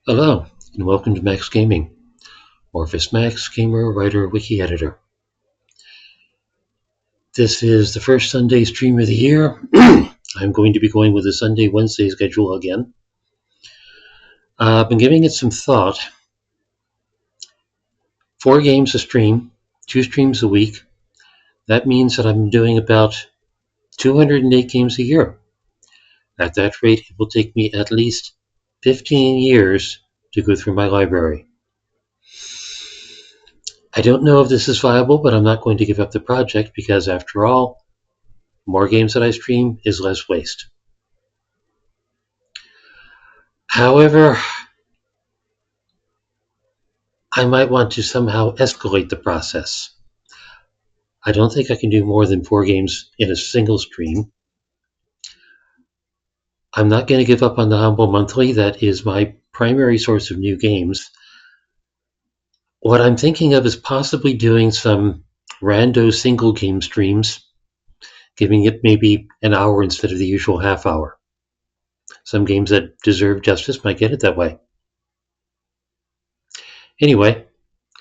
Hello, and welcome to Max Gaming. Orphis Max, gamer, writer, wiki editor. This is the first Sunday stream of the year. I'm going to be going with a Sunday-Wednesday schedule again. I've been giving it some thought. 4 games a stream, 2 streams a week. That means that I'm doing about 208 games a year. At that rate, it will take me at least 15 years to go through my library. I don't know if this is viable, but I'm not going to give up the project because, after all, more games that I stream is less waste. However, I might want to somehow escalate the process. I don't think I can do more than 4 games in a single stream. I'm not going to give up on the Humble Monthly. That is my primary source of new games. What I'm thinking of is possibly doing some rando single game streams, giving it maybe an hour instead of the usual half hour. Some games that deserve justice might get it that way. Anyway,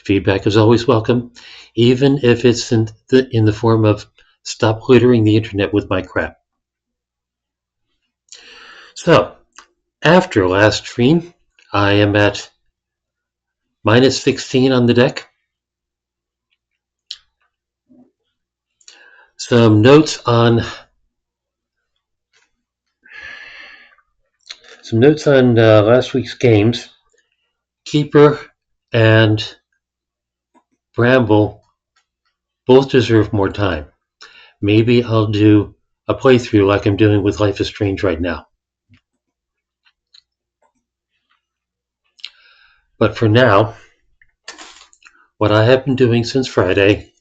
feedback is always welcome, even if it's in the form of stop littering the internet with my crap. So, after last stream, I am at minus 16 on the deck. Some notes on last week's games. Keeper and Bramble both deserve more time. Maybe I'll do a playthrough like I'm doing with Life is Strange right now. But for now, what I have been doing since Friday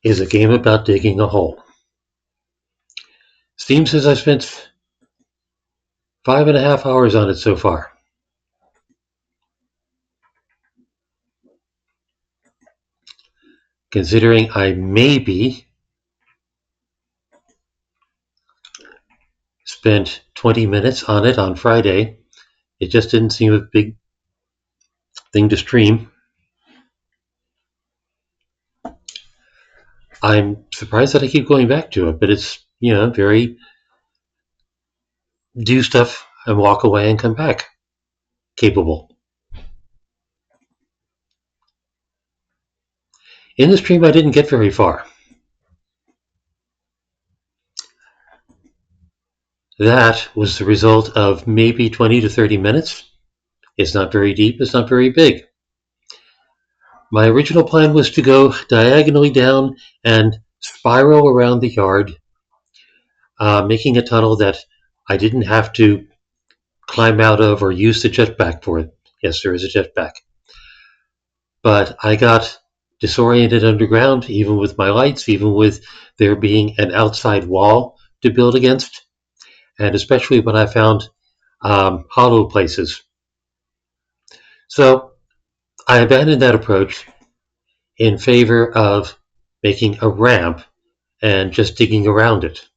is a game about digging a hole. Steam says I've spent 5.5 hours on it so far. Considering I maybe spent 20 minutes on it on Friday, it just didn't seem a big thing to stream. I'm surprised that I keep going back to it, but it's, very do stuff and walk away and come back capable. In the stream, I didn't get very far. That was the result of maybe 20 to 30 minutes. It's not very deep, it's not very big. My original plan was to go diagonally down and spiral around the yard, making a tunnel that I didn't have to climb out of or use the jetpack for it. Yes, there is a jetpack. But I got disoriented underground, even with my lights, even with there being an outside wall to build against, and especially when I found hollow places. So I abandoned that approach in favor of making a ramp and just digging around it.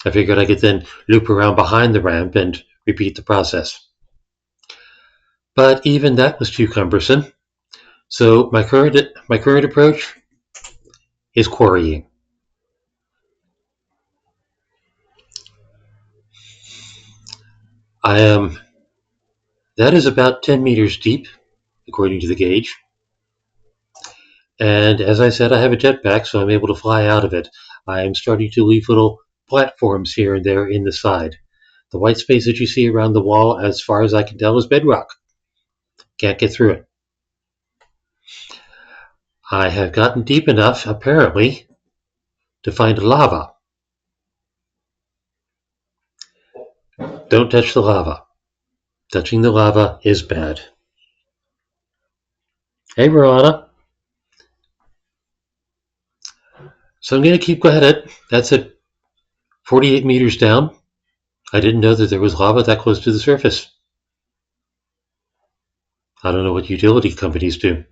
I figured I could then loop around behind the ramp and repeat the process. But even that was too cumbersome. So my current approach is quarrying. That is about 10 meters deep, according to the gauge. And as I said, I have a jetpack, so I'm able to fly out of it. I'm starting to leave little platforms here and there in the side. The white space that you see around the wall, as far as I can tell, is bedrock. Can't get through it. I have gotten deep enough, apparently, to find lava. Don't touch the lava. Touching the lava is bad. Hey, Verona. So I'm going to keep going at it. That's at 48 meters down. I didn't know that there was lava that close to the surface. I don't know what utility companies do.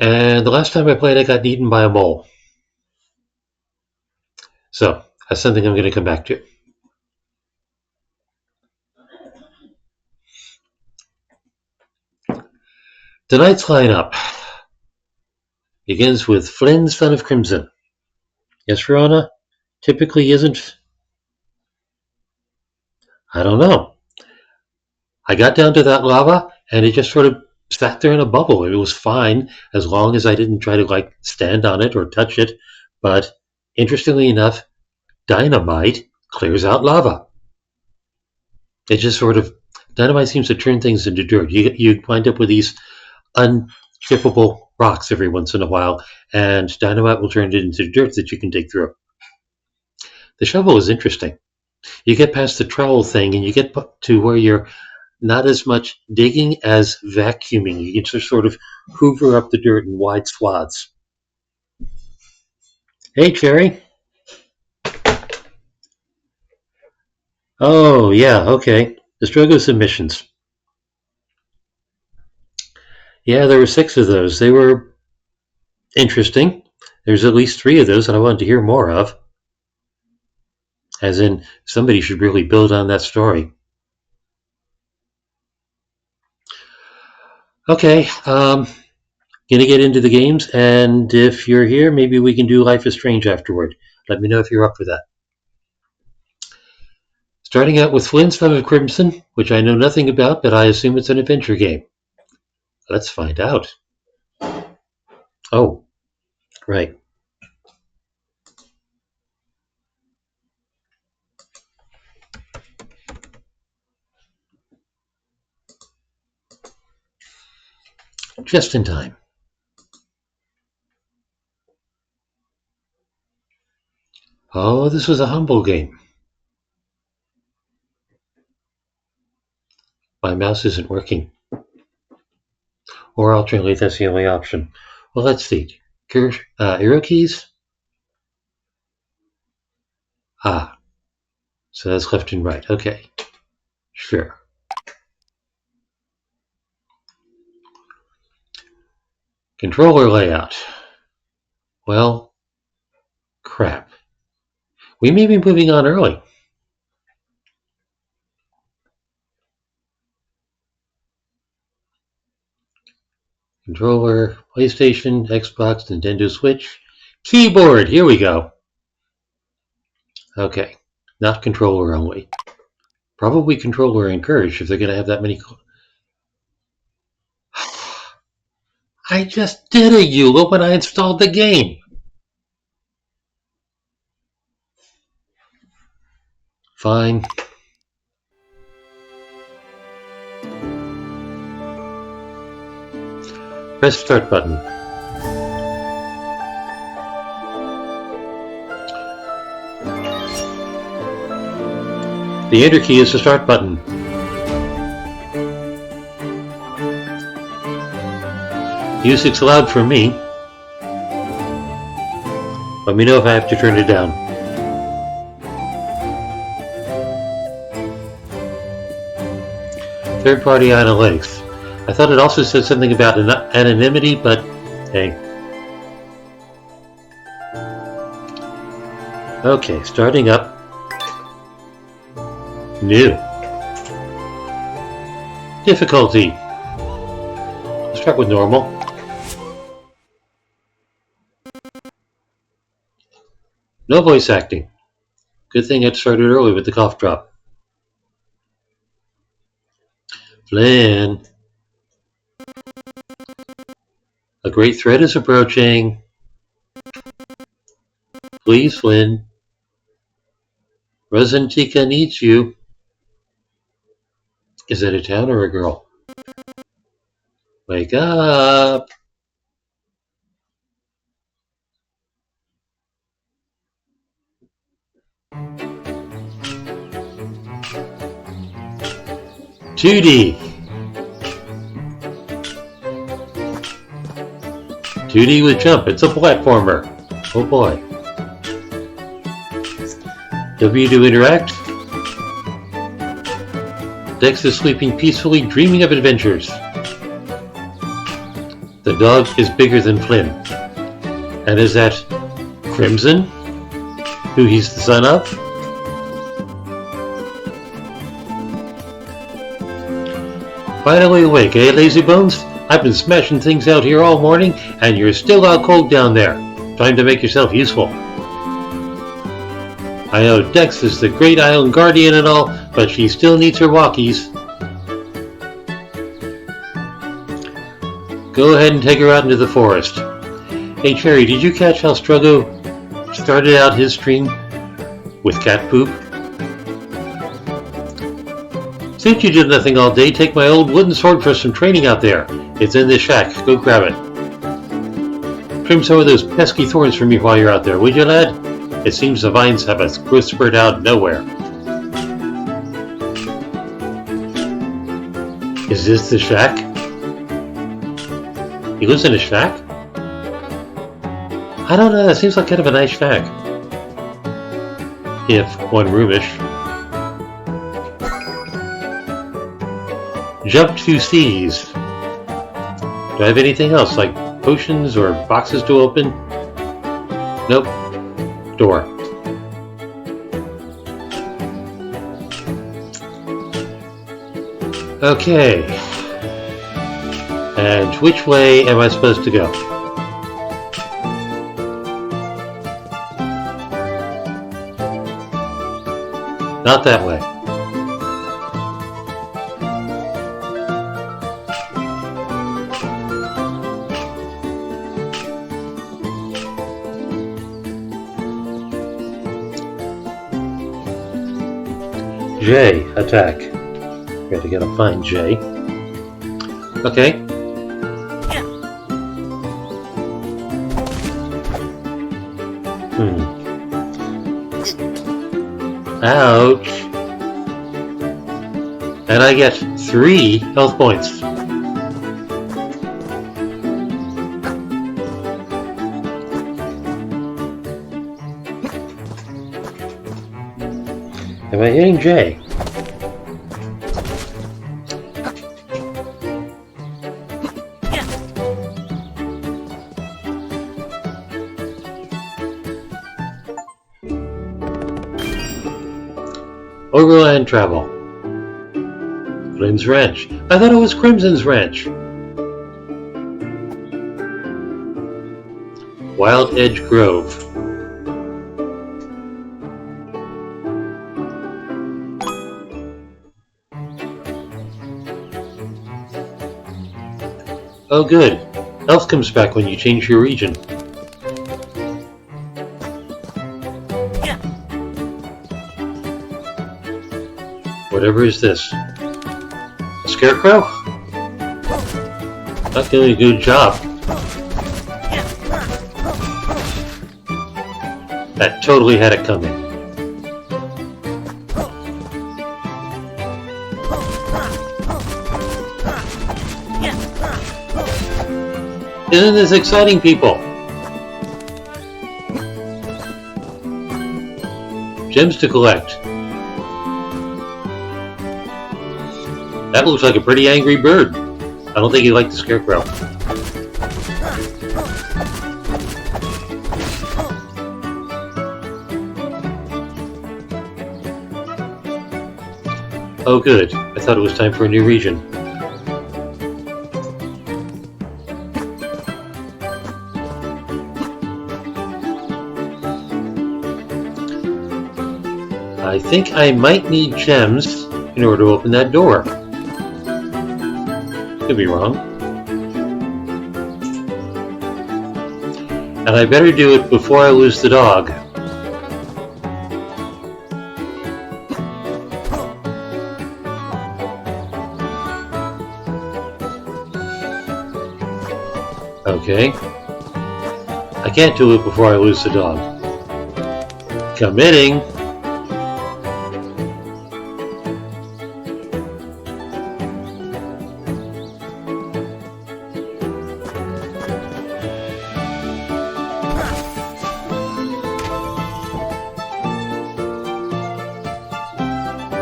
And the last time I played, I got eaten by a mole. So that's something I'm going to come back to. Tonight's lineup begins with Flynn, son of Crimson. Yes, Verona? Typically isn't. I don't know. I got down to that lava and it just sort of sat there in a bubble. It was fine as long as I didn't try to stand on it or touch it. But interestingly enough, dynamite clears out lava. It just sort of, dynamite seems to turn things into dirt. You wind up with these unchippable rocks every once in a while, and dynamite will turn it into dirt that you can dig through. The shovel is interesting. You get past the trowel thing and you get to where you're not as much digging as vacuuming. You can just sort of hoover up the dirt in wide swaths. Hey, Cherry. Oh, yeah, okay. The struggle submissions. Yeah, there were 6 of those. They were interesting. There's at least 3 of those that I wanted to hear more of. As in, somebody should really build on that story. Okay, gonna get into the games, and if you're here, maybe we can do Life is Strange afterward. Let me know if you're up for that. Starting out with Flynn, son of Crimson, which I know nothing about, but I assume it's an adventure game. Let's find out. Oh, right. Just in time. Oh, this was a humble game. My mouse isn't working. Or alternately, that's the only option. Well, let's see. Arrow keys? Ah, so that's left and right. Okay, sure. Controller layout. Well, crap. We may be moving on early. Controller, PlayStation, Xbox, Nintendo Switch. Keyboard, here we go. Okay, not controller only. Probably controller encouraged if they're going to have that many. I just did a EULA when I installed the game. Fine. Press start button. The enter key is the start button. Music's loud for me. Let me know if I have to turn it down. Third-party analytics. I thought it also said something about anonymity, but hey. Okay, starting up. New. Difficulty. Let's start with normal. No voice acting. Good thing I started early with the cough drop. Flynn. A great threat is approaching. Please, Flynn. Rosantika needs you. Is that a town or a girl? Wake up! "2D. 2D with jump. It's a platformer. Oh boy. W to interact. Dex is sleeping peacefully, dreaming of adventures. The dog is bigger than Flynn. And is that Crimson, who he's the son of? Finally awake, eh, lazy bones? I've been smashing things out here all morning, and you're still out cold down there. Time to make yourself useful. I know Dex is the great island guardian and all, but she still needs her walkies. Go ahead and take her out into the forest. Hey Cherry, did you catch how Struggo started out his stream with cat poop? Since you did nothing all day, take my old wooden sword for some training out there. It's in this shack. Go grab it. Trim some of those pesky thorns for me while you're out there, would you, lad? It seems the vines have a growth spurt out of nowhere. Is this the shack? He lives in a shack? I don't know, that seems like kind of a nice shack. If one-roomish. Jump to C's. Do I have anything else, like potions or boxes to open? Nope. Door. Okay. And which way am I supposed to go? Not that way. J, attack. Gotta find J. Okay. Ouch. And I get 3 health points. Am I hitting J? Overland travel. Flynn's Ranch. I thought it was Crimson's Ranch. Wild Edge Grove. Oh good. Health comes back when you change your region. Whatever is this? A scarecrow? Not doing a good job. That totally had it coming. Isn't this exciting, people? Gems to collect. That looks like a pretty angry bird. I don't think he liked the scarecrow. Oh good, I thought it was time for a new region. I think I might need gems in order to open that door. Could be wrong. And I better do it before I lose the dog. Okay. I can't do it before I lose the dog. Committing.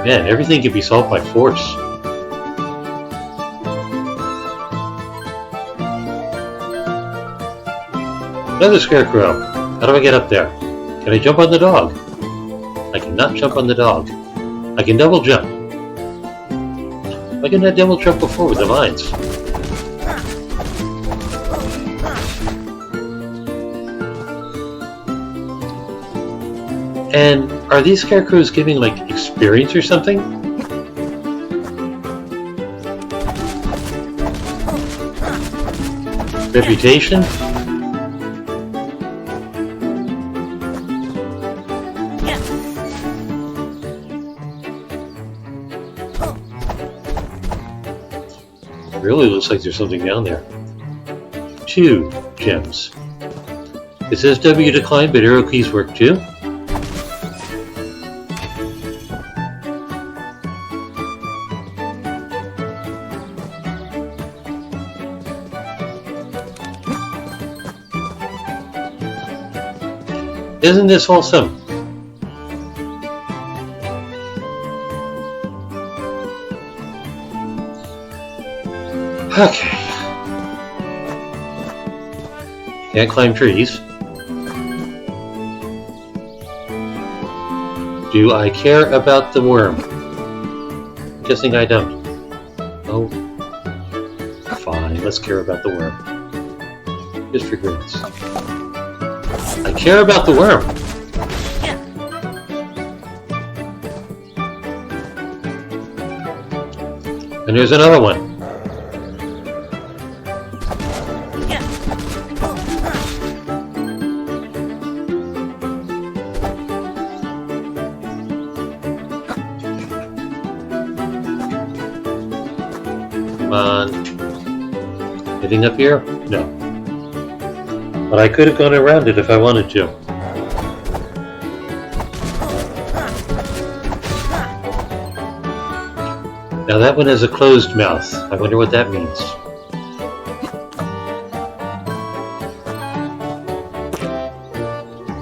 Man, everything can be solved by force. Another scarecrow. How do I get up there? Can I jump on the dog? I cannot jump on the dog. I can double jump. Why couldn't I double jump before with the vines? And are these scarecrows giving like experience or something? Reputation? Really looks like there's something down there. 2 gems. It says W decline, but arrow keys work too. Isn't this awesome? Okay. Can't climb trees. Do I care about the worm? I'm guessing I don't. Oh. Fine, let's care about the worm. Just for grins. I care about the worm. And there's another one. Come on. Getting up here? No. But I could have gone around it if I wanted to. Now that one has a closed mouth. I wonder what that means.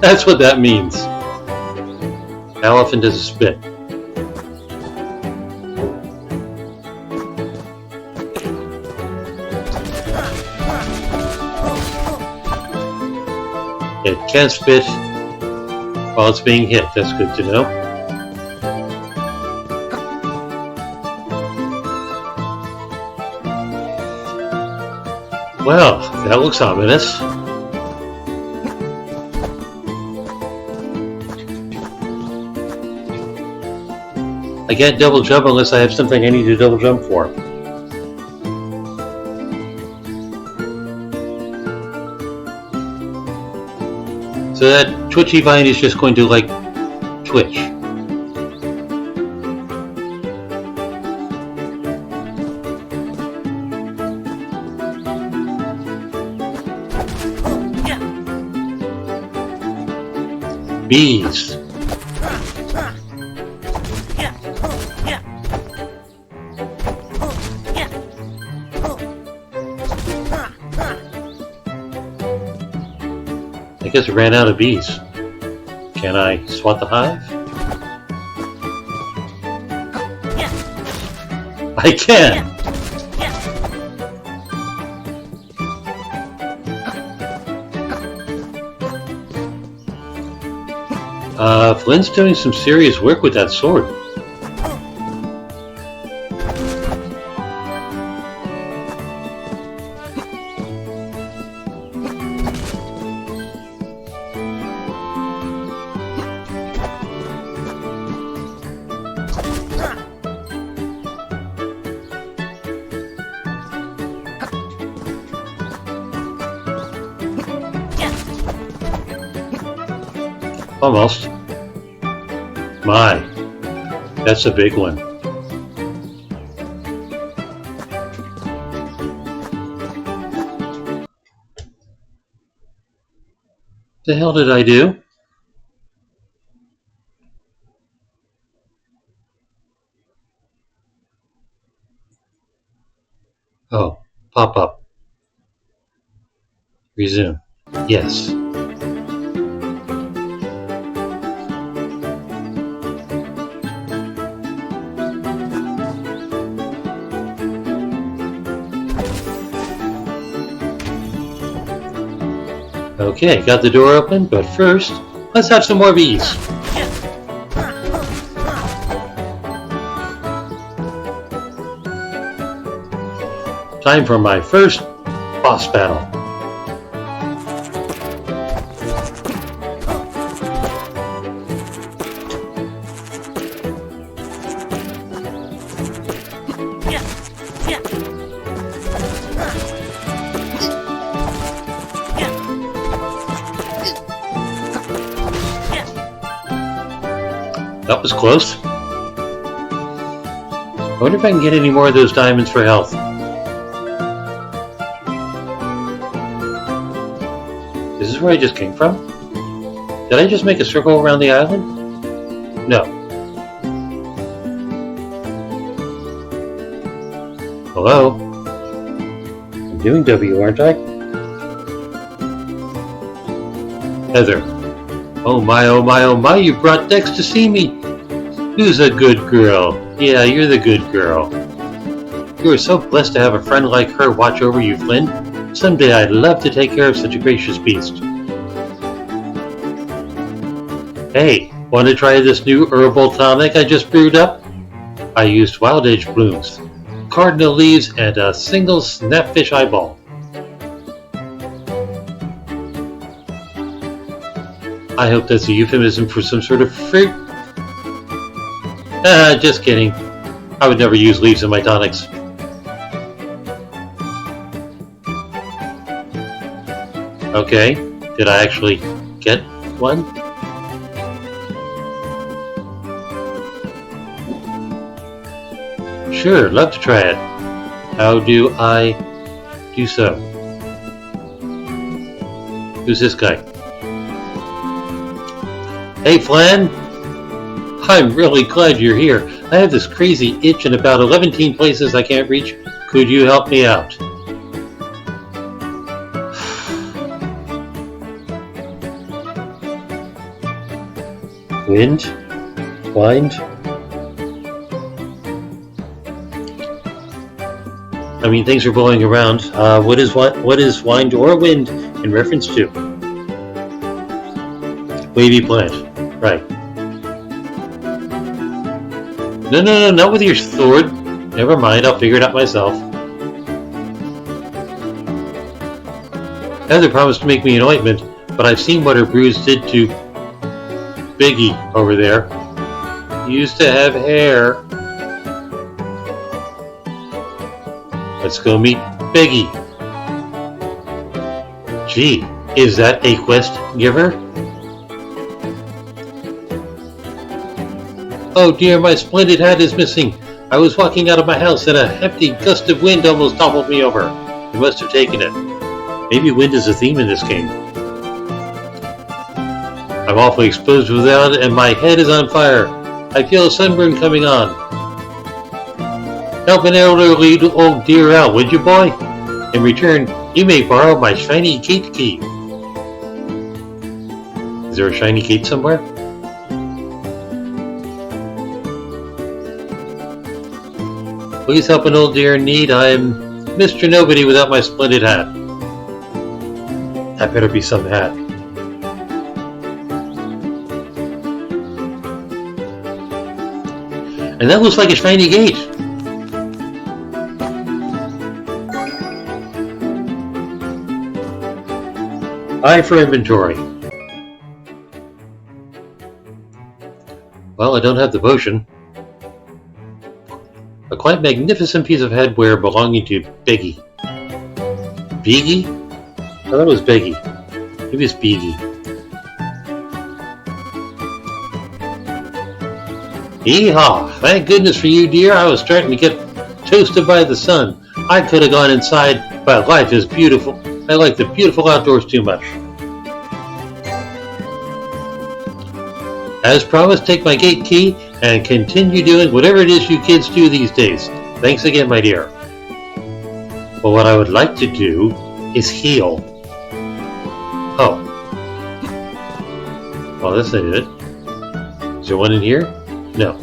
That's what that means. How often does it spit? It can spit while it's being hit. That's good to know. Well, that looks ominous. I can't double jump unless I have something I need to double jump for. So that twitchy vine is just going to, like, twitch. Bees. I guess it ran out of bees. Can I swat the hive? I can! Flynn's doing some serious work with that sword. Almost. My, that's a big one. The hell did I do? Oh, pop up. Resume. Yes. Okay, got the door open, but first, let's have some more bees. Time for my first boss battle. That was close. I wonder if I can get any more of those diamonds for health. Is this where I just came from? Did I just make a circle around the island? No. Hello? I'm doing W, aren't I? Heather. Oh my, oh my, oh my, you brought Dex to see me. Who's a good girl? Yeah, you're the good girl. You are so blessed to have a friend like her watch over you, Flynn. Someday I'd love to take care of such a gracious beast. Hey, want to try this new herbal tonic I just brewed up? I used wild edge blooms, cardinal leaves, and a single snapfish eyeball. I hope that's a euphemism for some sort of fruit. Just kidding. I would never use leaves in my tonics. Okay, did I actually get one? Sure, love to try it. How do I do so? Who's this guy? Hey, Flynn! I'm really glad you're here. I have this crazy itch in about 11 places I can't reach. Could you help me out? Wind? Wind? I mean, things are blowing around. What is wind or wind in reference to? Wavy plant. Right. No, not with your sword. Never mind, I'll figure it out myself. Heather promised to make me an ointment, but I've seen what her brews did to Biggie over there. He used to have hair. Let's go meet Biggie. Gee, is that a quest giver? Oh dear, my splendid hat is missing. I was walking out of my house and a hefty gust of wind almost toppled me over. You must have taken it. Maybe wind is a theme in this game. I'm awfully exposed without it and my head is on fire. I feel a sunburn coming on. Help an elderly old dear out, would you, boy? In return, you may borrow my shiny gate key. Is there a shiny gate somewhere? Please help an old dear in need. I'm Mr. Nobody without my splendid hat. That better be some hat. And that looks like a shiny gate. I for inventory. Well, I don't have the potion. A quite magnificent piece of headwear belonging to Biggie. Biggie? I thought it was Biggie. Maybe it's Biggie. Yeehaw! Thank goodness for you, dear. I was starting to get toasted by the sun. I could have gone inside, but life is beautiful. I like the beautiful outdoors too much. As promised, take my gate key and continue doing whatever it is you kids do these days. Thanks again, my dear. But what I would like to do is heal. Oh. Well, that's not it. Is there one in here? No.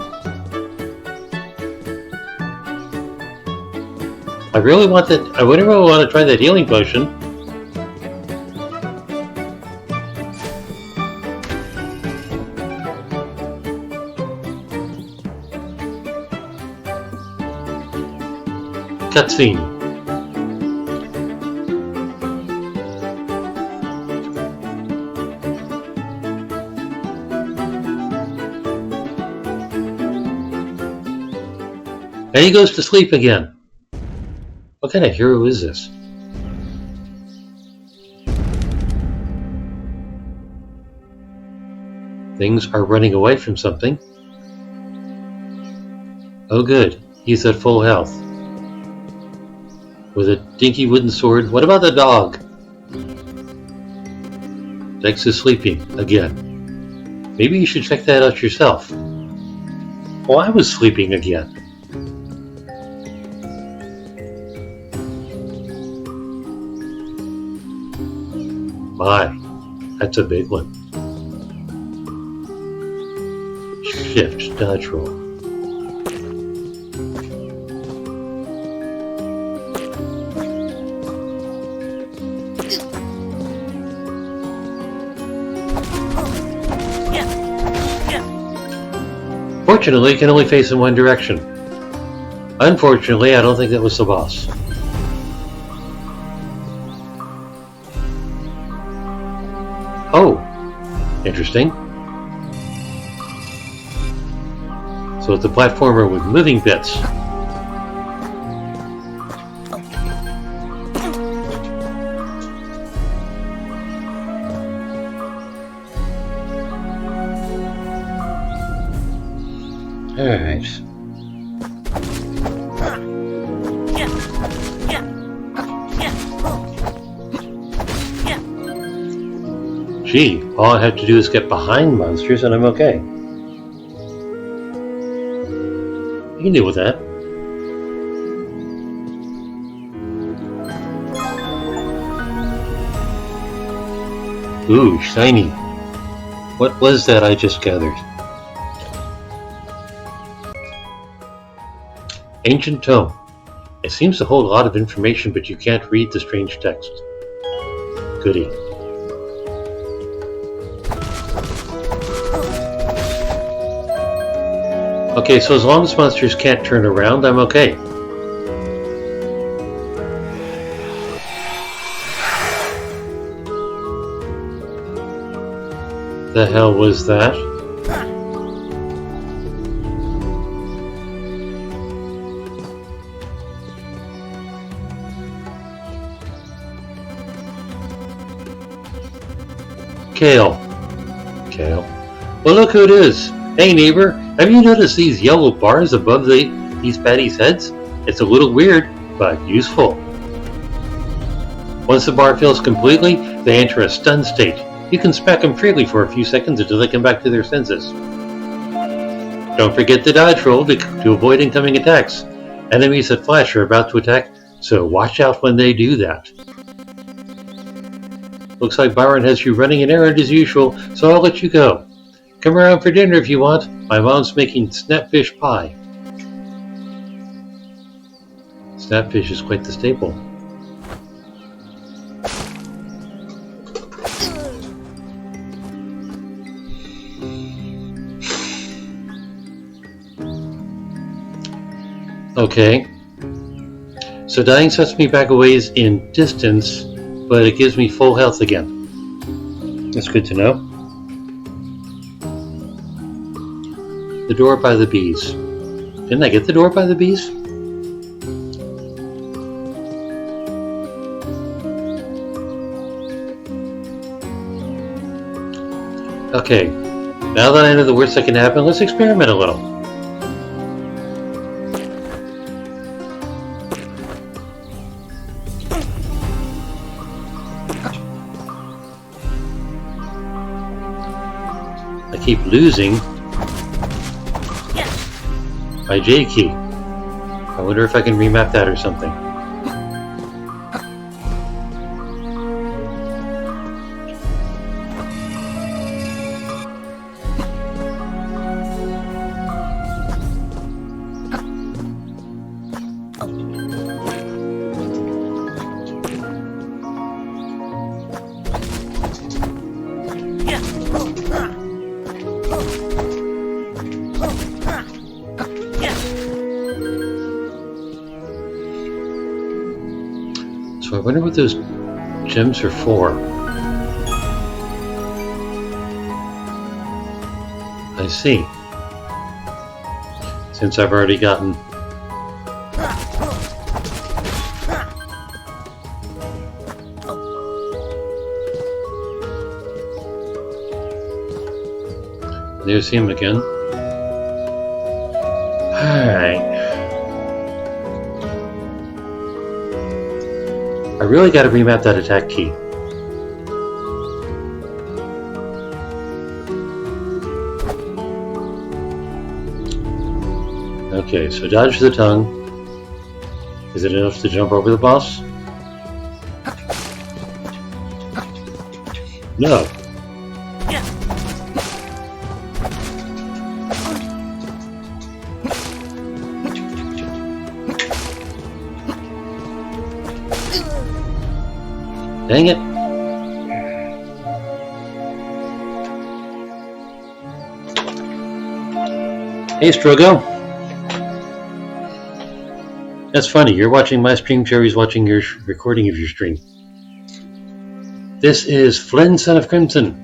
I really want that. I wouldn't really want to try that healing potion. Cutscene. And he goes to sleep again. What kind of hero is this? Things are running away from something. Oh good, he's at full health. With a dinky wooden sword. What about the dog? Dex is sleeping again. Maybe you should check that out yourself. Oh, I was sleeping again. My, that's a big one. Shift, dodge roll. Fortunately, it can only face in one direction. Unfortunately, I don't think that was the boss. Oh, interesting. So it's a platformer with moving bits. Alright. Gee, all I have to do is get behind monsters and I'm okay. You can deal with that. Ooh, shiny. What was that I just gathered? Ancient tome. It seems to hold a lot of information, but you can't read the strange text. Goody. Okay, so as long as monsters can't turn around, I'm okay. The hell was that? Kale. Kale. Well, look who it is. Hey, neighbor, have you noticed these yellow bars above these baddies' heads? It's a little weird, but useful. Once the bar fills completely, they enter a stunned state. You can smack them freely for a few seconds until they come back to their senses. Don't forget the dodge roll to avoid incoming attacks. Enemies that flash are about to attack, so watch out when they do that. Looks like Byron has you running an errand as usual, so I'll let you go. Come around for dinner if you want. My mom's making snapfish pie. Snapfish is quite the staple. Okay. So dying sets me back a ways in distance, but it gives me full health again. That's good to know. The door by the bees. Didn't I get the door by the bees? Okay, now that I know the worst that can happen, let's experiment a little. I keep losing my J key. I wonder if I can remap that or something. So I wonder what those gems are for. I see. Since I've already gotten... There's him again. Alright. really got to remap that attack key. Okay, so dodge the tongue. Is it enough to jump over the boss? No. Dang it. Hey, Strogo. That's funny. You're watching my stream, Jerry's watching your recording of your stream. This is Flynn, Son of Crimson,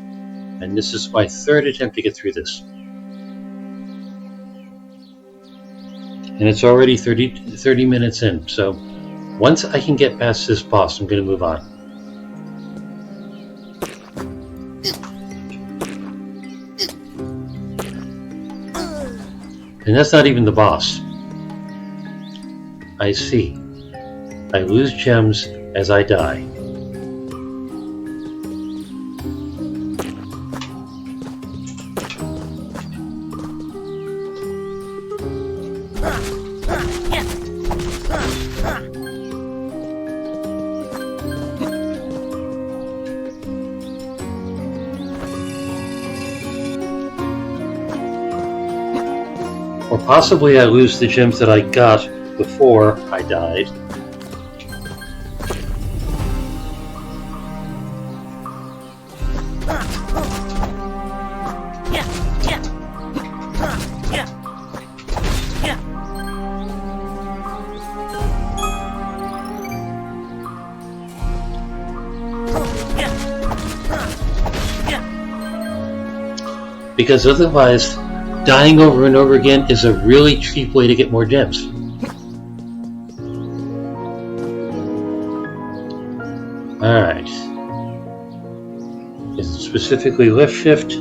and this is my third attempt to get through this. And it's already 30 minutes in, so once I can get past this boss, I'm going to move on. And that's not even the boss. I see. I lose gems as I die. Or possibly I lose the gems that I got before I died. Because otherwise, dying over and over again is a really cheap way to get more gems. Alright. Is it specifically left shift?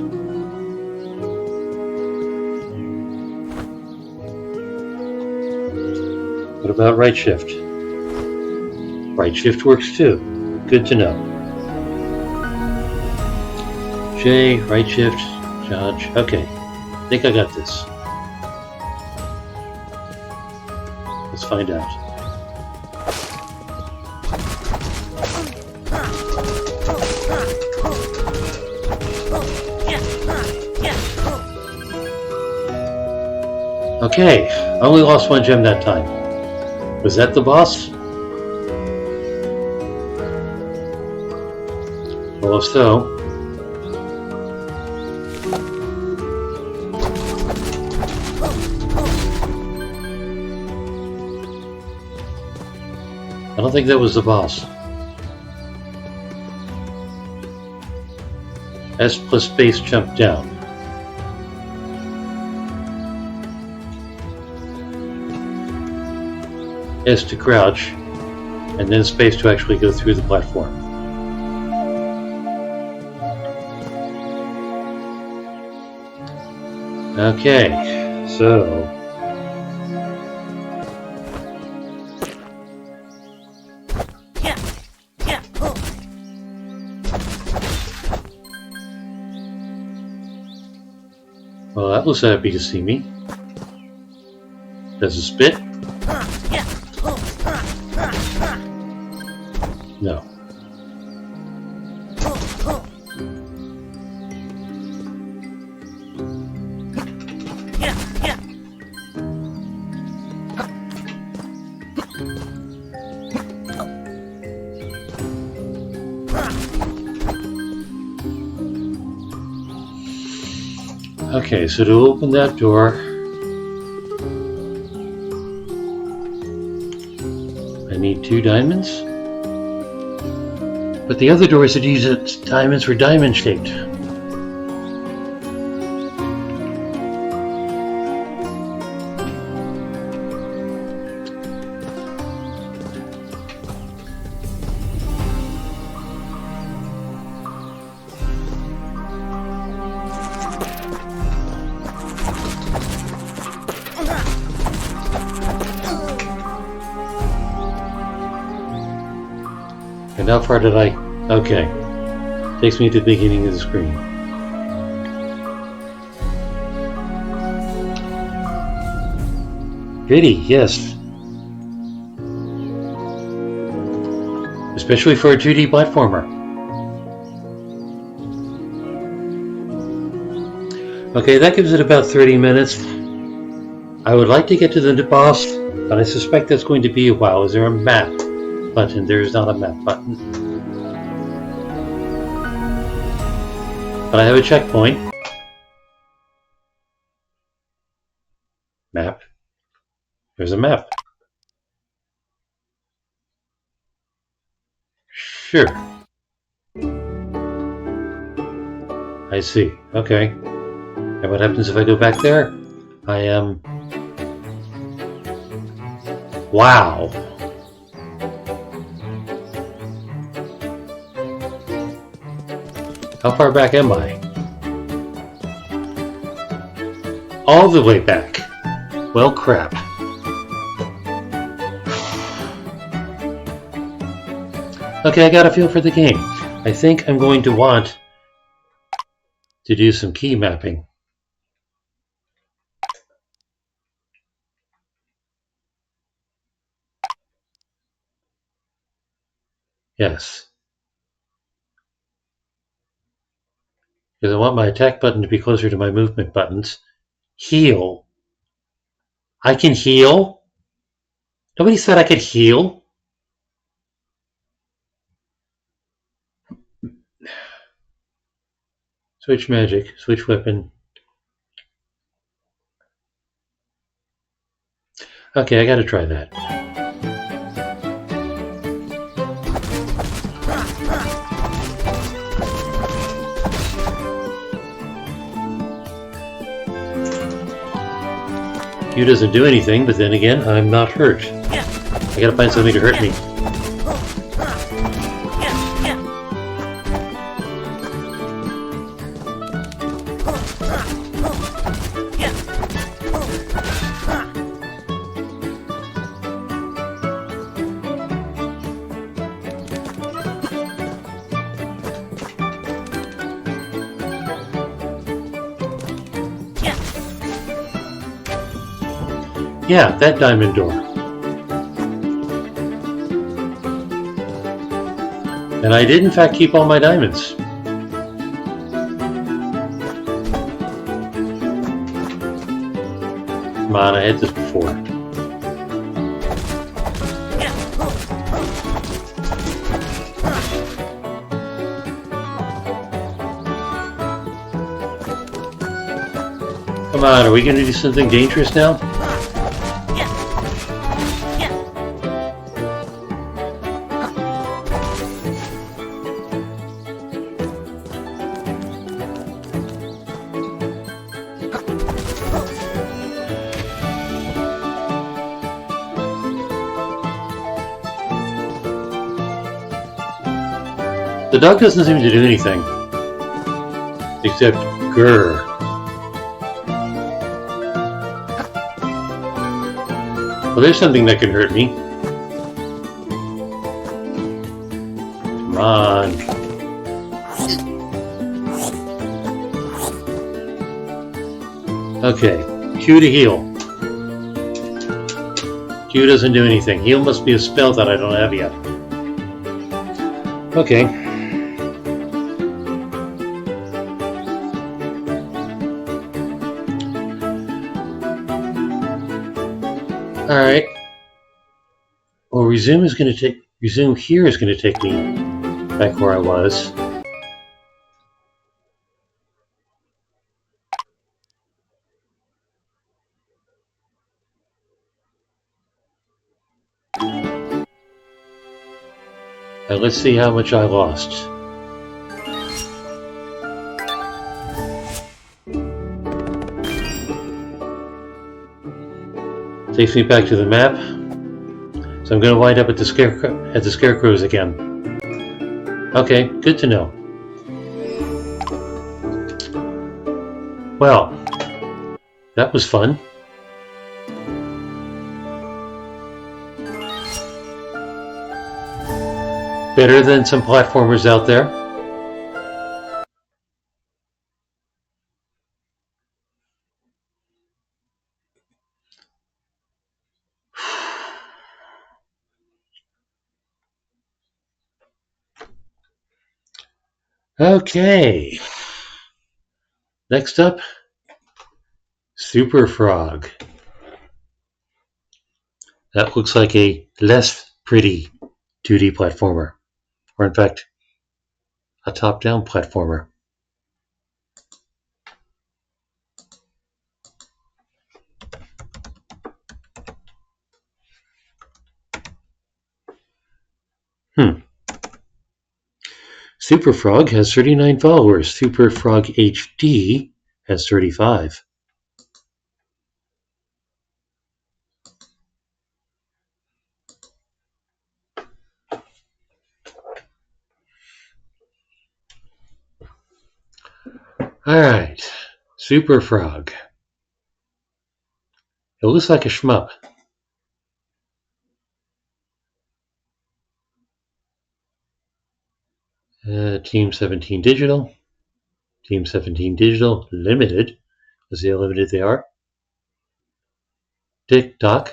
What about right shift? Right shift works too. Good to know. J, right shift, dodge. Okay. I think I got this. Let's find out. Okay, I only lost one gem that time. Was that the boss? Well, if so, I don't think that was the boss. S plus space jump down. S to crouch, and then space to actually go through the platform. Okay, so well, that looks happy to see me. Does it spit? No. Okay, so to open that door, I need 2 diamonds. But the other doors that use diamonds were diamond shaped. And how far did I... Okay. Takes me to the beginning of the screen. Pretty, yes. Especially for a 2D platformer. Okay, that gives it about 30 minutes. I would like to get to the boss, but I suspect that's going to be a while. Is there a map button? There is not a map button. But I have a checkpoint. Map. There's a map. Sure. I see. Okay. And what happens if I go back there? I am... Wow. How far back am I? All the way back. Well, crap. Okay, I got a feel for the game. I think I'm going to want to do some key mapping. Yes. Because I want my attack button to be closer to my movement buttons. Heal. I can heal? Nobody said I could heal. Switch magic. Switch weapon. Okay, I gotta try that. Q doesn't do anything, but then again, I'm not hurt. I gotta find something to hurt me. Yeah, that diamond door. And I did in fact keep all my diamonds. Come on, I had this before. Come on, are we going to do something dangerous now? The dog doesn't seem to do anything. Except grr. Well, there's something that can hurt me. Come on. Okay, Q to heal. Q doesn't do anything. Heal must be a spell that I don't have yet. Okay. Alright. Well, resume here is going to take me back where I was. Now let's see how much I lost. Takes me back to the map. So I'm going to wind up at the scarecrows again. Okay, good to know. Well, that was fun. Better than some platformers out there. Okay. Next up, Superfrog. That looks like a less pretty 2D platformer. Or in fact, a top-down platformer. Superfrog has 39 followers. Superfrog HD has 35. Alright, Superfrog. It looks like a shmup. Team 17 Digital. Team 17 Digital Limited. Let's see how limited they are. Tick-tock.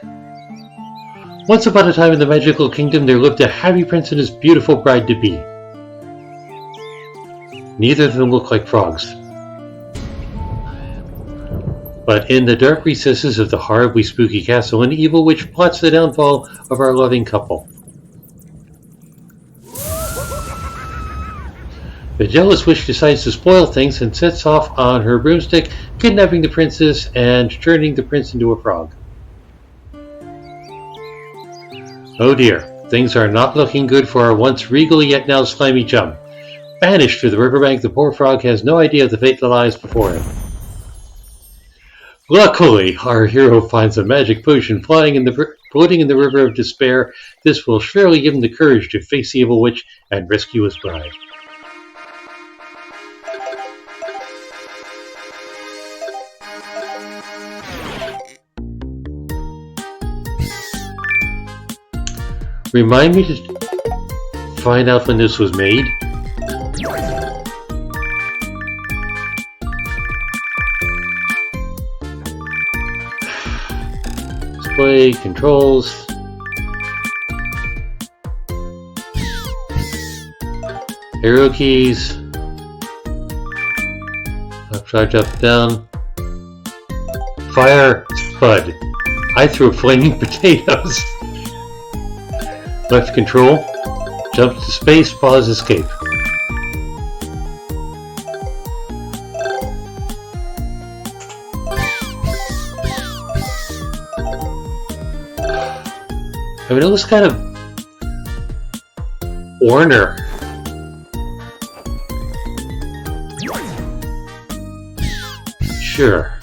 Once upon a time in the magical kingdom, there lived a happy prince and his beautiful bride-to-be. Neither of them look like frogs. But in the dark recesses of the horribly spooky castle, an evil witch plots the downfall of our loving couple. The jealous witch decides to spoil things and sets off on her broomstick, kidnapping the princess and turning the prince into a frog. Oh dear, things are not looking good for our once regal yet now slimy chum. Banished to the riverbank, the poor frog has no idea of the fate that lies before him. Luckily, our hero finds a magic potion floating in the river of despair. This will surely give him the courage to face the evil witch and rescue his bride. Remind me to find out when this was made. Display, controls. Arrow keys. Up, right, up, down. Fire, spud. I threw flaming potatoes. Left control, jump to space, pause, escape. I mean, it was kind of Warner. Sure.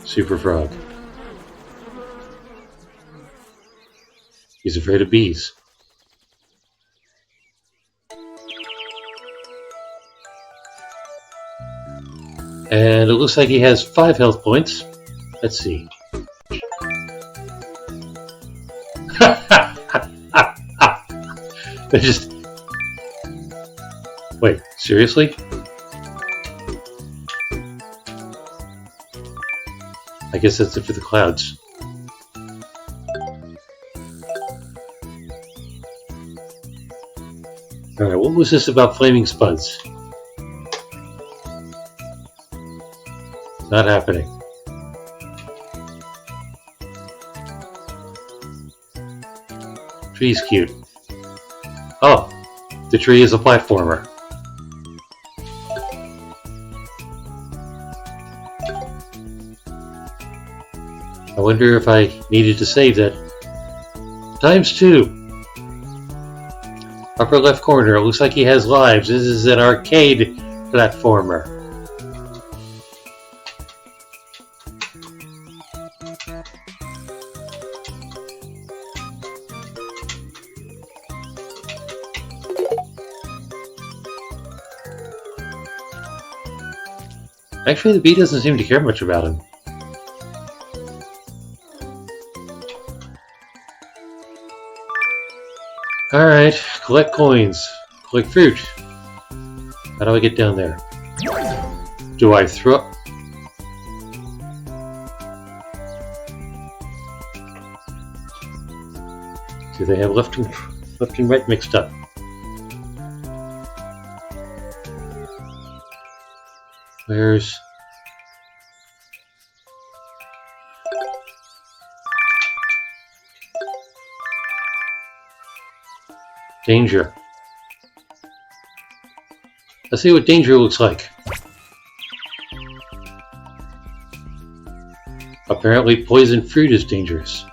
Superfrog. He's afraid of bees. And it looks like he has 5 health points. Let's see. They just... Wait, seriously? I guess that's it for the clouds. Alright, what was this about flaming spuds? Not happening. Tree's cute. Oh, the tree is a platformer. I wonder if I needed to save that. ×2. Upper left corner, it looks like he has lives. This is an arcade platformer. Actually, the bee doesn't seem to care much about him. Alright, collect coins. Collect fruit. How do I get down there? Do I throw... Do they have left and right mixed up? Where's... Danger. Let's see what danger looks like. Apparently poison fruit is dangerous.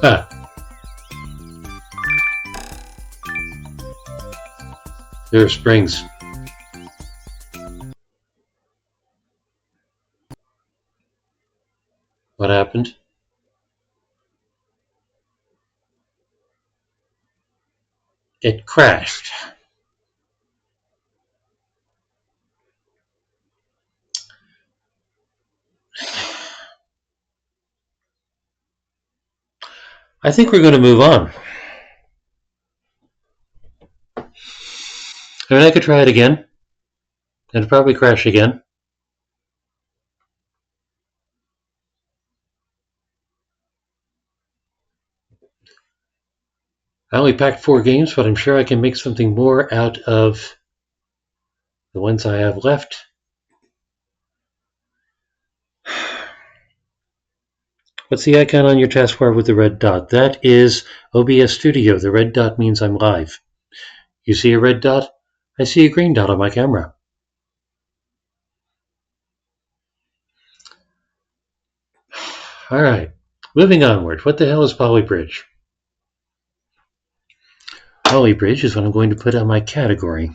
Huh. There are springs. What happened? It crashed. I think we're going to move on. I mean, I could try it again. It'll probably crash again. I only packed 4 games, but I'm sure I can make something more out of the ones I have left. What's the icon on your taskbar with the red dot? That is OBS Studio. The red dot means I'm live. You see a red dot? I see a green dot on my camera. All right, moving onward. What the hell is Polybridge? Polybridge is what I'm going to put on my category.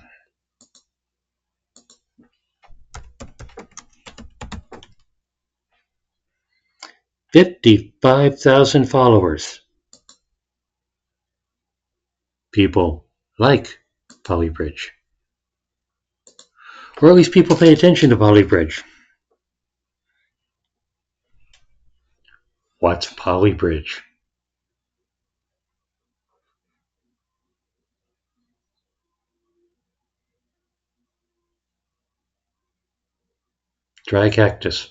$55,000 followers. People like Polybridge. Or at least people pay attention to Polybridge. What's Polybridge? Dry cactus.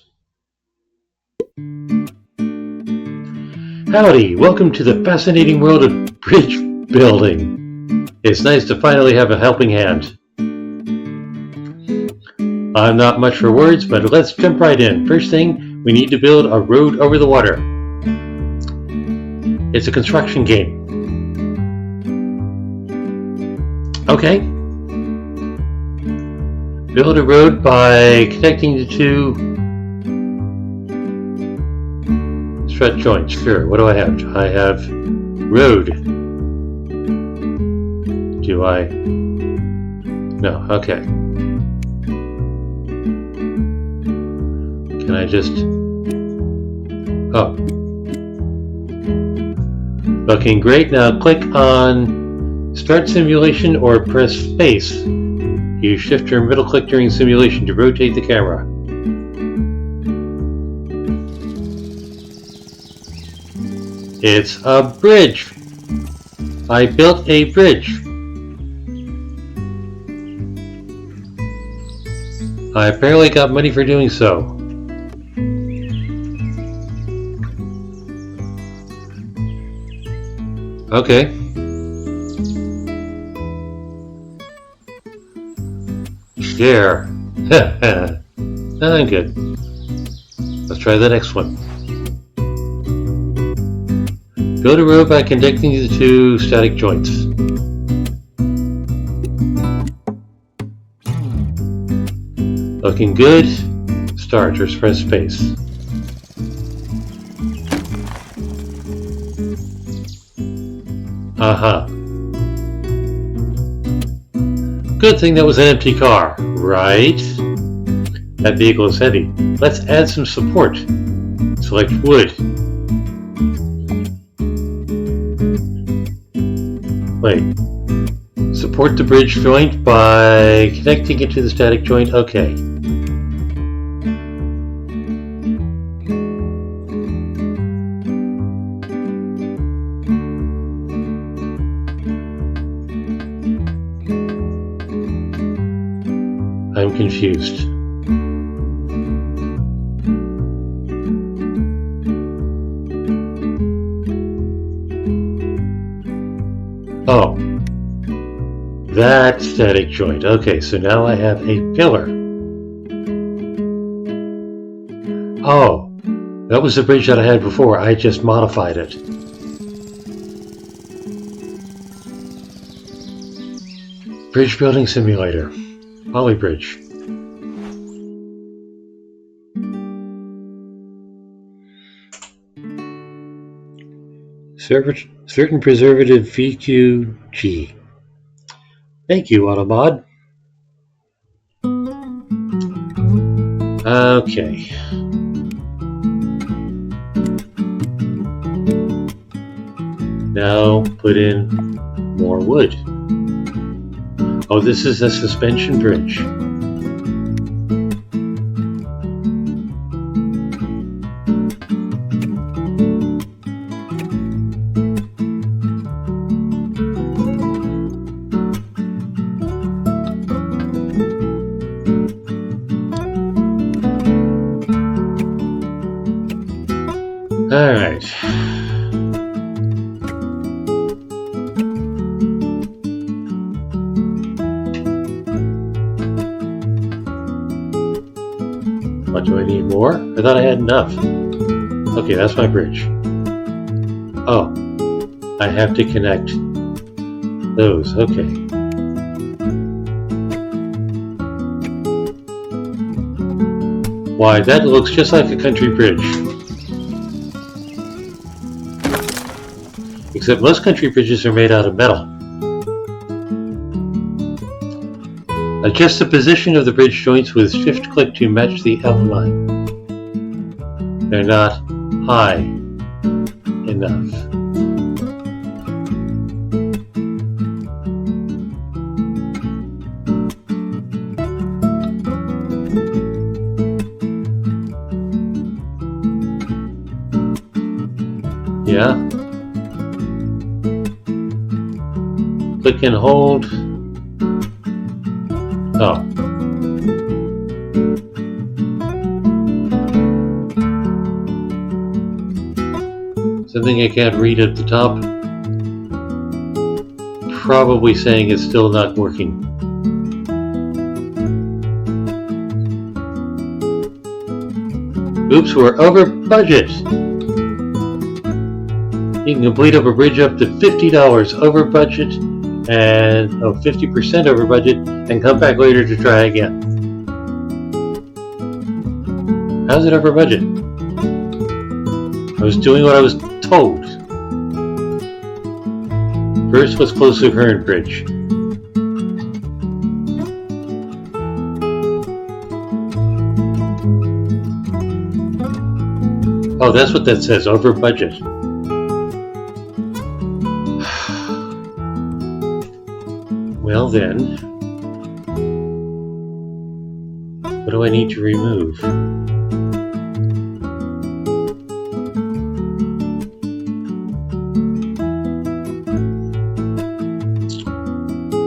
Howdy, welcome to the fascinating world of bridge building. It's nice to finally have a helping hand. I'm not much for words, but let's jump right in. First thing, we need to build a road over the water. It's a construction game. Okay. Build a road by connecting the 2 strut joints. Sure. What do I have? I have road. Do I? No. Okay. Can I just... Oh. Looking great. Now click on Start Simulation or press Space. Use Shift or middle click during simulation to rotate the camera. It's a bridge. I built a bridge. I apparently got money for doing so. Okay. Share. I'm good. Let's try the next one. Build a road by connecting the 2 static joints. Looking good. Start or press space. Aha. Good thing that was an empty car, right? That vehicle is heavy. Let's add some support. Select wood. Wait. Support the bridge joint by connecting it to the static joint. Okay. I'm confused. Oh, that static joint. Okay, so now I have a pillar. Oh, that was the bridge that I had before. I just modified it. Bridge building simulator. Poly bridge. Certain preservative VQG. Thank you, Automod. Okay. Now put in more wood. Oh, this is a suspension bridge. All right. What do I need more? I thought I had enough. Okay, that's my bridge. Oh, I have to connect those. Okay. Why, that looks just like a country bridge. Except most country bridges are made out of metal. Adjust the position of the bridge joints with shift click to match the outline. They're not high enough. Yeah. Click and hold. Oh. Something I can't read at the top. Probably saying it's still not working. Oops, we're over budget. You can complete up a bridge up to $50 over budget and 50% over budget and come back later to try again. How's it over budget? I was doing what I was told. First, let's close the current bridge. Oh, that's what that says, over budget. Well then, what do I need to remove?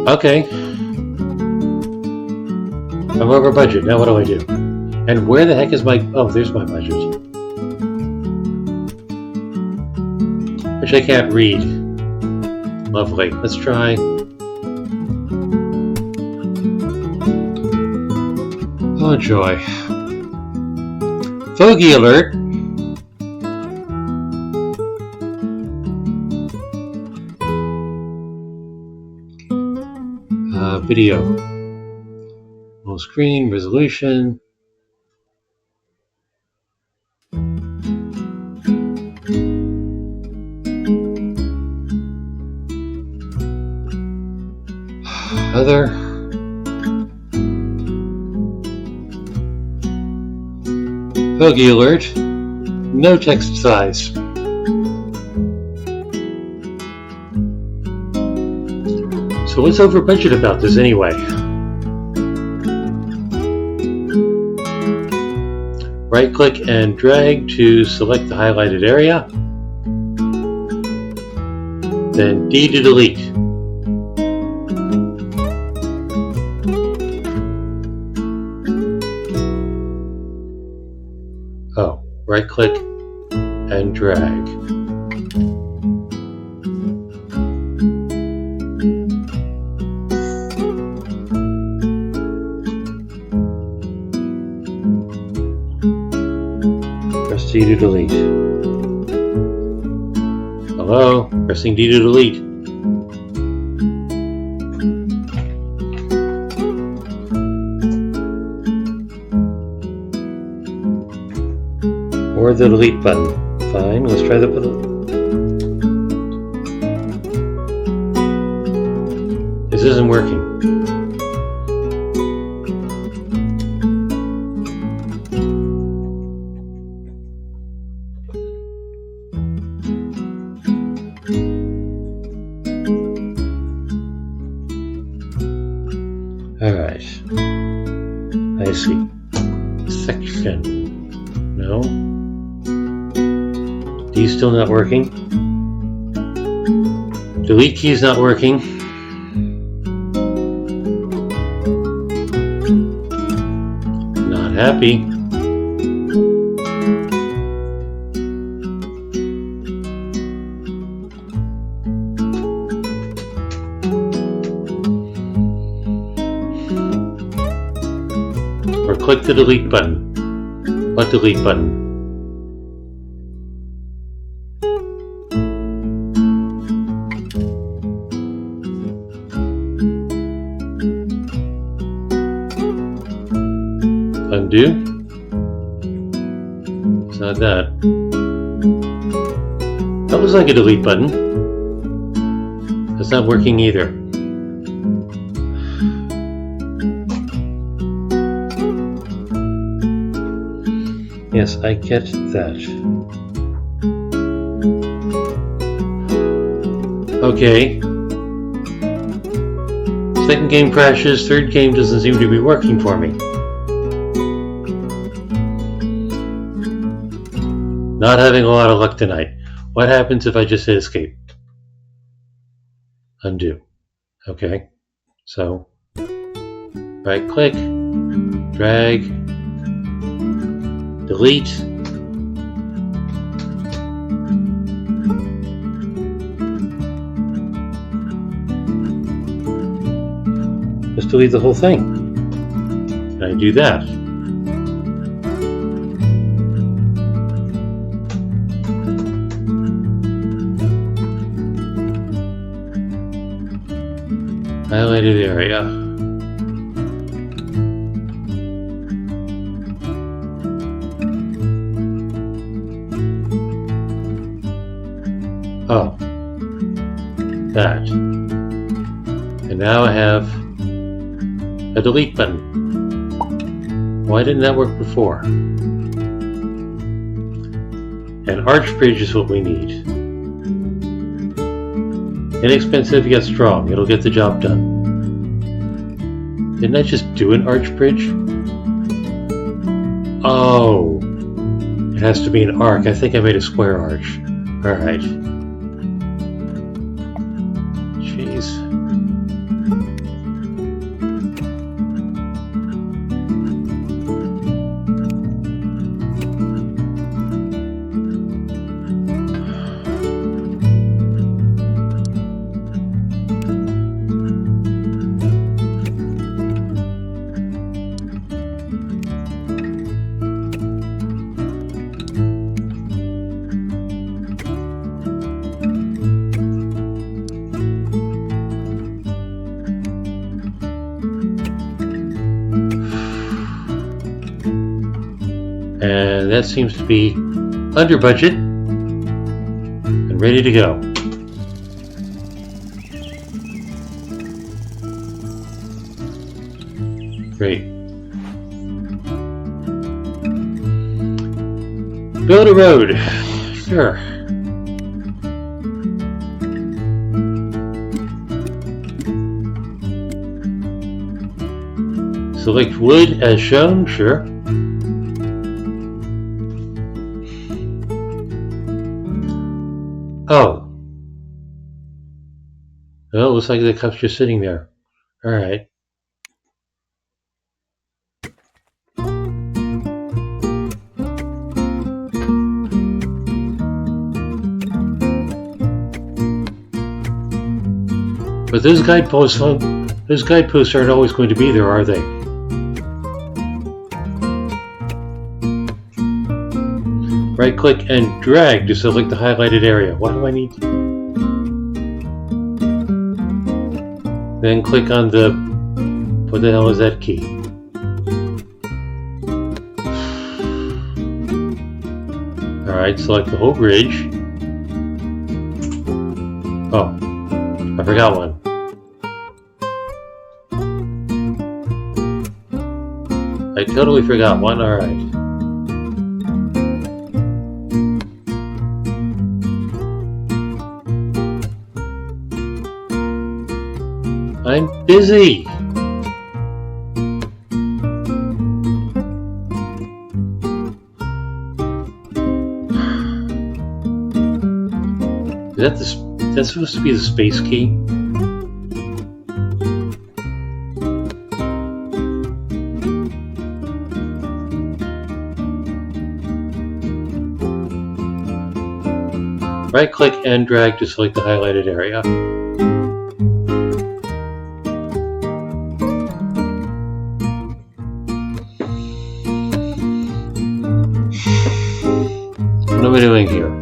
Okay. I'm over budget. Now what do I do? And where the heck is my... Oh, there's my budget. Which I can't read. Lovely. Let's try... Oh joy. Fogey alert. Video. Full screen, resolution. Other. Bogey alert. No text size. So what's over budget about this anyway? Right click and drag to select the highlighted area. Then D to delete. Oh, right click and drag. Press D to delete. Hello, pressing D to delete. Or the delete button. Fine, let's try the button. This isn't working. Alright. I see. Section. No. D's still not working. Delete key is not working. Not happy. Or click the delete button. What delete button? Undo. It's not that. That looks like a delete button. That's not working either. Yes, I get that. Okay. Second game crashes, third game doesn't seem to be working for me. Not having a lot of luck tonight. What happens if I just hit escape? Undo. Okay. So, right click, drag, delete. Just delete the whole thing. Can I do that? Highlighted area. Oh, that. And now I have a delete button. Why didn't that work before? An arch bridge is what we need. Inexpensive yet strong. It'll get the job done. Didn't I just do an arch bridge? Oh, it has to be an arc. I think I made a square arch. Alright. Jeez. And that seems to be under budget and ready to go. Great. Build a road. Sure. Select wood as shown. Sure. Oh. Oh, it looks like the cup's just sitting there. Alright. But those guideposts aren't always going to be there, are they? Right click and drag to select the highlighted area. What do I need to do? Then click on the, what the hell is that key? Alright, select the whole bridge. Oh, I forgot one. I totally forgot one, alright. I'm busy. That's supposed to be the space key? Right click and drag to select the highlighted area. What am I doing here?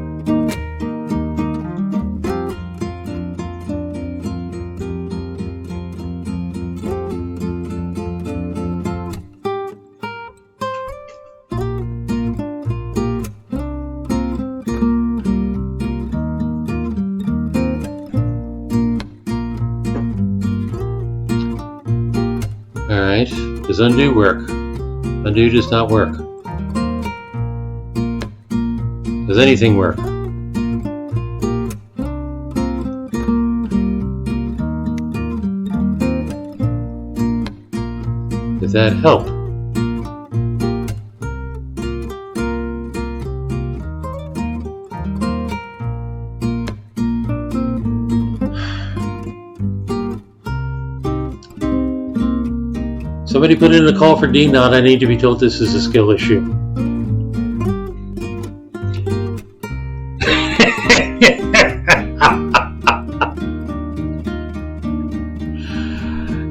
Alright, does undo work? Undo does not work. Does anything work? Does that help? Somebody put in a call for DNOT. I need to be told this is a skill issue.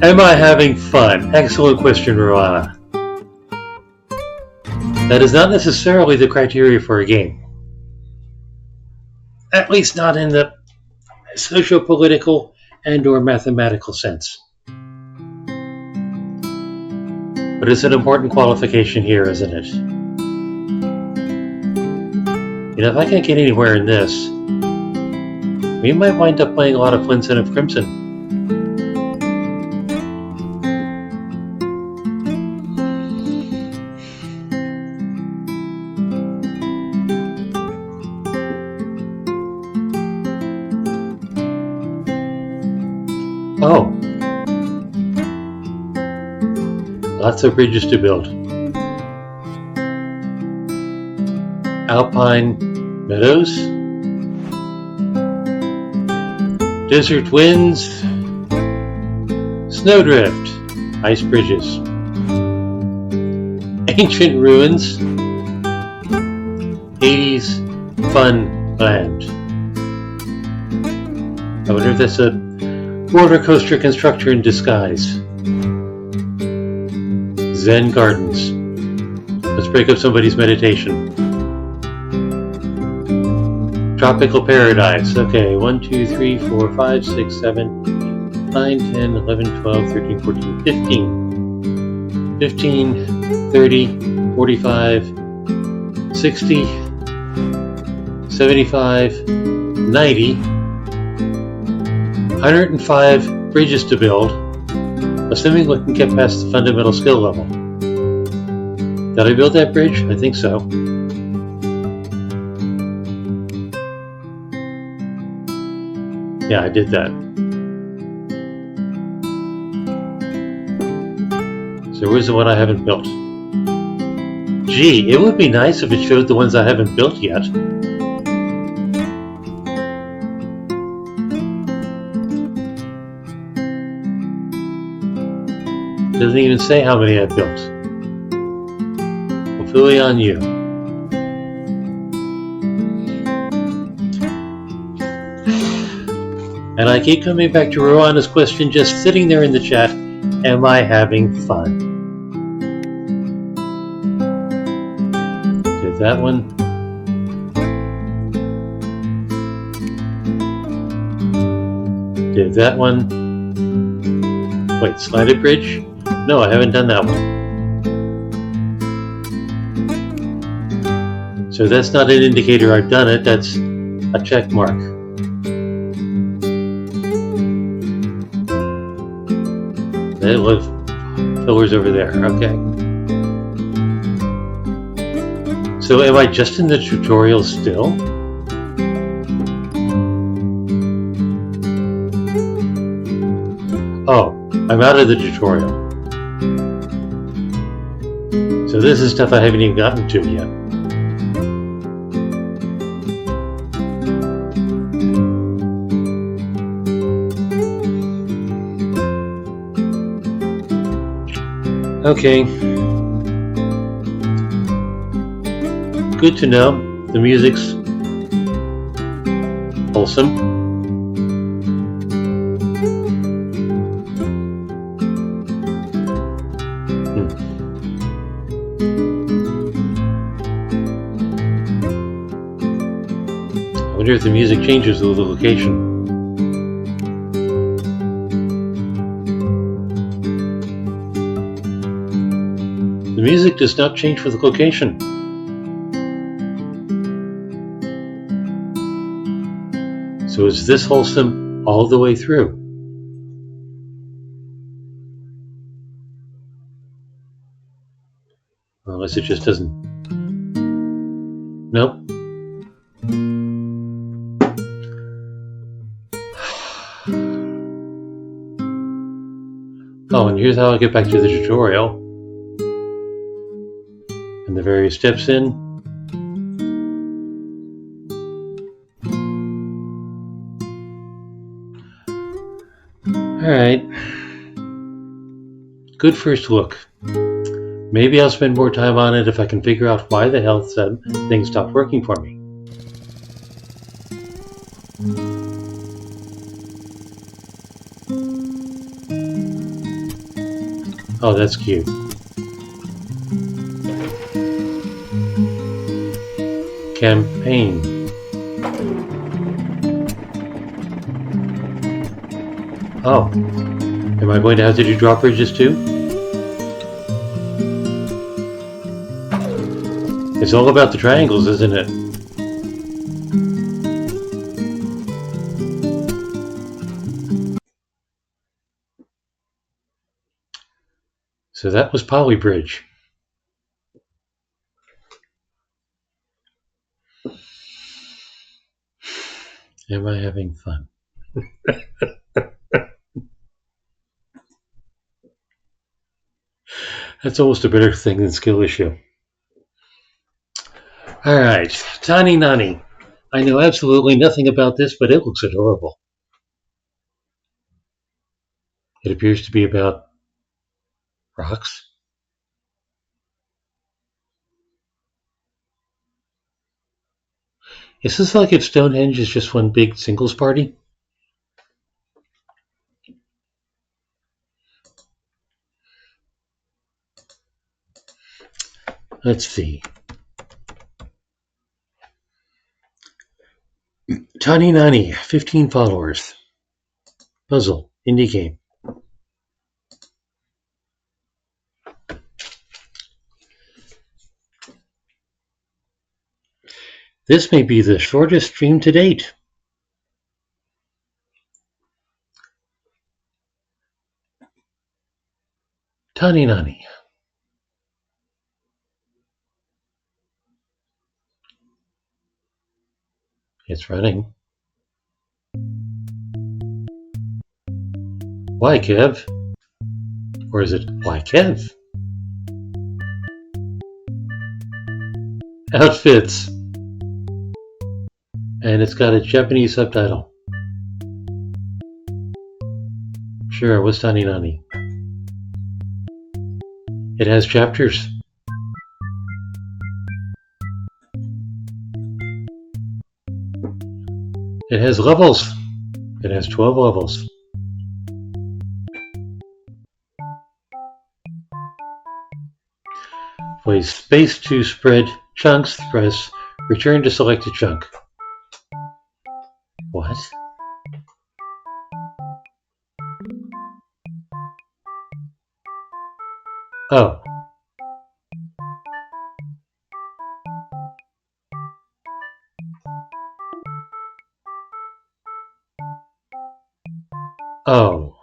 Am I having fun? Excellent question, Rowana. That is not necessarily the criteria for a game. At least not in the socio-political and/or mathematical sense. But it's an important qualification here, isn't it? You know, if I can't get anywhere in this, we might wind up playing a lot of Flynn, Son of Crimson. Oh. Lots of bridges to build. Alpine meadows. Desert winds. Snowdrift. Ice bridges. Ancient ruins. 80s fun land. I wonder if that's a roller coaster constructor in disguise. Zen gardens. Let's break up somebody's meditation. Tropical paradise. Okay, 1, 2, 3, 4, 5, 6, 7, 9, 10, 11, 12, 13, 14, 15. 15, 30, 45, 60, 75, 90, 105 bridges to build, assuming we can get past the fundamental skill level. Did I build that bridge? I think so. Yeah, I did that. So where's the one I haven't built? Gee, it would be nice if it showed the ones I haven't built yet. Doesn't even say how many I've built. Well, fully on you. And I keep coming back to Rowan's question, just sitting there in the chat, am I having fun? Did that one. Did that one. Wait, slanted bridge? No, I haven't done that one. So that's not an indicator I've done it, that's a check mark. They live pillars over there, okay. So am I just in the tutorial still? Oh, I'm out of the tutorial. So this is stuff I haven't even gotten to yet. Okay. Good to know. The music's wholesome. I wonder if the music changes with the location. The music does not change for the location. So is this wholesome all the way through? Unless it just doesn't. Nope. Oh, and here's how I'll get back to the tutorial. And the various steps in. Alright. Good first look. Maybe I'll spend more time on it if I can figure out why the hell things stopped working for me. Oh, that's cute. Campaign. Oh, am I going to have to do drop bridges too? It's all about the triangles, isn't it? So that was Polybridge. Am I having fun? That's almost a better thing than skill issue. Alright, TaniNani. I know absolutely nothing about this, but it looks adorable. It appears to be about rocks. Is this like if Stonehenge is just one big singles party? Let's see. TaniNani, 15 followers. Puzzle, indie game. This may be the shortest stream to date. TaniNani. It's running. Why, Kev? Or is it, why, Kev? Outfits. And it's got a Japanese subtitle. Sure, what's TaniNani? It has chapters. It has levels. It has 12 levels. Place space to spread chunks, press return to select a chunk. What? Oh. Oh.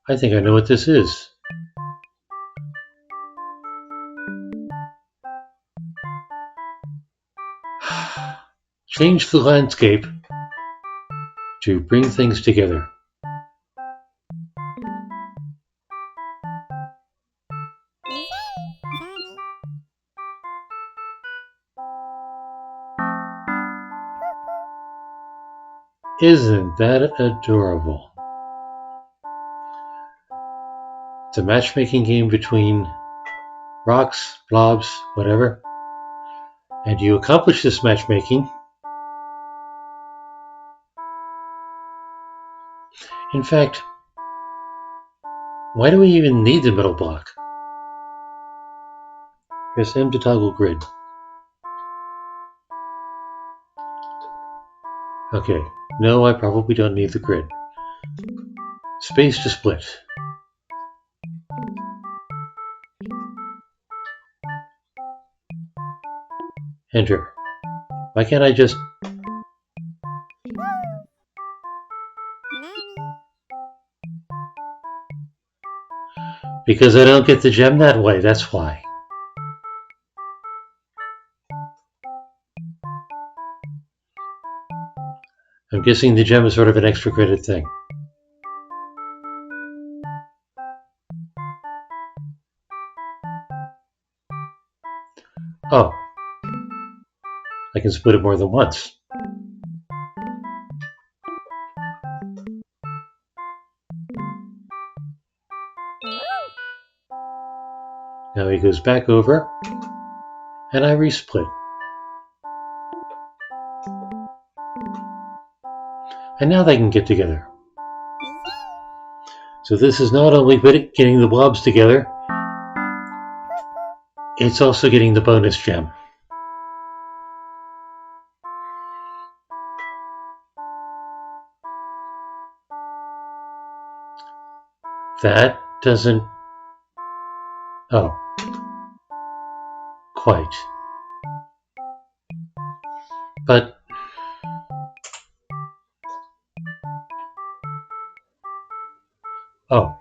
I think I know what this is. Change the landscape to bring things together. Isn't that adorable? It's a matchmaking game between rocks, blobs, whatever. And you accomplish this matchmaking. In fact, why do we even need the middle block? Press M to toggle grid. Okay, no, I probably don't need the grid. Space to split. Enter. Why can't I just... Because I don't get the gem that way, that's why. I'm guessing the gem is sort of an extra credit thing. Oh. I can split it more than once. Now he goes back over, and I resplit. And now they can get together. So this is not only getting the blobs together, it's also getting the bonus gem. That doesn't... Oh. Quite. But... Oh.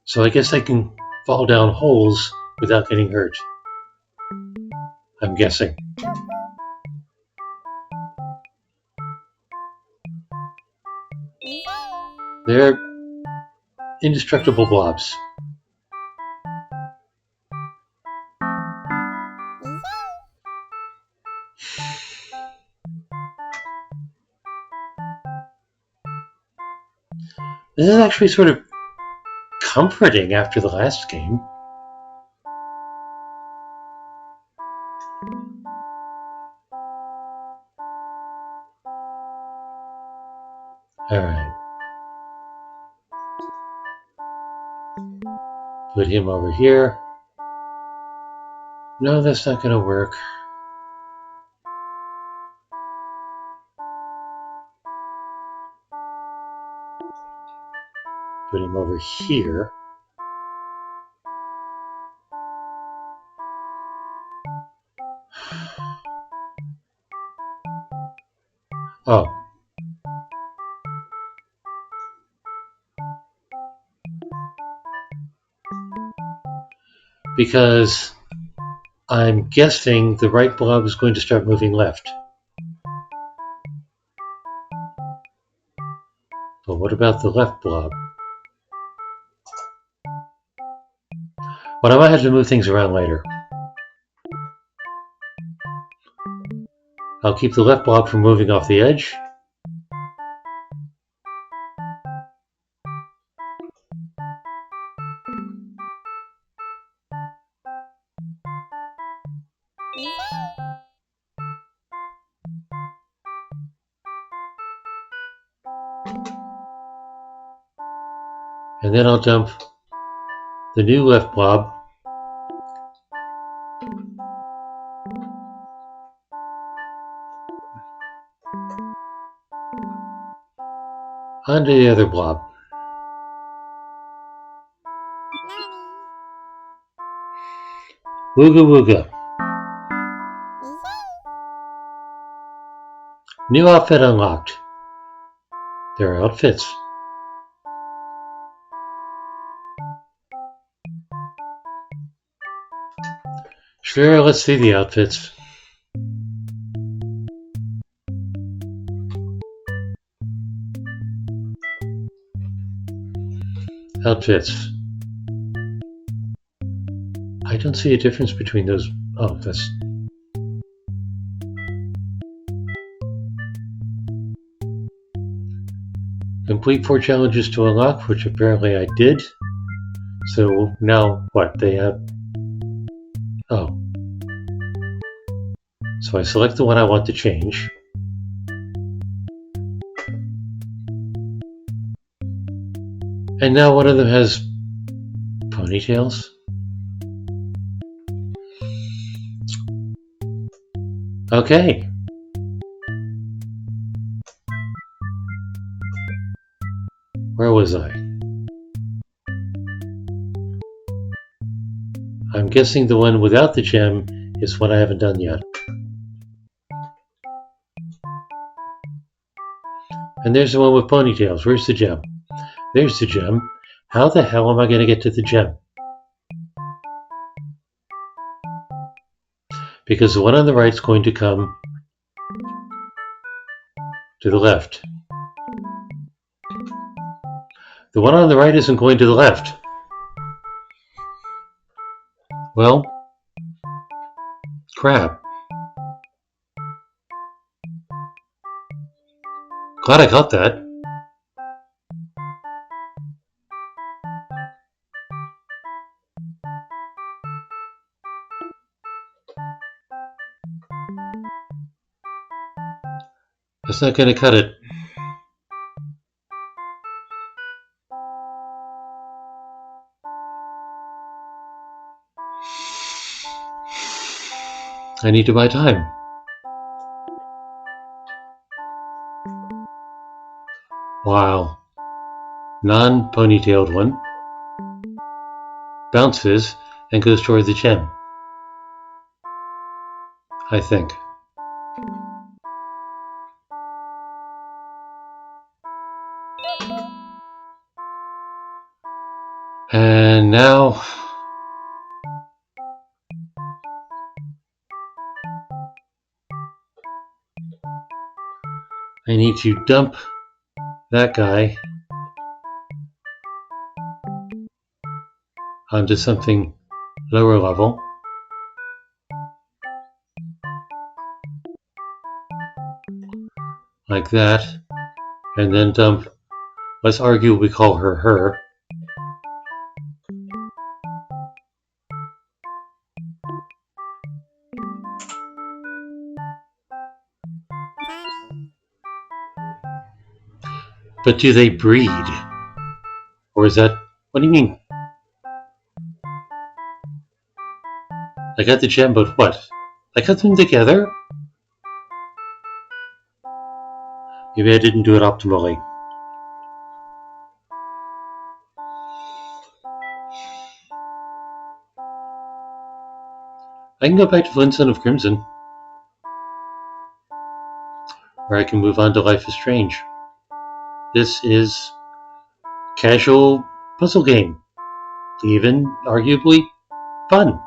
So I guess I can fall down holes without getting hurt. I'm guessing. They're indestructible blobs. This is actually sort of comforting after the last game. Alright. Put him over here. No, that's not going to work. Put him over here. Oh. because I'm guessing the right blob is going to start moving left. But what about the left blob? Well, I might have to move things around later. I'll keep the left blob from moving off the edge. And then I'll dump the new left blob onto the other blob. Wooga wooga. New outfit unlocked. There are outfits. Sure, let's see the outfits. Outfits. I don't see a difference between those. Oh, that's... Complete 4 challenges to unlock, which apparently I did. So now what? They have... Oh. So I select the one I want to change. And now one of them has ponytails. Okay. Where was I? I'm guessing the one without the gem is what I haven't done yet. And there's the one with ponytails. Where's the gem? There's the gem. How the hell am I going to get to the gem? Because the one on the right is going to come to the left. The one on the right isn't going to the left. Well, crap. Glad I got that. That's not going to cut it. I need to buy time. Wow. Non-ponytailed one bounces and goes toward the gem. I think. And now I need to dump that guy onto something lower level. Like that. And then dump, let's argue we call her her. But do they breed? Or is that... What do you mean? I got the gem, but what? I cut them together? Maybe I didn't do it optimally. I can go back to Flynn, Son of Crimson. Or I can move on to Life is Strange. This is casual puzzle game. Even, arguably, Fun.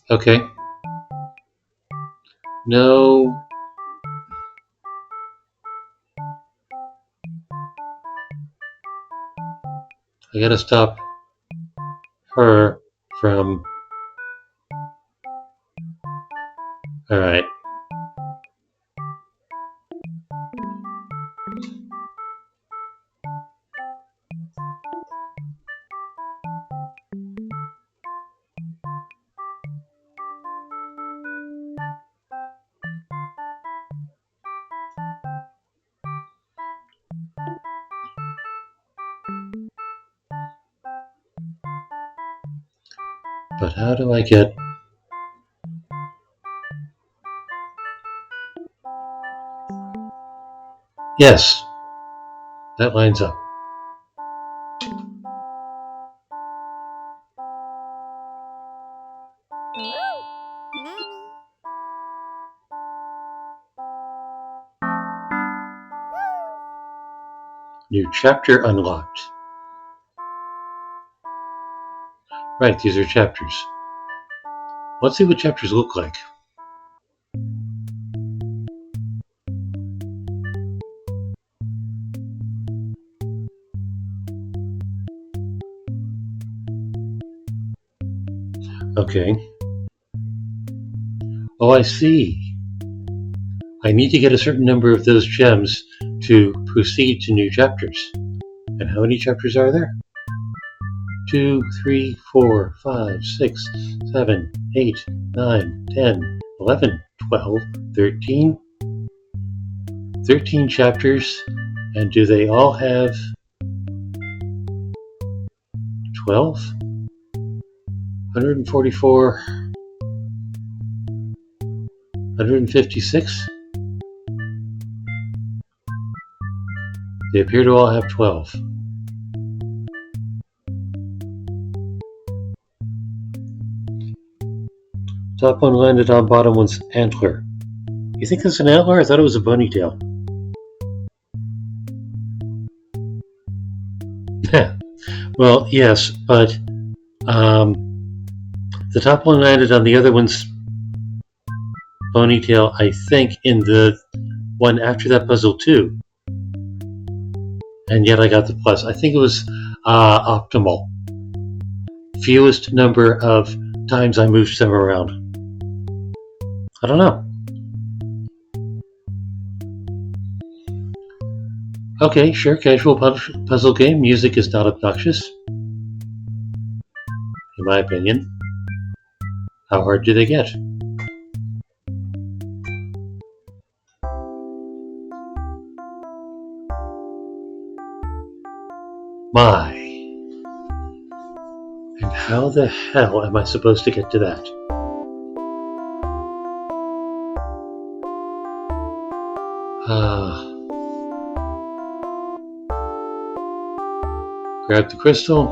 Okay. No. I gotta stop her from... Alright. But how do I get... Yes, that lines up. New chapter unlocked. Right, these are chapters. Let's see what chapters look like. Okay. Oh, I see. I need to get a certain number of those gems to proceed to new chapters. And how many chapters are there? 2, 3, 4, 5, 6, 7, 8, 9, 10, 11, 12, 13. 13 chapters. And do they all have 12? 144, 156? They appear to all have 12. Top one landed on bottom one's antler. You think that's an antler? I thought it was a bunny tail. Well, yes, but the top one landed on the other one's ponytail, I think, in the one after that puzzle too. And yet I got the plus. I think it was optimal. Fewest number of times I moved them around. I don't know. Okay, sure, casual puzzle game. Music is not obnoxious, in my opinion. How hard do they get? My. And how the hell am I supposed to get to that? Grab the crystal.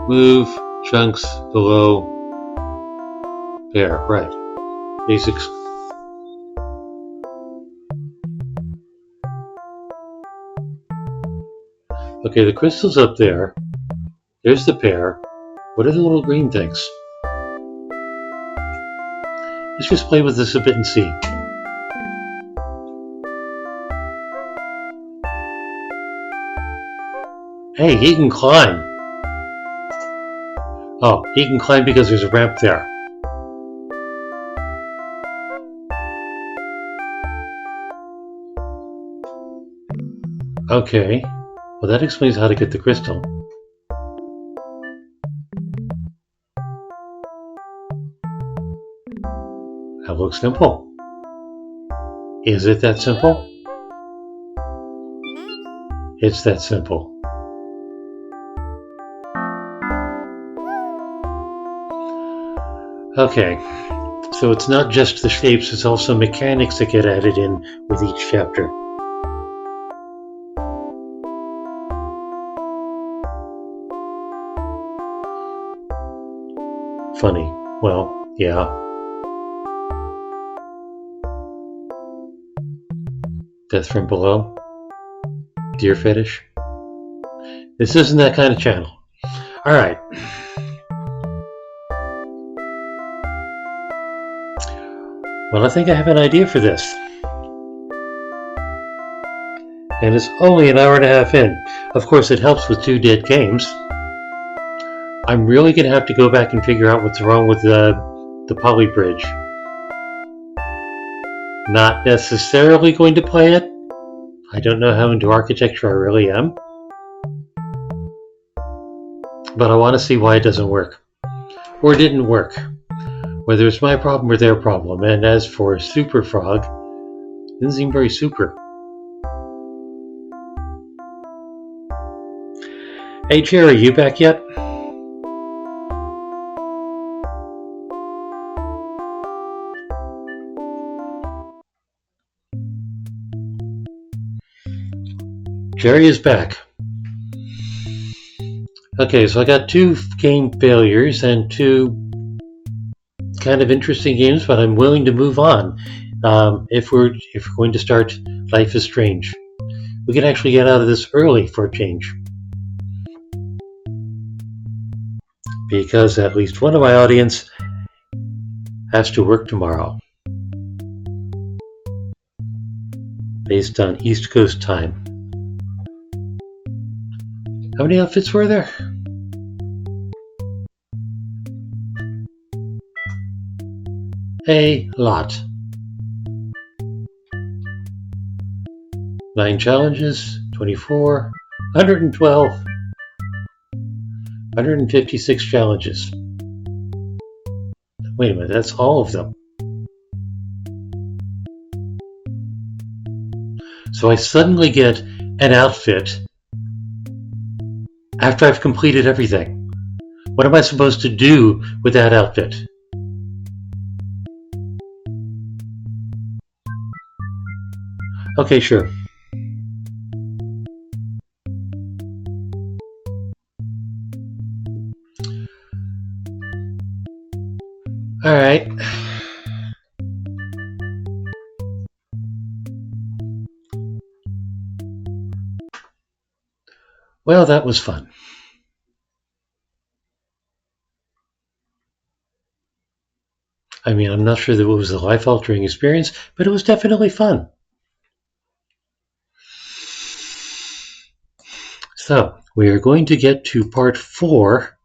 Move chunks below pair. Right. Basics. Okay, the crystal's up there. There's the pair. What are the little green things? Let's just play with this a bit and see. Hey, he can climb. Oh, he can climb because there's a ramp there. Okay, well that explains how to get the crystal. That looks simple. Is it that simple? It's that simple. Okay, so it's not just the shapes, it's also mechanics that get added in with each chapter. Funny. Well, yeah. Death from Below. Deer fetish. This isn't that kind of channel. Alright. Well, I think I have an idea for this. And it's only an hour and a half in. Of course, it helps with 2 dead games. I'm really going to have to go back and figure out what's wrong with the poly bridge. Not necessarily going to play it. I don't know how into architecture I really am. But I want to see why it doesn't work. Or didn't work. Whether it's my problem or their problem. And as for Superfrog, it doesn't seem very super. Hey Jerry, you back yet? Jerry is back. Okay, so I got 2 game failures and 2 kind of interesting games, but I'm willing to move on. If we're going to start Life is Strange, we can actually get out of this early for a change, because at least one of my audience has to work tomorrow, based on East Coast time. How many outfits were there? A lot. 9 challenges, 24, 112, 156 challenges. Wait a minute, that's all of them. So I suddenly get an outfit after I've completed everything. What am I supposed to do with that outfit? Okay, sure. Alright. Well, that was fun. I mean, I'm not sure that it was a life-altering experience, but it was definitely fun. So, we are going to get to part 4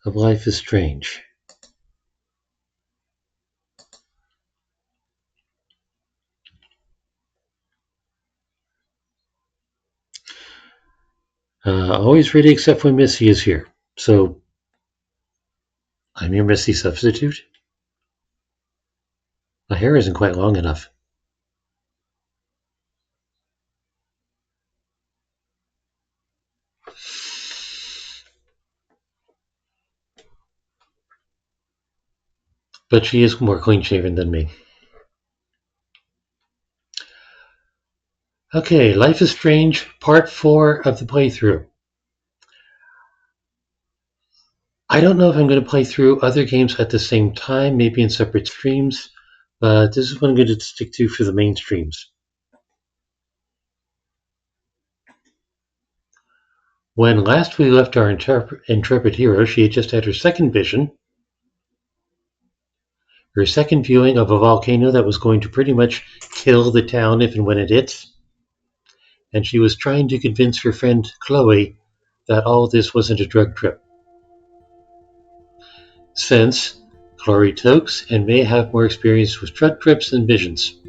of Life is Strange. Always ready except when Missy is here. So, I'm your Missy substitute. My hair isn't quite long enough. But she is more clean-shaven than me. Okay, Life is Strange, part 4 of the playthrough. I don't know if I'm going to play through other games at the same time, maybe in separate streams, but this is what I'm going to stick to for the main streams. When last we left our intrepid hero, she had just had her second vision, her second viewing of a volcano that was going to pretty much kill the town if and when it hits, and she was trying to convince her friend Chloe that all this wasn't a drug trip. Since Chloe tokes and may have more experience with drug trips than visions.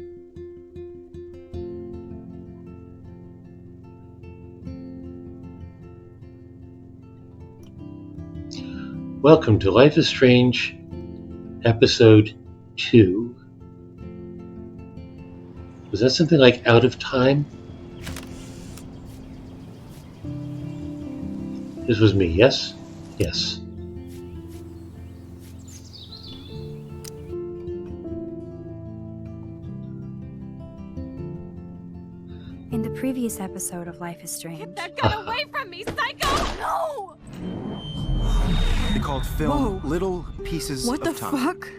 Welcome to Life is Strange, Episode 2. Was that something like Out of Time? This was me, yes? Yes. In the previous episode of Life is Strange... Get that gun away from me, psycho! No! They called film little pieces What the of time. fuck?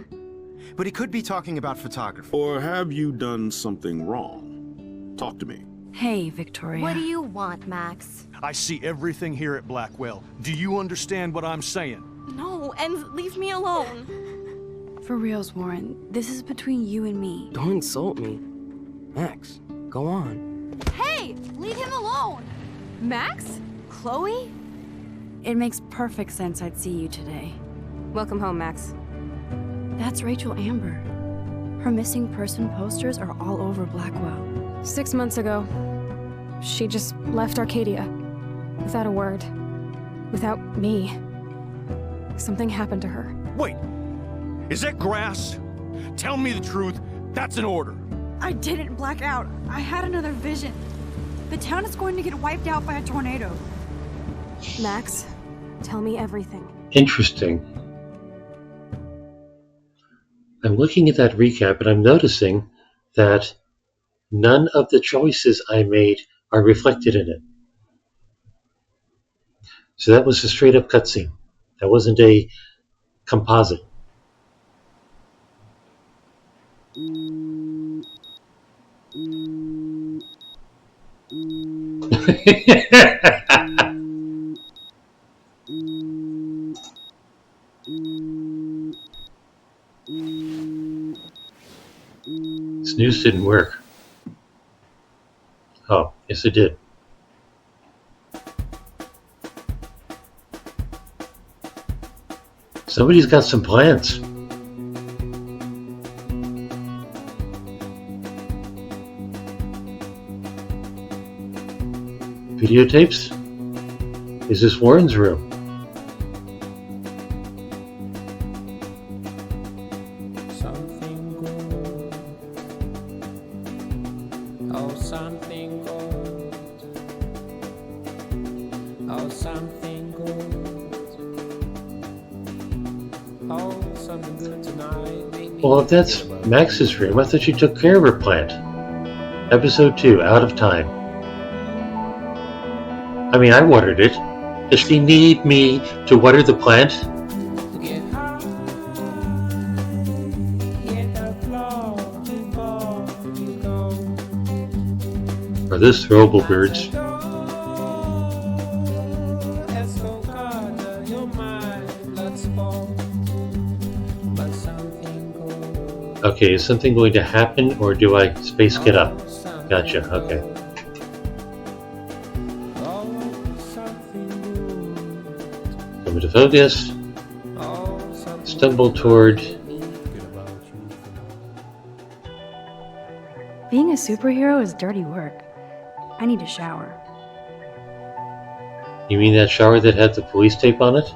But he could be talking about photography. Or have you done something wrong? Talk to me. Hey, Victoria. What do you want, Max? I see everything here at Blackwell. Do you understand what I'm saying? No, and leave me alone. For reals, Warren, this is between you and me. Don't insult me. Max, go on. Hey, leave him alone! Max? Chloe? It makes perfect sense I'd see you today. Welcome home, Max. That's Rachel Amber. Her missing person posters are all over Blackwell. 6 months ago, she just left Arcadia. Without a word. Without me. Something happened to her. Wait, is that grass? Tell me the truth. That's an order. I didn't black out. I had another vision. The town is going to get wiped out by a tornado. Max, tell me everything. Interesting. I'm looking at that recap and I'm noticing that none of the choices I made are reflected in it. So that was a straight up cutscene. That wasn't a composite. Snooze didn't work. Oh, yes it did. Somebody's got some plans. Videotapes? Is this Warren's room? Something good. Oh, something good. Oh, something good. Oh, something good tonight. Well, if that's Max's room, I thought she took care of her plant. Episode 2, Out of Time. I mean, I watered it. Does she need me to water the plant? Get high. Hit the floor before you go. Or those throwable birds? Let's go color your mind. Let's fall. But something good. Okay, is something going to happen or do I space get up? Gotcha, okay. Come to focus. Stumble toward. Being a superhero is dirty work. I need a shower. You mean that shower that had the police tape on it?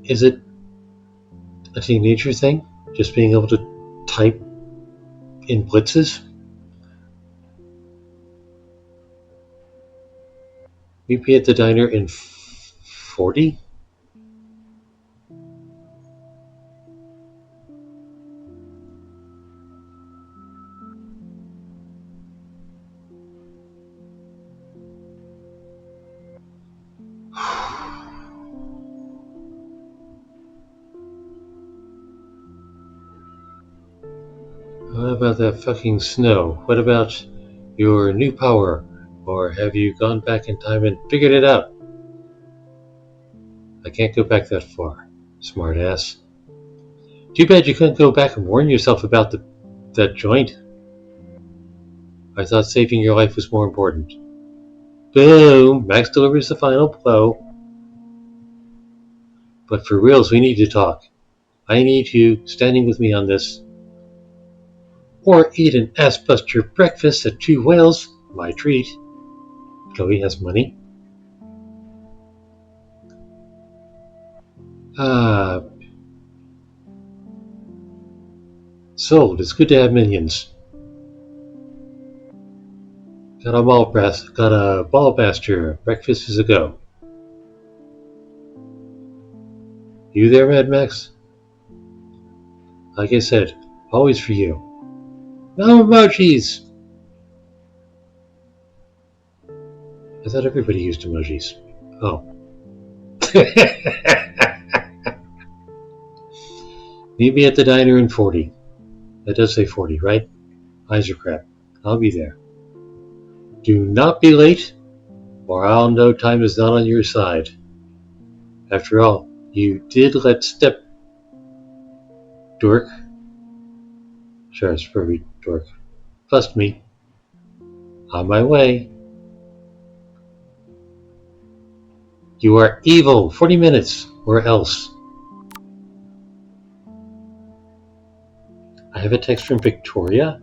Is it a teenager thing? Just being able to type in blitzes? Meet me at the diner in 40? What about that fucking snow? What about your new power? Or have you gone back in time and figured it out? I can't go back that far, smartass. Too bad you couldn't go back and warn yourself about that joint. I thought saving your life was more important. Boom! Max delivers the final blow. But for reals, we need to talk. I need you standing with me on this. Or eat an ass-buster breakfast at Two Whales, my treat. Chloe has money. Sold. It's good to have minions. Got a ball pasture. Breakfast is a go. You there, Mad Max? Like I said, always for you. No emojis! I thought everybody used emojis. Oh. Meet me at the diner in 40. That does say 40, right? Eyes are crap. I'll be there. Do not be late, or I'll know time is not on your side. After all, you did let Dork, Sheriff's Dork, bust me. On my way. You are evil. 40 minutes, or else. I have a text from Victoria.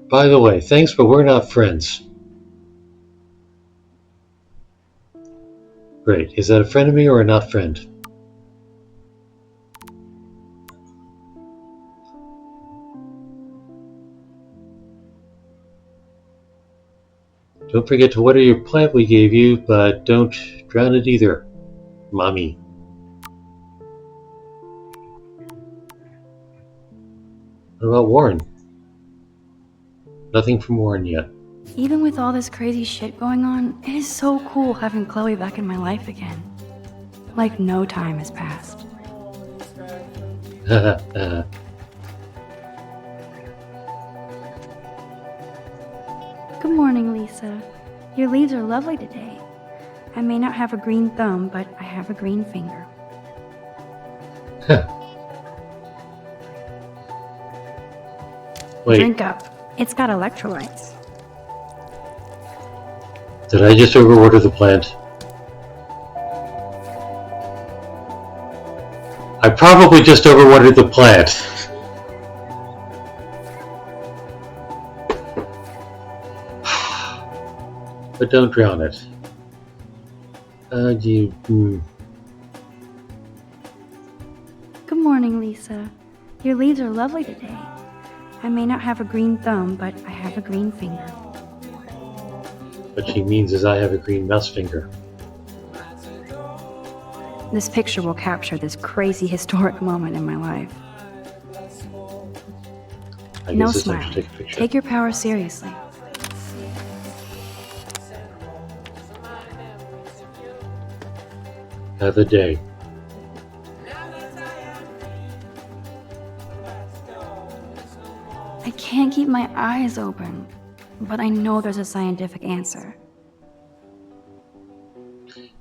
By the way, thanks, but we're not friends. Great. Is that a friend of me or a not friend? Don't forget to water your plant we gave you, but don't drown it either, Mommy. What about Warren? Nothing from Warren yet. Even with all this crazy shit going on, it is so cool having Chloe back in my life again. Like no time has passed. Good morning, Lisa. Your leaves are lovely today. I may not have a green thumb, but I have a green finger. Wait, Drink up. It's got electrolytes. did I just overwater the plant? I probably just overwatered the plant. But don't drown it. Good morning, Lisa. Your leaves are lovely today. I may not have a green thumb, but I have a green finger. What she means is I have a green mouse finger. This picture will capture this crazy historic moment in my life. I No guess it's time to smiling. take a picture. Take your power seriously. Have a day. I can't keep my eyes open, but I know there's a scientific answer.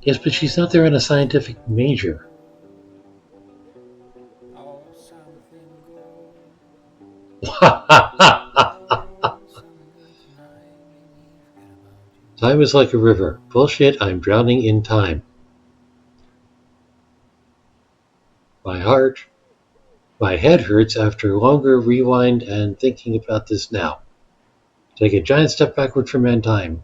Yes, but she's not there on a scientific major. Time is like a river. Bullshit, I'm drowning in time. My head hurts after longer rewind and thinking about this now. Take a giant step backward for mankind.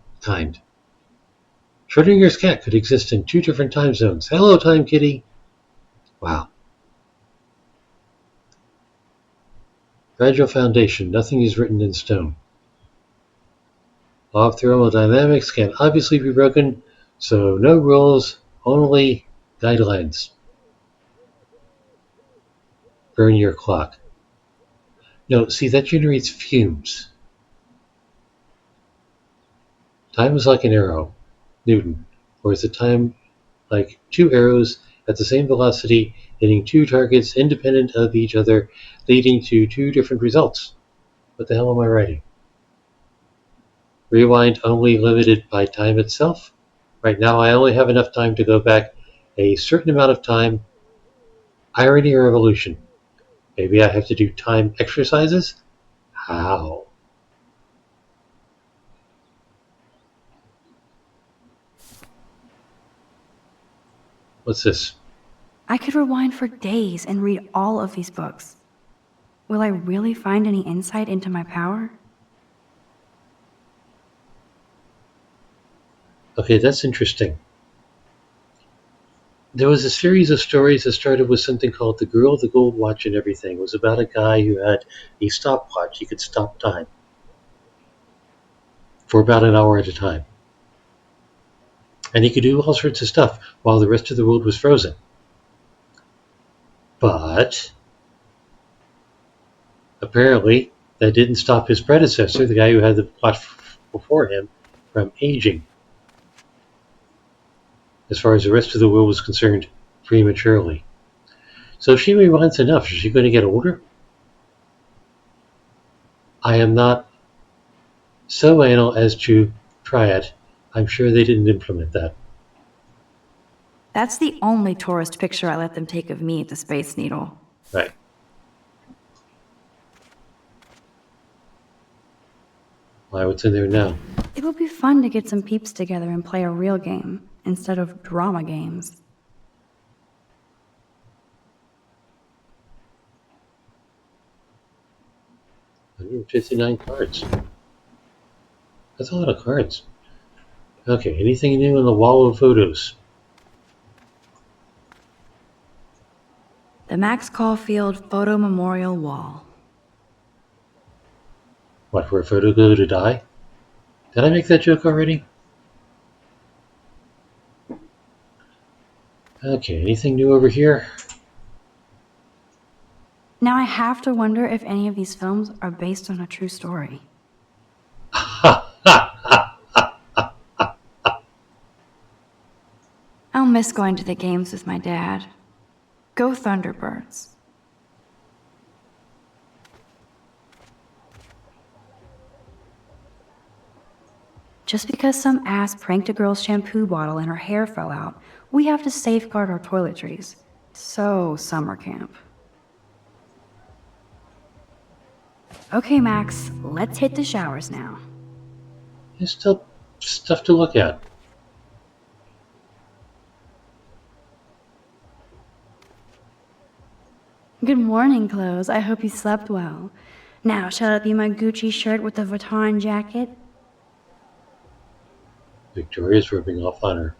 Schrodinger's cat could exist in 2 different time zones. Hello, time kitty. Wow. Fragile foundation. Nothing is written in stone. Law of thermodynamics can obviously be broken, so no rules, only guidelines. Burn your clock. No, see, that generates fumes. Time is like an arrow, Newton, or is it time like 2 arrows at the same velocity hitting 2 targets independent of each other, leading to 2 different results? What the hell am I writing? Rewind only limited by time itself? Right now I only have enough time to go back a certain amount of time. Irony or evolution? Maybe I have to do time exercises? How? What's this? I could rewind for days and read all of these books. Will I really find any insight into my power? Okay, that's interesting. There was a series of stories that started with something called The Girl, the Gold Watch, and Everything. It was about a guy who had a stopwatch. He could stop time for about an hour at a time. And he could do all sorts of stuff while the rest of the world was frozen. But apparently that didn't stop his predecessor, the guy who had the watch before him, from aging, as far as the rest of the world was concerned, prematurely. So if she rewinds enough, is she going to get older? I am not so anal as to try it. I'm sure they didn't implement that. That's the only tourist picture I let them take of me at the Space Needle. Right. Why, what's in there now? It would be fun to get some peeps together and play a real game instead of drama games. $159 cards. That's a lot of cards. Okay, anything new in the wall of photos? The Max Caulfield Photo Memorial Wall. What, for a photo go to die? Did I make that joke already? Okay, anything new over here? Now I have to wonder if any of these films are based on a true story. I'll miss going to the games with my dad. Go Thunderbirds. Just because some ass pranked a girl's shampoo bottle and her hair fell out, we have to safeguard our toiletries. So, summer camp. Okay, Max, let's hit the showers now. There's still stuff to look at. Good morning, clothes. I hope you slept well. Now, shall it be my Gucci shirt with the Vuitton jacket? Victoria's rubbing off on her.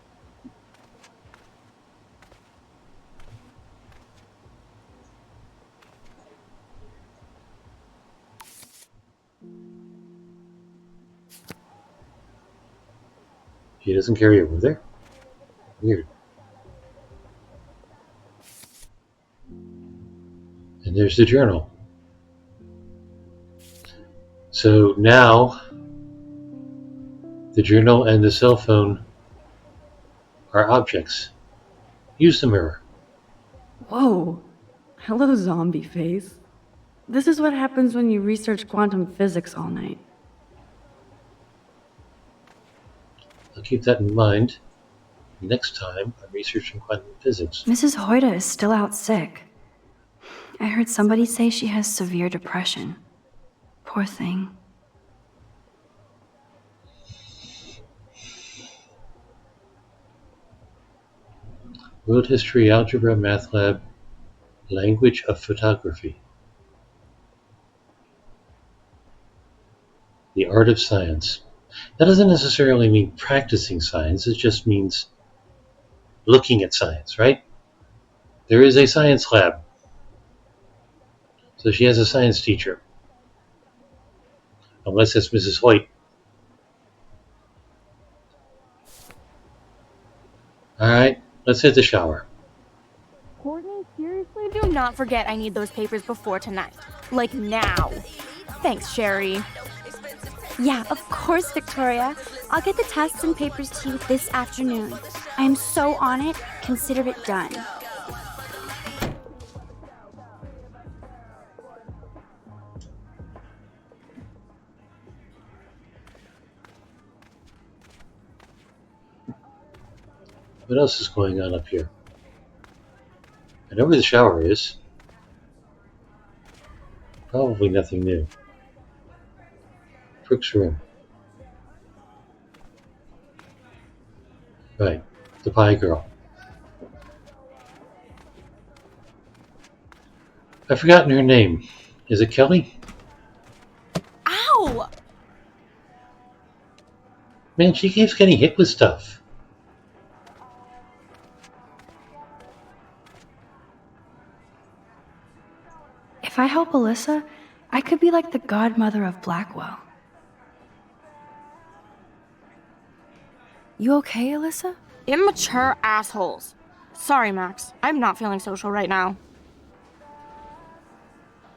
She doesn't carry it with her? Weird. And there's the journal. So now, the journal and the cell phone are objects. Use the mirror. Whoa. Hello, zombie face. This is what happens when you research quantum physics all night. I'll keep that in mind next time I'm researching quantum physics. Mrs. Hoyta is still out sick. I heard somebody say she has severe depression. Poor thing. World History, Algebra, Math Lab, Language of Photography. The Art of Science. That doesn't necessarily mean practicing science, it just means looking at science, right? There is a science lab. So she has a science teacher. Unless it's Mrs. Hoyt. Alright, let's hit the shower. Courtney, seriously? Do not forget I need those papers before tonight. Like now. Thanks, Sherry. Yeah, of course, Victoria. I'll get the tests and papers to you this afternoon. I am so on it. Consider it done. What else is going on up here? I know where the shower is. Probably nothing new. Brooke's room. Right, the pie girl. I've forgotten her name. Is it Kelly? Ow! Man, she keeps getting hit with stuff. If I help Alyssa, I could be like the godmother of Blackwell. You okay, Alyssa? Immature assholes. Sorry, Max. I'm not feeling social right now.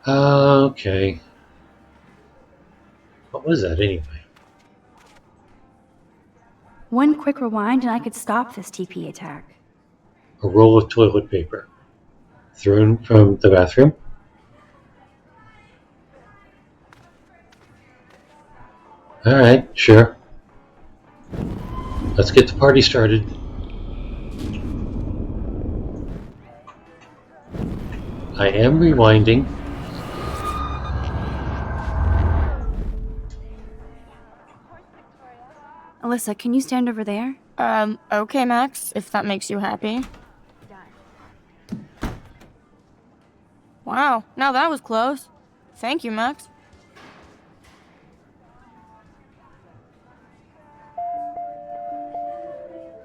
Okay. What was that anyway? One quick rewind and I could stop this TP attack. A roll of toilet paper. Thrown from the bathroom? Alright, sure. Let's get the party started. I am rewinding. Alyssa, can you stand over there? Okay, Max, if that makes you happy. Wow, now that was close. Thank you, Max.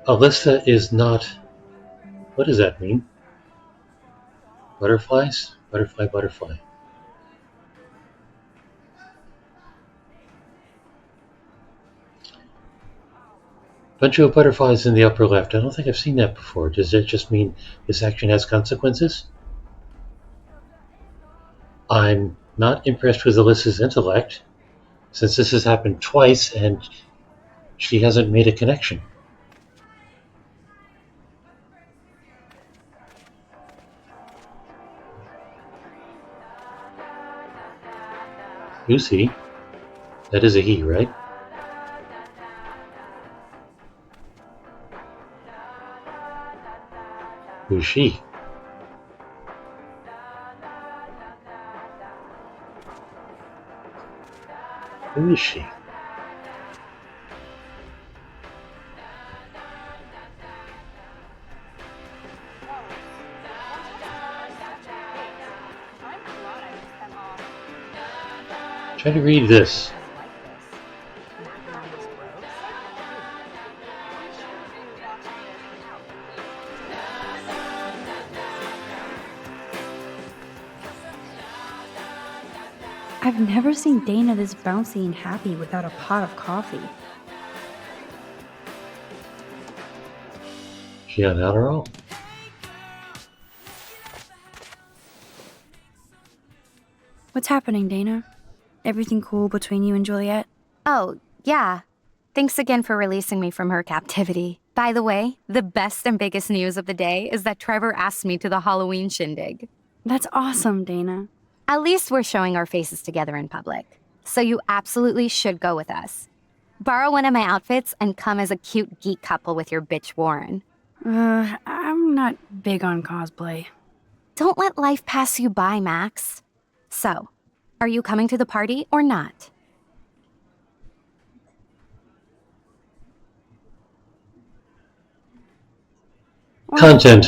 Alyssa is not... What does that mean? Butterflies? Butterfly, butterfly. Bunch of butterflies in the upper left. I don't think I've seen that before. Does that just mean this action has consequences? I'm not impressed with Alyssa's intellect, since this has happened twice and she hasn't made a connection. Who's he? That is a he, right? Who's she? Who is she? Try to read this. I've never seen Dana this bouncy and happy without a pot of coffee. She on Adderall? What's happening, Dana? Everything cool between you and Juliet? Oh, yeah. Thanks again for releasing me from her captivity. By the way, the best and biggest news of the day is that Trevor asked me to the Halloween shindig. That's awesome, Dana. At least we're showing our faces together in public. So you absolutely should go with us. Borrow one of my outfits and come as a cute geek couple with your bitch Warren. I'm not big on cosplay. Don't let life pass you by, Max. So, are you coming to the party or not? Well, Content.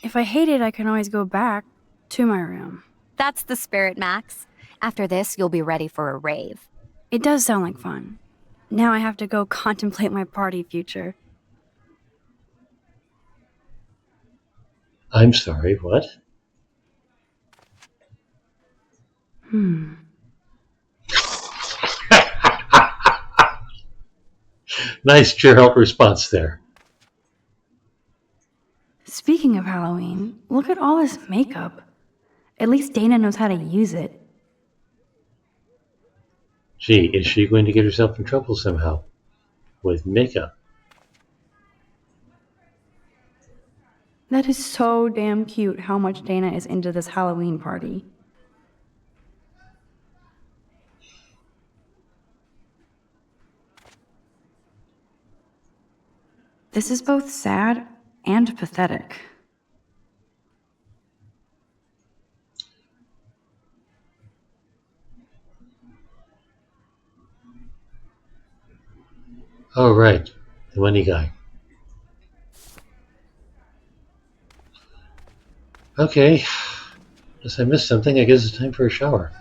If I hate it, I can always go back to my room. That's the spirit, Max. After this, you'll be ready for a rave. It does sound like fun. Now I have to go contemplate my party future. I'm sorry, what? Nice Gerald response there. Speaking of Halloween, look at all this makeup. At least Dana knows how to use it. Gee, is she going to get herself in trouble somehow? With makeup? That is so damn cute how much Dana is into this Halloween party. This is both sad and pathetic. Oh, right. The money guy. Okay. Unless I missed something, I guess it's time for a shower.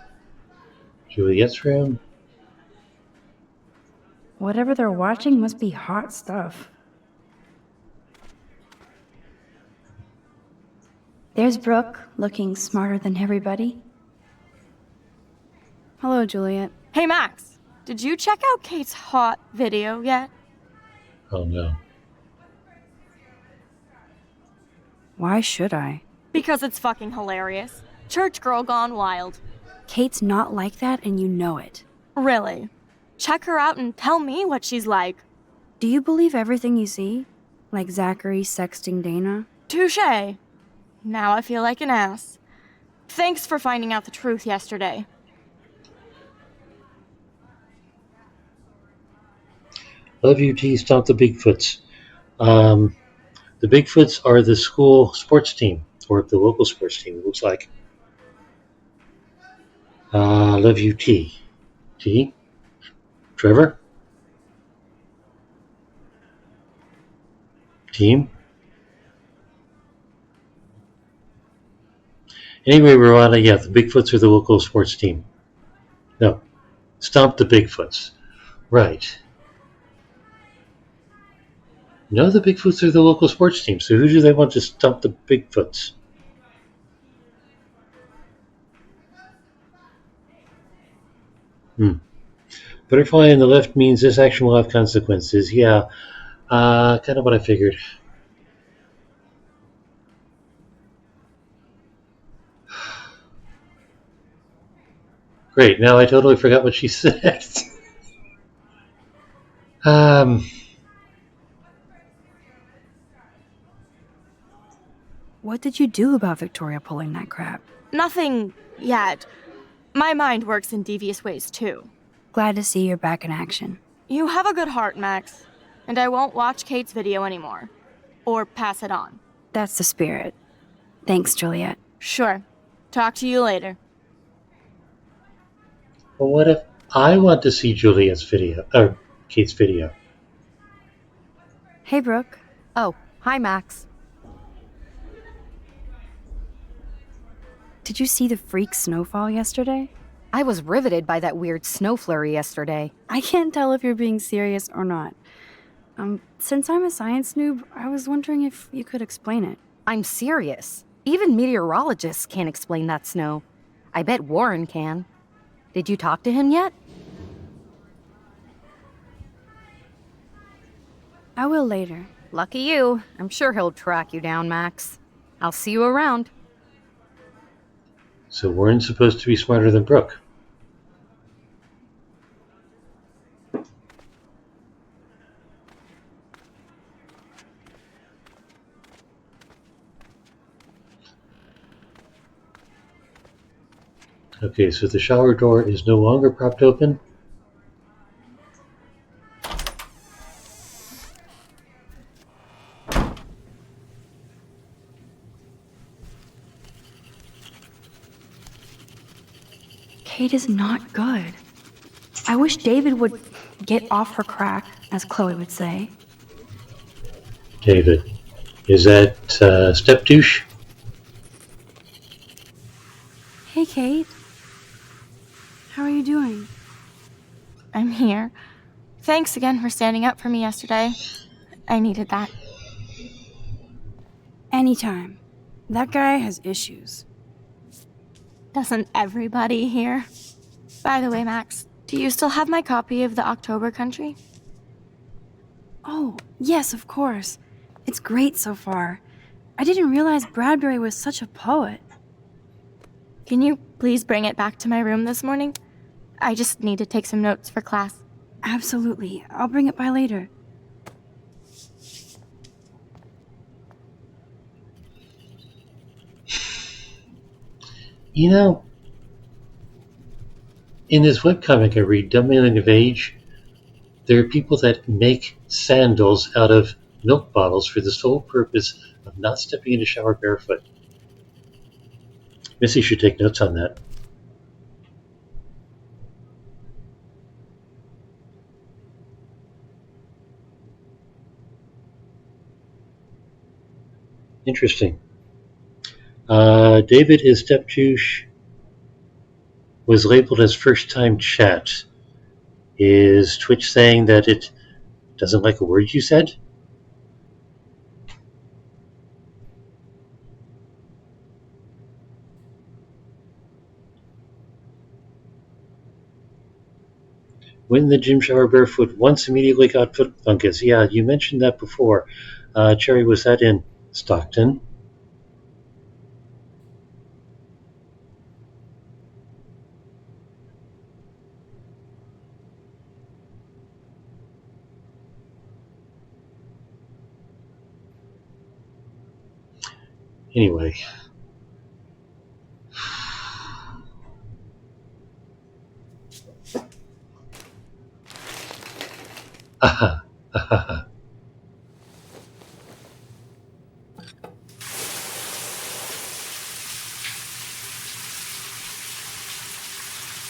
Juliet's room. Whatever they're watching must be hot stuff. There's Brooke, looking smarter than everybody. Hello, Juliet. Hey, Max, did you check out Kate's hot video yet? Oh no. Why should I? Because it's fucking hilarious. Church girl gone wild. Kate's not like that, and you know it. Really? Check her out and tell me what she's like. Do you believe everything you see? Like Zachary sexting Dana? Touché. Now I feel like an ass. Thanks for finding out the truth yesterday. Love you, T. Stomp the Bigfoots. The Bigfoots are the school sports team, or the local sports team, it looks like. Love you, T. T? Trevor? Team? Anyway, Rowena, yeah, the Bigfoots are the local sports team. No, Stomp the Bigfoots. Right. No, the Bigfoots are the local sports team, so who do they want to stomp the Bigfoots? Butterfly on the left means this action will have consequences. Yeah, kind of what I figured. Great, now I totally forgot what she said. What did you do about Victoria pulling that crap? Nothing yet. My mind works in devious ways, too. Glad to see you're back in action. You have a good heart, Max. And I won't watch Kate's video anymore. Or pass it on. That's the spirit. Thanks, Juliet. Sure. Talk to you later. Well, what if I want to see Juliet's video, or Kate's video? Hey, Brooke. Oh, hi, Max. Did you see the freak snowfall yesterday? I was riveted by that weird snow flurry yesterday. I can't tell if you're being serious or not. Since I'm a science noob, I was wondering if you could explain it. I'm serious. Even meteorologists can't explain that snow. I bet Warren can. Did you talk to him yet? I will later. Lucky you. I'm sure he'll track you down, Max. I'll see you around. So Warren's supposed to be smarter than Brooke. Okay, so the shower door is no longer propped open. Kate is not good. I wish David would get off her crack, as Chloe would say. David. Is that step douche? Hey, Kate. How are you doing? I'm here. Thanks again for standing up for me yesterday. I needed that. Anytime. That guy has issues. Doesn't everybody here? By the way, Max, do you still have my copy of The October Country? Oh, yes, of course. It's great so far. I didn't realize Bradbury was such a poet. Can you please bring it back to my room this morning? I just need to take some notes for class. Absolutely. I'll bring it by later. You know, in this webcomic I read, Dumbing of Age, there are people that make sandals out of milk bottles for the sole purpose of not stepping in the shower barefoot. Missy should take notes on that. Interesting. David is step douche was labeled as first time chat. Is Twitch saying that it doesn't like a word you said? Went in the gym shower barefoot. Once immediately got foot fungus. Yeah, you mentioned that before. Cherry, was that in Stockton? Anyway.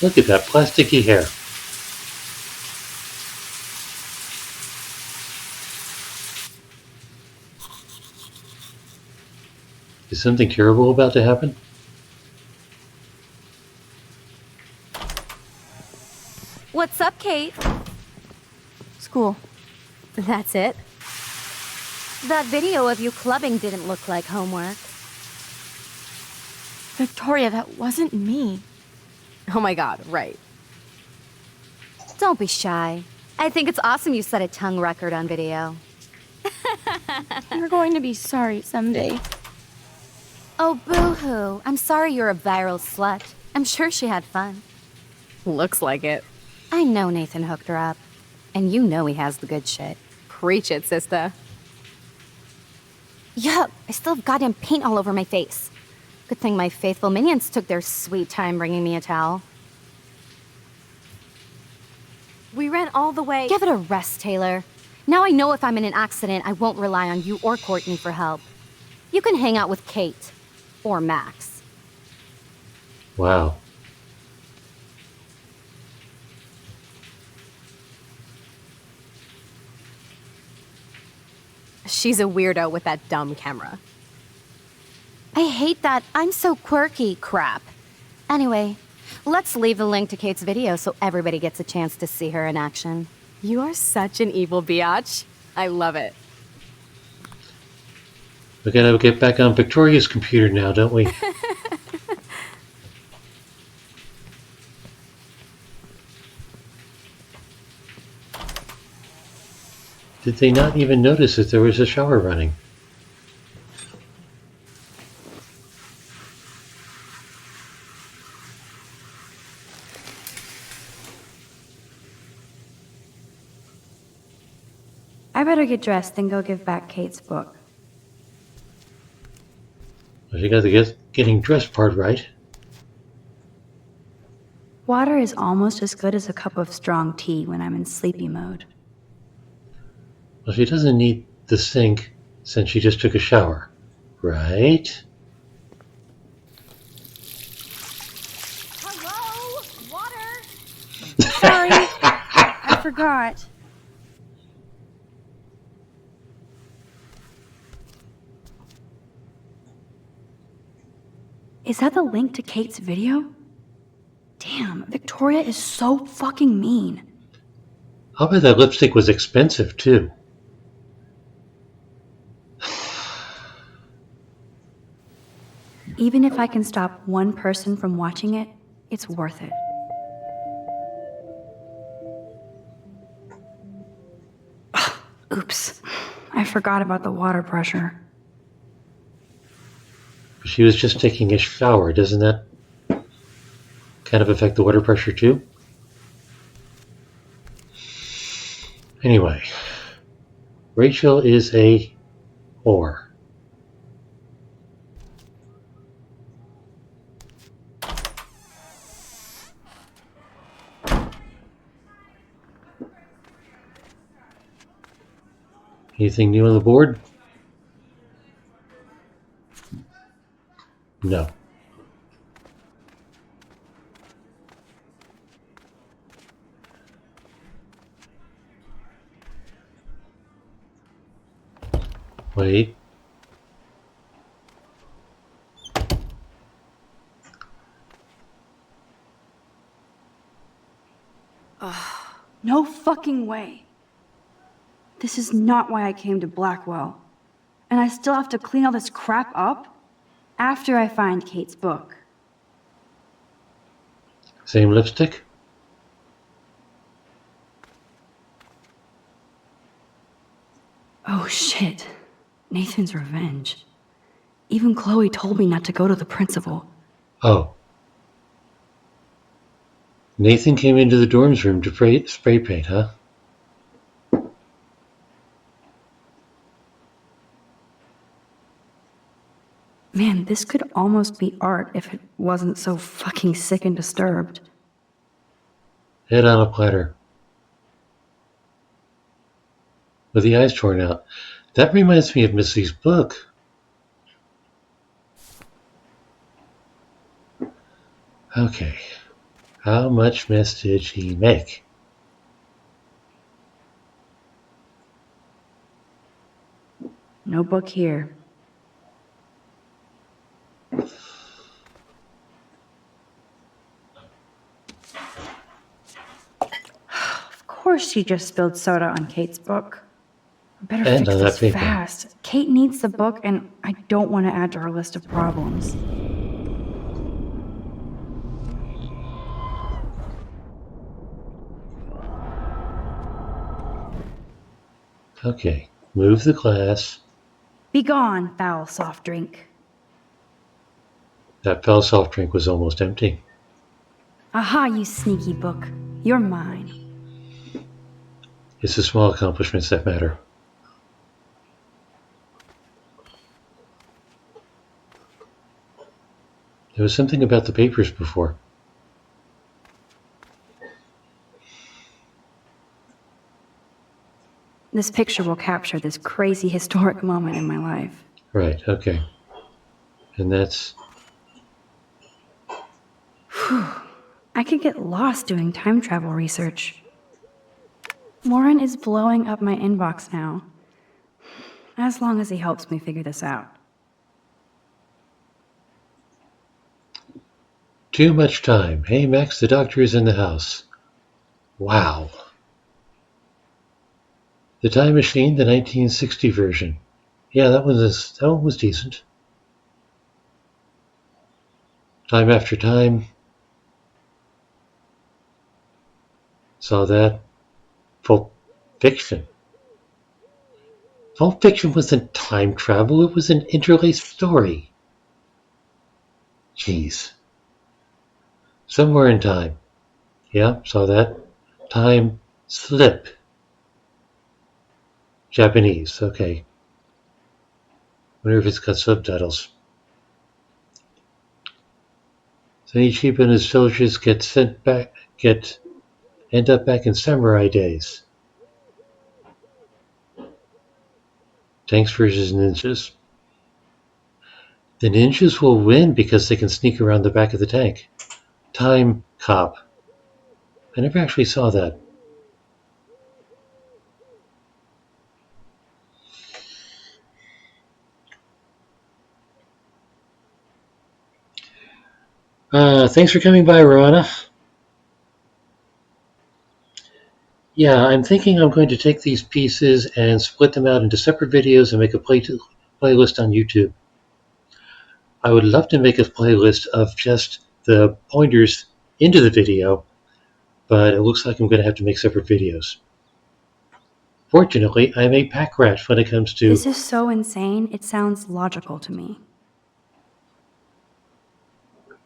Look at that plasticky hair. Is something terrible about to happen? What's up, Kate? School. That's it? That video of you clubbing didn't look like homework. Victoria, that wasn't me. Oh my god, right. Don't be shy. I think it's awesome you set a tongue record on video. You're going to be sorry someday. Oh, boo-hoo. I'm sorry you're a viral slut. I'm sure she had fun. Looks like it. I know Nathan hooked her up. And you know he has the good shit. Preach it, sister. Yuck, I still have goddamn paint all over my face. Good thing my faithful minions took their sweet time bringing me a towel. We ran all the way. Give it a rest, Taylor. Now I know if I'm in an accident, I won't rely on you or Courtney for help. You can hang out with Kate. Or Max. Wow. She's a weirdo with that dumb camera. I hate that I'm so quirky crap. Anyway, let's leave the link to Kate's video so everybody gets a chance to see her in action. You are such an evil biatch. I love it. We gotta get back on Victoria's computer now, don't we? Did they not even notice that there was a shower running? I better get dressed and go give back Kate's book. Well, you got the getting dressed part right. Water is almost as good as a cup of strong tea when I'm in sleepy mode. Well, she doesn't need the sink since she just took a shower, right? Hello? Water? Sorry, I forgot. Is that the link to Kate's video? Damn, Victoria is so fucking mean. I'll bet that lipstick was expensive, too. Even if I can stop one person from watching it, it's worth it. Oops, I forgot about the water pressure. She was just taking a shower. Doesn't that kind of affect the water pressure, too? Anyway, Rachel is a whore. Anything new on the board? No. Wait. No fucking way. This is not why I came to Blackwell. And I still have to clean all this crap up after I find Kate's book. Same lipstick? Oh shit. Nathan's revenge. Even Chloe told me not to go to the principal. Oh. Nathan came into the dorms room to spray paint, huh? Man, this could almost be art if it wasn't so fucking sick and disturbed. Head on a platter. With the eyes torn out. That reminds me of Missy's book. Okay. How much mess did she make? No book here. Of course she just spilled soda on Kate's book. I better And fix on this that paper. fast. Kate needs the book, and I don't want to add to her list of problems. Okay. Move the glass. Be gone, foul soft drink. That foul soft drink was almost empty. Aha, you sneaky book. You're mine. It's the small accomplishments that matter. There was something about the papers before. This picture will capture this crazy historic moment in my life. Right, okay. And that's... Whew. I could get lost doing time travel research. Warren is blowing up my inbox now. As long as he helps me figure this out. Too much time. Hey, Max, the doctor is in the house. Wow. The Time Machine, the 1960 version. Yeah, that one was decent. Time After Time. Saw that. Pulp Fiction. Pulp Fiction wasn't time travel, it was an interlaced story. Jeez. Somewhere in Time. Yeah, saw that. Time Slip. Japanese, okay. Wonder if it's got subtitles. So Ichiban and his soldiers end up back in samurai days. Tanks versus ninjas. The ninjas will win because they can sneak around the back of the tank. Time Cop. I never actually saw that. Thanks for coming by, Rowana. Yeah, I'm thinking I'm going to take these pieces and split them out into separate videos and make a playlist on YouTube. I would love to make a playlist of just the pointers into the video, but it looks like I'm going to have to make separate videos. Fortunately, I'm a pack rat when it comes to... This is so insane, it sounds logical to me.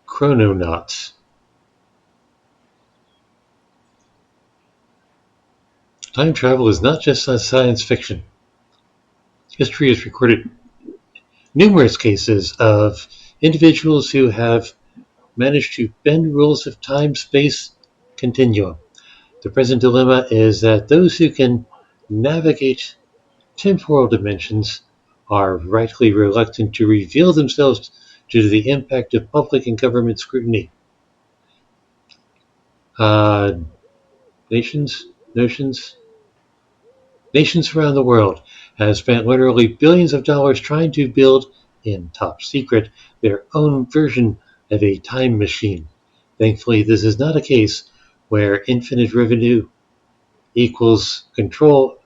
Chrononauts. Time travel is not just science fiction. History has recorded numerous cases of individuals who have managed to bend rules of time-space continuum. The present dilemma is that those who can navigate temporal dimensions are rightly reluctant to reveal themselves due to the impact of public and government scrutiny. Nations around the world have spent literally billions of dollars trying to build, in top secret, their own version of a time machine. Thankfully, this is not a case where infinite revenue equals control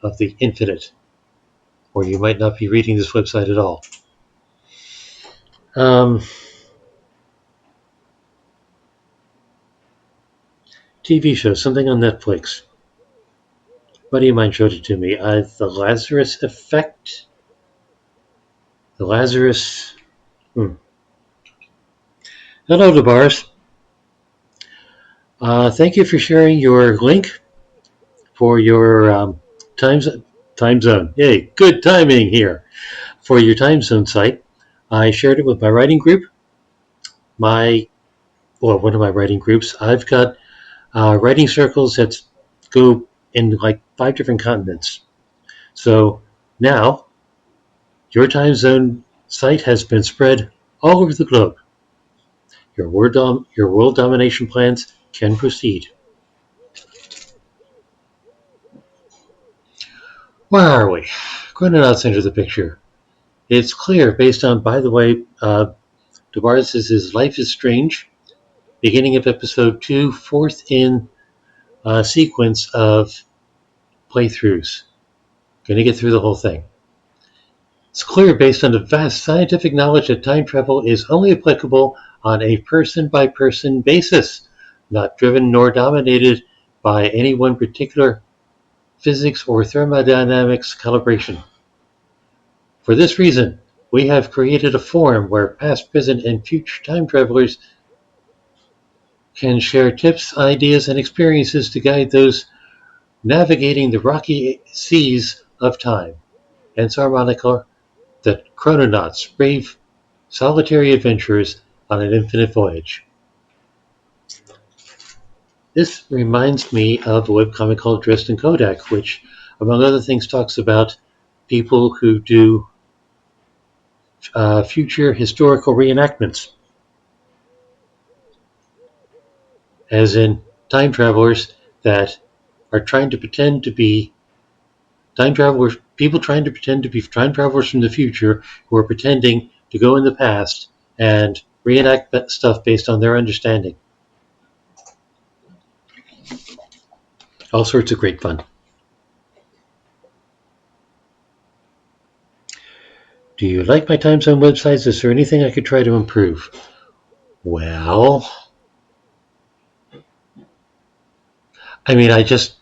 of the infinite, or you might not be reading this website at all. TV show, something on Netflix. buddy of mine showed it to me. The Lazarus effect. The Lazarus. Hello, DeBars. Thank you for sharing your link for your time zone. Yay, good timing here for your time zone site. I shared it with my writing group. One of my writing groups. I've got writing circles that go in like 5 different continents. So now your time zone site has been spread all over the globe. Your world domination plans can proceed. Where are we? Chrononauts enter the picture. It's clear, based on, by the way, Tavares' Life is Strange, beginning of episode 2, fourth in a sequence of playthroughs. Going to get through the whole thing. It's clear, based on the vast scientific knowledge, that time travel is only applicable on a person-by-person basis, not driven nor dominated by any one particular physics or thermodynamics calibration. For this reason, we have created a forum where past, present, and future time travelers can share tips, ideas, and experiences to guide those navigating the rocky seas of time. Hence our moniker, the Chrononauts, brave, solitary adventurers on an infinite voyage. This reminds me of a webcomic called Dresden Kodak, which, among other things, talks about people who do future historical reenactments, as in time travelers that are trying to pretend to be time travelers, people trying to pretend to be time travelers from the future who are pretending to go in the past and reenact that stuff based on their understanding. All sorts of great fun. Do you like my time zone websites? Is there anything I could try to improve? Well, I mean, I just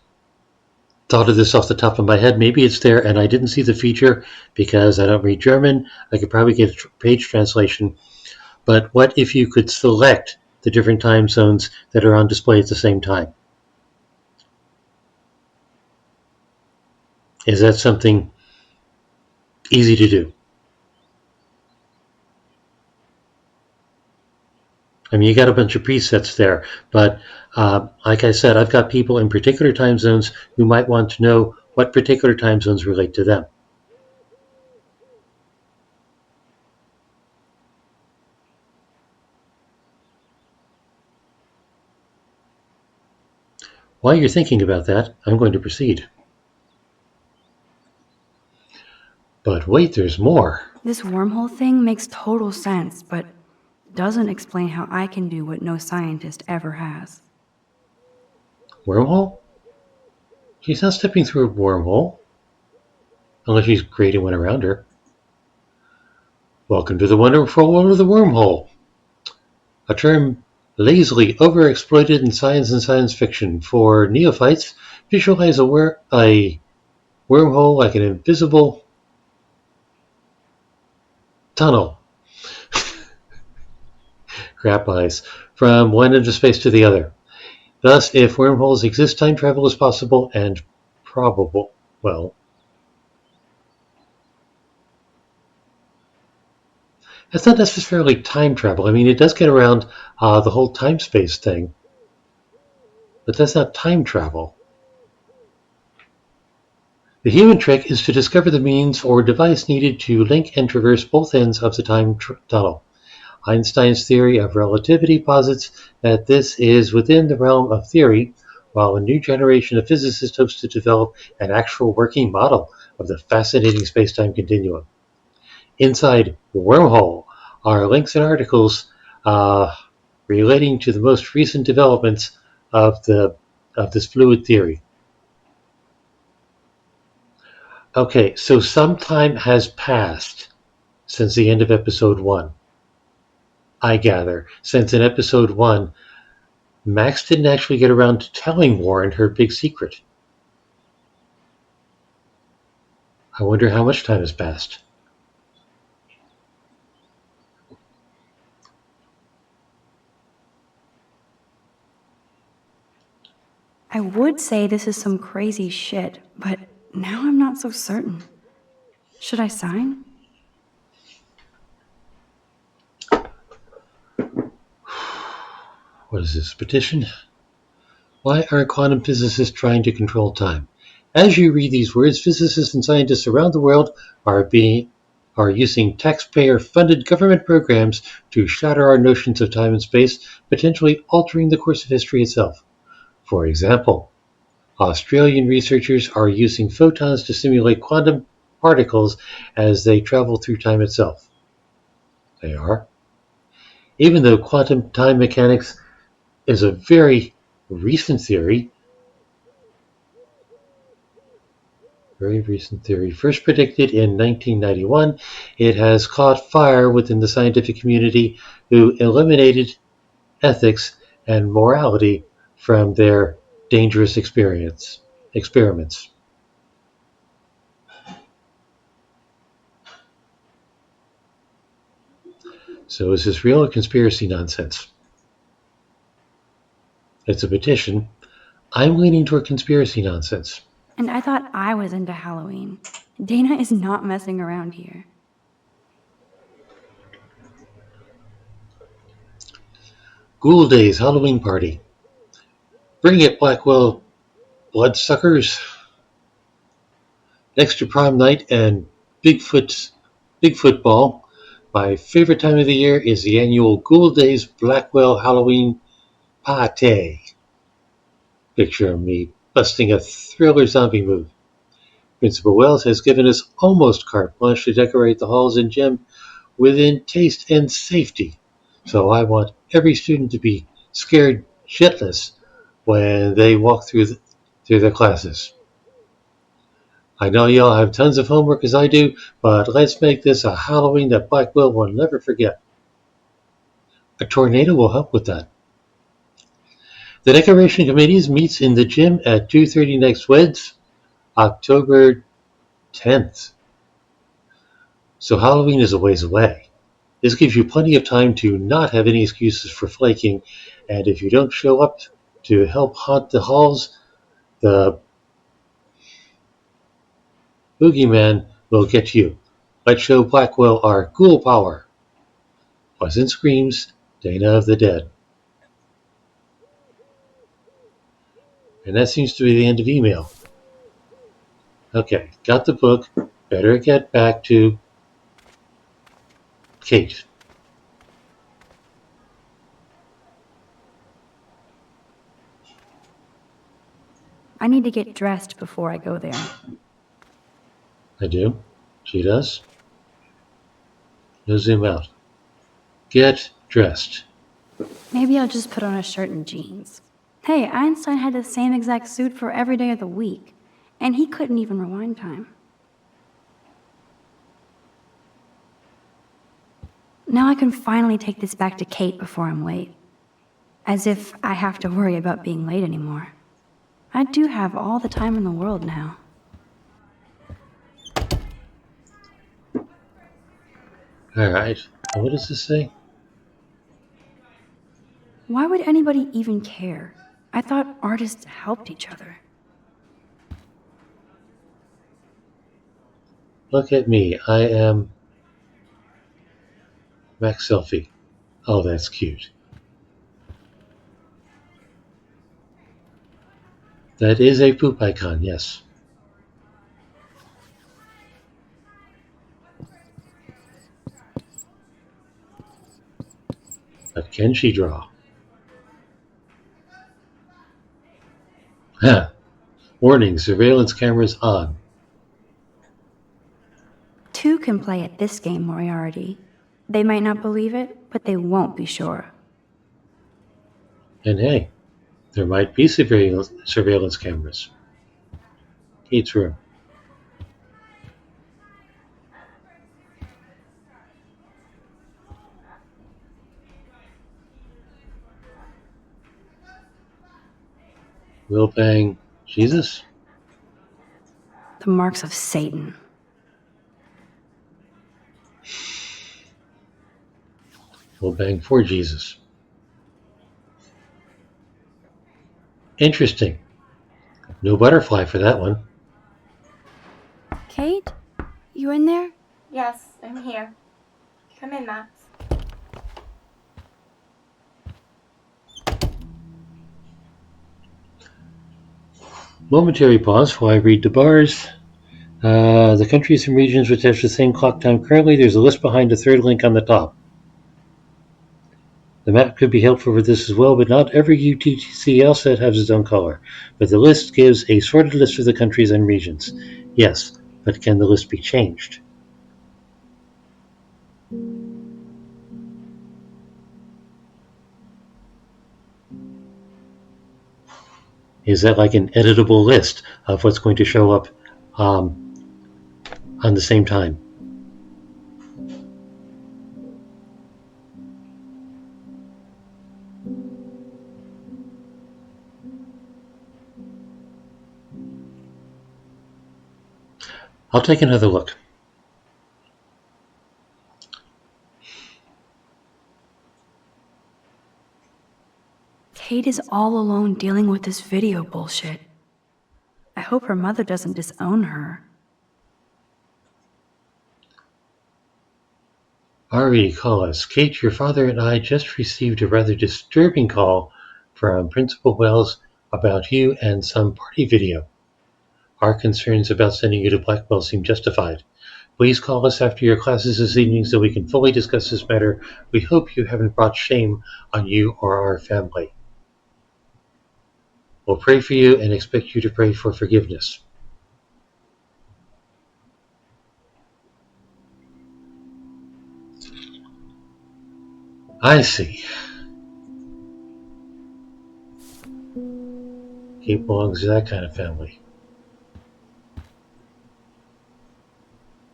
thought of this off the top of my head. Maybe it's there and I didn't see the feature because I don't read German. I could probably get a page translation. But what if you could select the different time zones that are on display at the same time? Is that something easy to do? I mean, you got a bunch of presets there, but like I said, I've got people in particular time zones who might want to know what particular time zones relate to them. While you're thinking about that, I'm going to proceed. But wait, there's more. This wormhole thing makes total sense, but doesn't explain how I can do what no scientist ever has. Wormhole? She's not stepping through a wormhole, unless she's creating one around her. Welcome to the wonderful world of the wormhole, a term lazily overexploited in science and science fiction. For neophytes, visualize a wormhole like an invisible tunnel. Crap eyes. From one end of space to the other. Thus, if wormholes exist, time travel is possible and probable. Well, that's not necessarily time travel. I mean, it does get around the whole time-space thing, but that's not time travel. The human trick is to discover the means or device needed to link and traverse both ends of the time tunnel. Einstein's theory of relativity posits that this is within the realm of theory, while a new generation of physicists hopes to develop an actual working model of the fascinating space-time continuum. Inside Wormhole are links and articles relating to the most recent developments of this fluid theory. Okay, so some time has passed since the end of episode 1. I gather, since in episode 1, Max didn't actually get around to telling Warren her big secret. I wonder how much time has passed. I would say this is some crazy shit, but now I'm not so certain. Should I sign? What is this, petition? Why are quantum physicists trying to control time? As you read these words, physicists and scientists around the world are using taxpayer-funded government programs to shatter our notions of time and space, potentially altering the course of history itself. For example, Australian researchers are using photons to simulate quantum particles as they travel through time itself. They are. Even though quantum time mechanics is a very recent theory, first predicted in 1991, it has caught fire within the scientific community, who eliminated ethics and morality from their dangerous experiments. So is this real or conspiracy nonsense? It's a petition. I'm leaning toward conspiracy nonsense. And I thought I was into Halloween. Dana is not messing around here. Ghoul Days Halloween Party. Bring it, Blackwell bloodsuckers. Next to prom night and Bigfoot Ball, my favorite time of the year is the annual Ghoul Days Blackwell Halloween Party. Picture of me busting a thriller zombie move. Principal Wells has given us almost carte blanche to decorate the halls and gym within taste and safety. So I want every student to be scared shitless when they walk through their classes. I know y'all have tons of homework as I do, but let's make this a Halloween that Blackwell will never forget. A tornado will help with that. The decoration committee meets in the gym at 2:30 next Wednesday, October 10th. So Halloween is a ways away. This gives you plenty of time to not have any excuses for flaking, and if you don't show up to help haunt the halls, the boogeyman will get you. Let's show Blackwell our ghoul power. Pleasant screams, Dana of the Dead. And that seems to be the end of email. Okay, got the book. Better get back to Kate. I need to get dressed before I go there. I do. She does. No zoom out. Get dressed. Maybe I'll just put on a shirt and jeans. Hey, Einstein had the same exact suit for every day of the week, and he couldn't even rewind time. Now I can finally take this back to Kate before I'm late. As if I have to worry about being late anymore. I do have all the time in the world now. Alright, what does this say? Why would anybody even care? I thought artists helped each other. Look at me, I am Max Selfie. Oh, that's cute. That is a poop icon, yes. But can she draw? Ha! Warning, surveillance cameras on. 2 can play at this game, Moriarty. They might not believe it, but they won't be sure. And hey, there might be surveillance cameras. Kate's room. Will bang Jesus? The marks of Satan. He'll bang for Jesus. Interesting. No butterfly for that one. Kate? You in there? Yes, I'm here. Come in, Max. Momentary pause while I read the bars. The countries and regions which have the same clock time currently, there's a list behind the third link on the top. The map could be helpful for this as well, but not every UTC set has its own color. But the list gives a sorted list of the countries and regions. Yes, but can the list be changed? Is that like an editable list of what's going to show up on the same time? I'll take another look. Kate is all alone dealing with this video bullshit. I hope her mother doesn't disown her. Ari, call us. Kate, your father and I just received a rather disturbing call from Principal Wells about you and some party video. Our concerns about sending you to Blackwell seem justified. Please call us after your classes this evening so we can fully discuss this matter. We hope you haven't brought shame on you or our family. We'll pray for you and expect you to pray for forgiveness. I see. Kate belongs to that kind of family.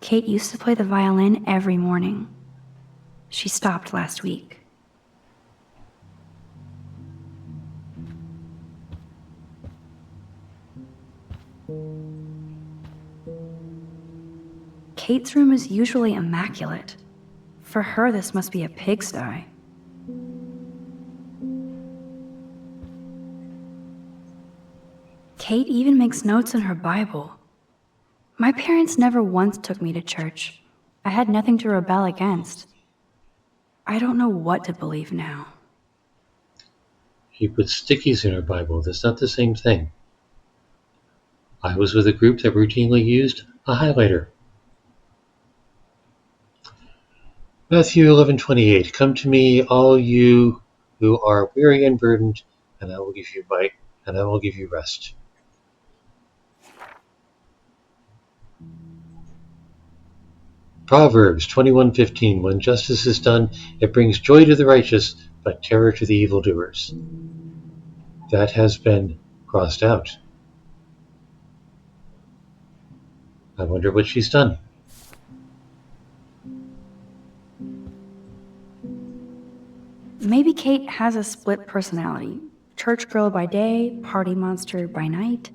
Kate used to play the violin every morning. She stopped last week. Kate's room is usually immaculate. For her, this must be a pigsty. Kate even makes notes in her Bible. My parents never once took me to church. I had nothing to rebel against. I don't know what to believe now. She put stickies in her Bible. That's not the same thing. I was with a group that routinely used a highlighter. Matthew 11:28. Come to me, all you who are weary and burdened, and I will give you light, and I will give you rest. Proverbs 21:15. When justice is done, it brings joy to the righteous, but terror to the evildoers. That has been crossed out. I wonder what she's done. Maybe Kate has a split personality. Church girl by day, party monster by night.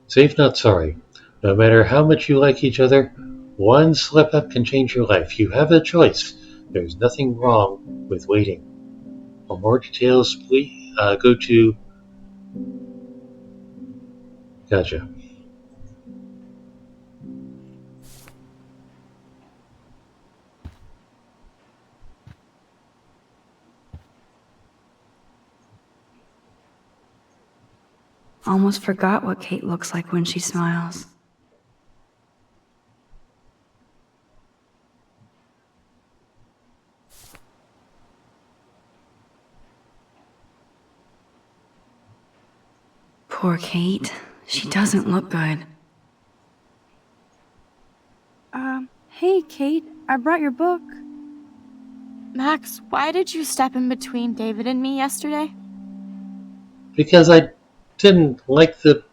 Safe, not sorry. No matter how much you like each other, one slip up can change your life. You have a choice. There's nothing wrong with waiting. For more details, please go to... Gotcha. Almost forgot what Kate looks like when she smiles. Poor Kate. She doesn't look good. Hey, Kate. I brought your book. Max, why did you step in between David and me yesterday? Because I didn't like the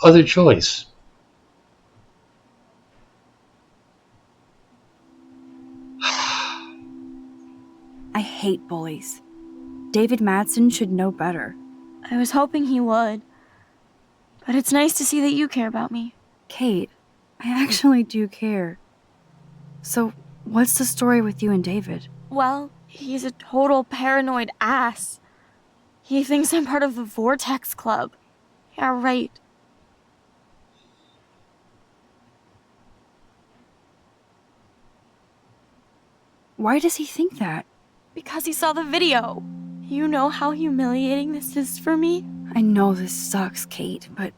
other choice. I hate bullies. David Madsen should know better. I was hoping he would. But it's nice to see that you care about me. Kate, I actually do care. So, what's the story with you and David? Well, he's a total paranoid ass. He thinks I'm part of the Vortex Club. Yeah, right. Why does he think that? Because he saw the video. You know how humiliating this is for me? I know this sucks, Kate, but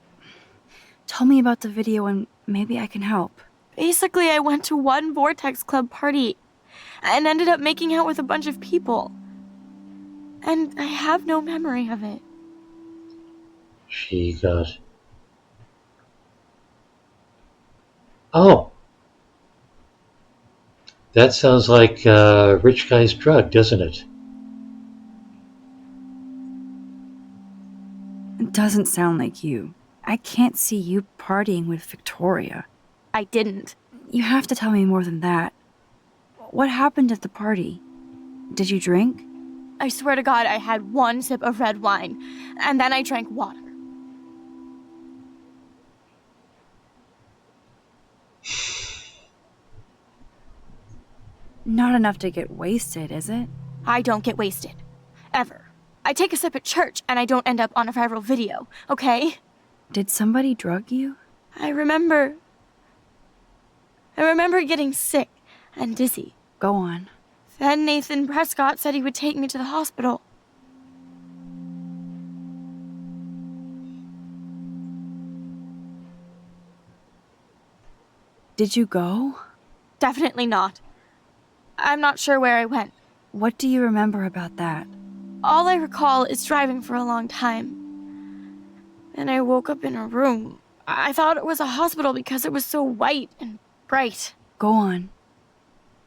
tell me about the video and maybe I can help. Basically, I went to one Vortex Club party and ended up making out with a bunch of people. And I have no memory of it. She got... Oh! That sounds like a rich guy's drug, doesn't it? It doesn't sound like you. I can't see you partying with Victoria. I didn't. You have to tell me more than that. What happened at the party? Did you drink? I swear to God, I had one sip of red wine, and then I drank water. Not enough to get wasted, is it? I don't get wasted. Ever. I take a sip at church, and I don't end up on a viral video, okay? Did somebody drug you? I remember getting sick and dizzy. Go on. Then Nathan Prescott said he would take me to the hospital. Did you go? Definitely not. I'm not sure where I went. What do you remember about that? All I recall is driving for a long time. Then I woke up in a room. I thought it was a hospital because it was so white and bright. Go on.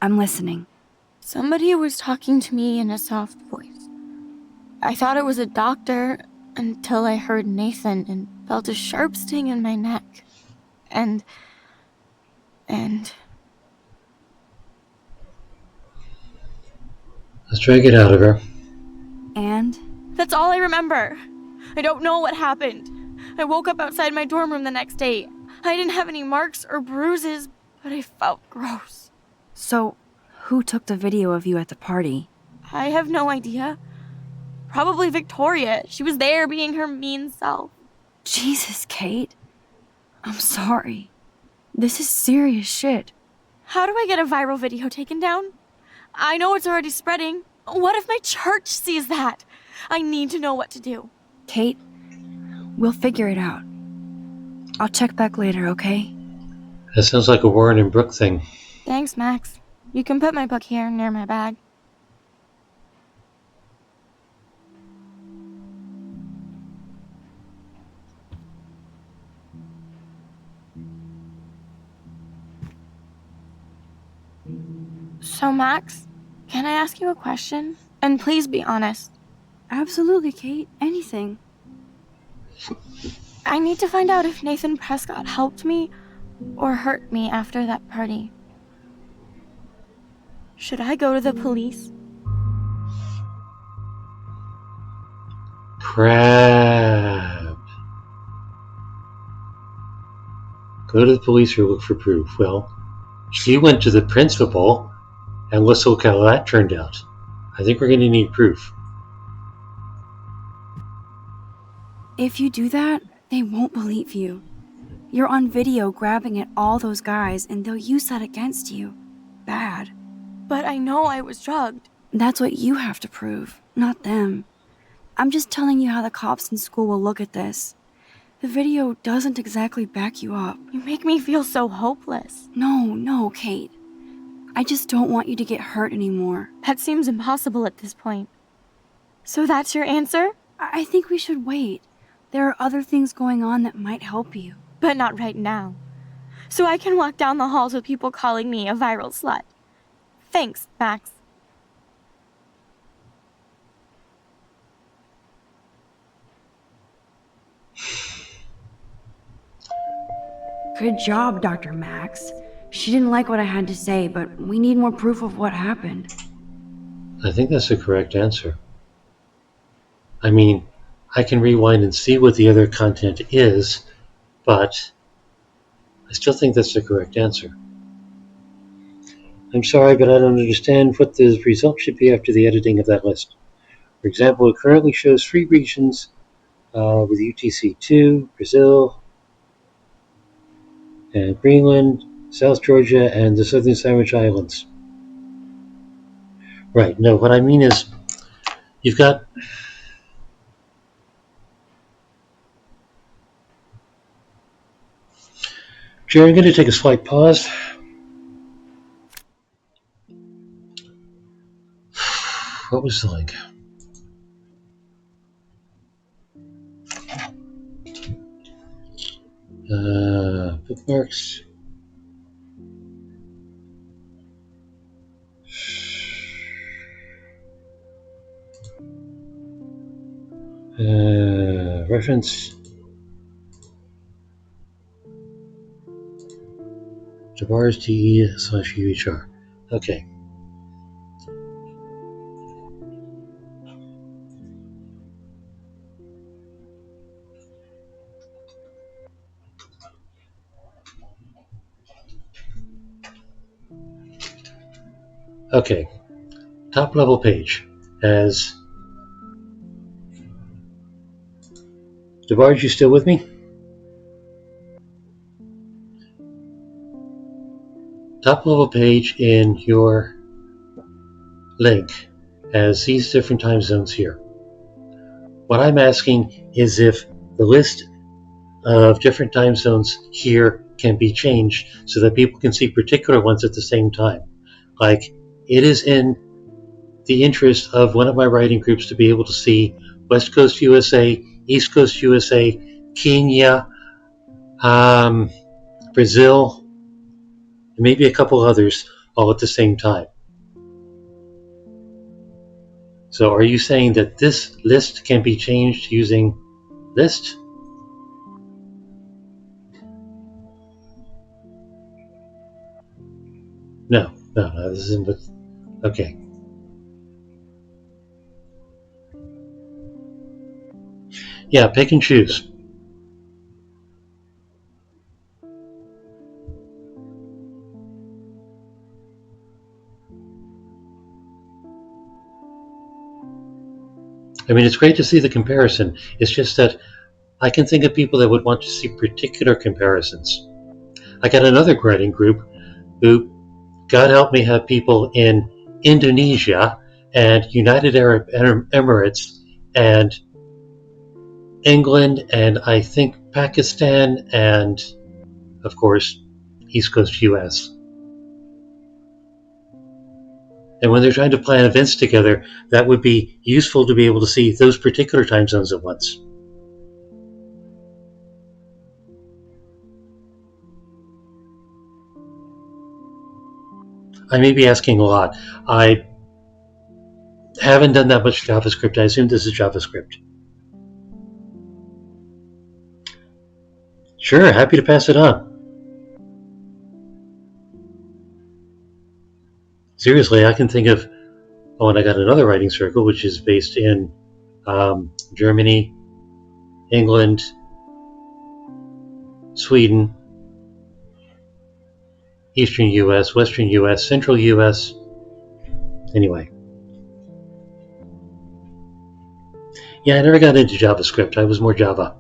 I'm listening. Somebody was talking to me in a soft voice. I thought it was a doctor until I heard Nathan and felt a sharp sting in my neck. And... Let's try to get out of her. And? That's all I remember. I don't know what happened. I woke up outside my dorm room the next day. I didn't have any marks or bruises, but I felt gross. So, who took the video of you at the party? I have no idea. Probably Victoria. She was there being her mean self. Jesus, Kate. I'm sorry. This is serious shit. How do I get a viral video taken down? I know it's already spreading. What if my church sees that? I need to know what to do. Kate, we'll figure it out. I'll check back later, okay? That sounds like a Warren and Brooke thing. Thanks, Max. You can put my book here near my bag. So, Max, can I ask you a question? And please be honest. Absolutely, Kate. Anything. I need to find out if Nathan Prescott helped me or hurt me after that party. Should I go to the police? Crap. Go to the police or look for proof. Well, she went to the principal, and let's look how that turned out. I think we're going to need proof. If you do that, they won't believe you. You're on video grabbing at all those guys, and they'll use that against you. Bad. But I know I was drugged. That's what you have to prove, not them. I'm just telling you how the cops in school will look at this. The video doesn't exactly back you up. You make me feel so hopeless. No, Kate. I just don't want you to get hurt anymore. That seems impossible at this point. So that's your answer? I think we should wait. There are other things going on that might help you. But not right now. So I can walk down the halls with people calling me a viral slut. Thanks, Max. Good job, Dr. Max. She didn't like what I had to say, but we need more proof of what happened. I think that's the correct answer. I mean, I can rewind and see what the other content is, but I still think that's the correct answer. I'm sorry, but I don't understand what the result should be after the editing of that list. For example, it currently shows 3 regions with UTC-2, Brazil, and Greenland, South Georgia, and the Southern Sandwich Islands. Right, no, what I mean is you've got... Jerry, I'm going to take a slight pause. What was the link? Bookmarks. Reference. Jabars TE/UHR. Okay. Okay. Top level page has... DeBarge, you still with me? Top level page in your link has these different time zones here. What I'm asking is if the list of different time zones here can be changed so that people can see particular ones at the same time. Like, it is in the interest of one of my writing groups to be able to see West Coast USA, East Coast USA, Kenya, Brazil, and maybe a couple others all at the same time. So are you saying that this list can be changed using list? No, this isn't. Okay. Yeah, pick and choose. I mean, it's great to see the comparison. It's just that I can think of people that would want to see particular comparisons. I got another writing group who, God help me, have people in Indonesia and United Arab Emirates and England and I think Pakistan and, of course, East Coast US. And when they're trying to plan events together, that would be useful to be able to see those particular time zones at once. I may be asking a lot. I haven't done that much JavaScript. I assume this is JavaScript. Sure, happy to pass it on. Seriously, I can think of... Oh, and I got another writing circle, which is based in Germany, England, Sweden, Eastern US, Western US, Central US. Anyway. Yeah, I never got into JavaScript. I was more Java.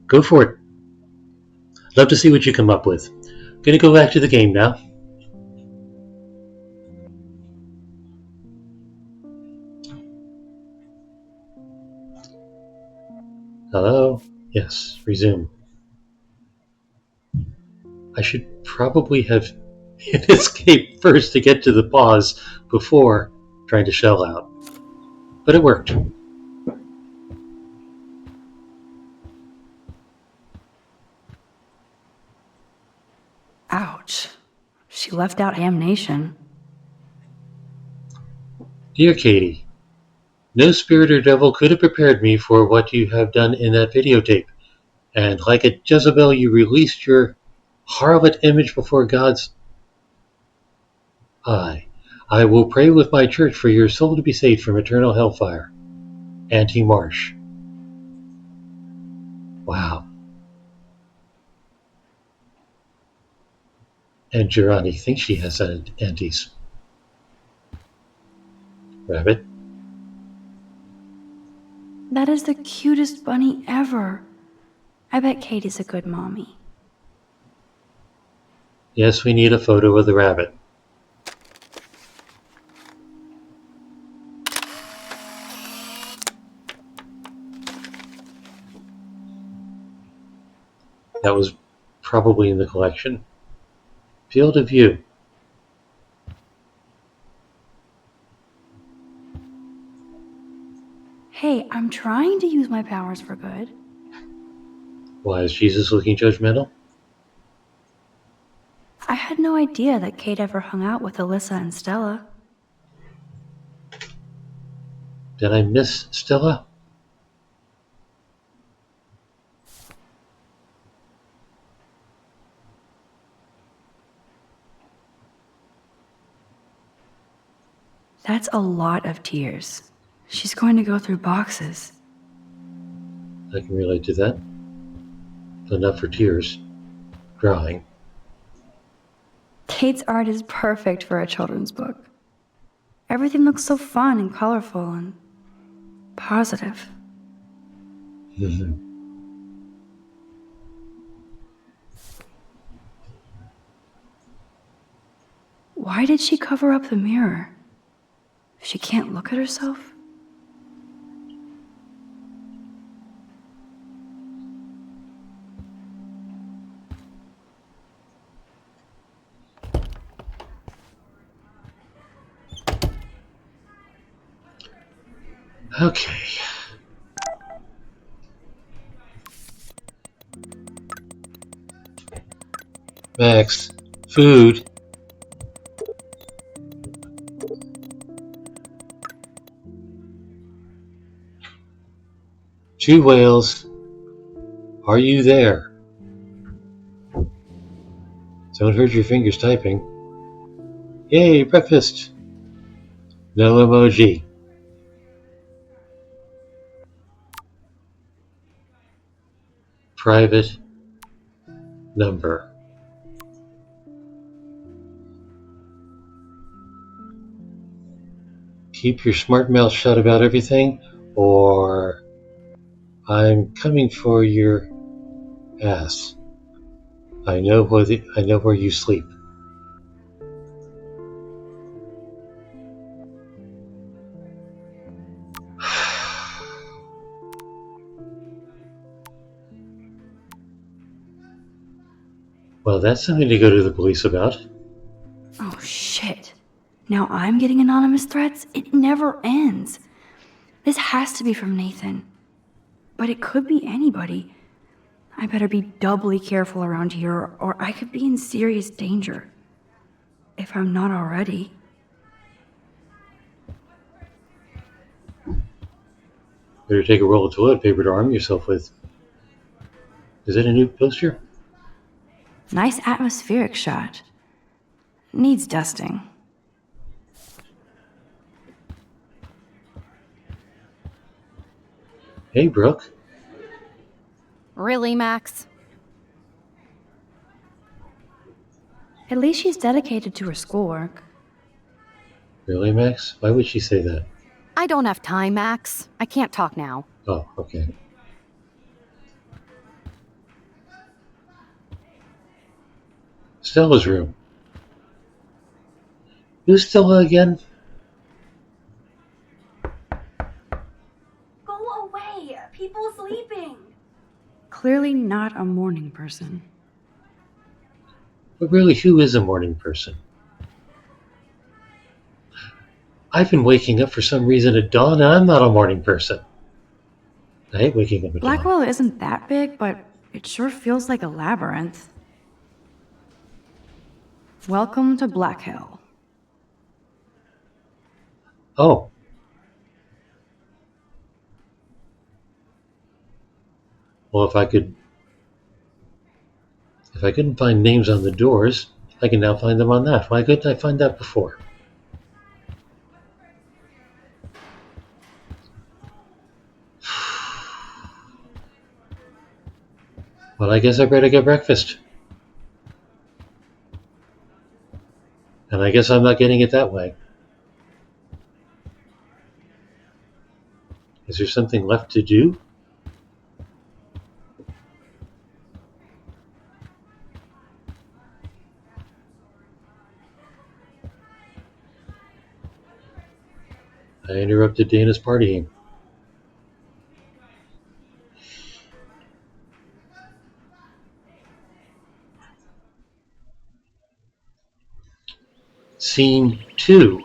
Go for it. Love to see what you come up with. Gonna go back to the game now. Hello? Yes, resume. I should probably have hit escape first to get to the pause before trying to shell out. But it worked. Ouch. She left out Ham Nation. Dear Katie, no spirit or devil could have prepared me for what you have done in that videotape. And like a Jezebel, you released your harlot image before God's eye. I will pray with my church for your soul to be saved from eternal hellfire. Auntie Marsh. Wow. And Girani thinks she has aunties. Rabbit? That is the cutest bunny ever. I bet Katie's a good mommy. Yes, we need a photo of the rabbit. That was probably in the collection. Field of view. Hey, I'm trying to use my powers for good. Why is Jesus looking judgmental? I had no idea that Kate ever hung out with Alyssa and Stella. Did I miss Stella? That's a lot of tears. She's going to go through boxes. I can relate to that. But not for tears. Drawing. Kate's art is perfect for a children's book. Everything looks so fun and colorful and positive. Why did she cover up the mirror? She can't look at herself? Okay. Max, food. Two whales. Are you there? Don't hurt your fingers typing. Yay, breakfast. No emoji. Private number. Keep your smart mouth shut about everything, or I'm coming for your ass. I know where you sleep. Well, that's something to go to the police about. Oh shit. Now I'm getting anonymous threats? It never ends. This has to be from Nathan. But it could be anybody. I better be doubly careful around here, or I could be in serious danger. If I'm not already. Better take a roll of toilet paper to arm yourself with. Is it a new poster? Nice atmospheric shot. Needs dusting. Hey, Brooke. Really, Max? At least she's dedicated to her schoolwork. Really, Max? Why would she say that? I don't have time, Max. I can't talk now. Oh, okay. Stella's room. Who's Stella again? Go away! People sleeping! Clearly not a morning person. But really, who is a morning person? I've been waking up for some reason at dawn, and I'm not a morning person. I hate waking up at dawn. Blackwell isn't that big, but it sure feels like a labyrinth. Welcome to Black Hill. Oh. Well, if I couldn't find names on the doors, I can now find them on that. Why couldn't I find that before? Well, I guess I better get breakfast. And I guess I'm not getting it that way. Is there something left to do? I interrupted Dana's partying. Scene 2.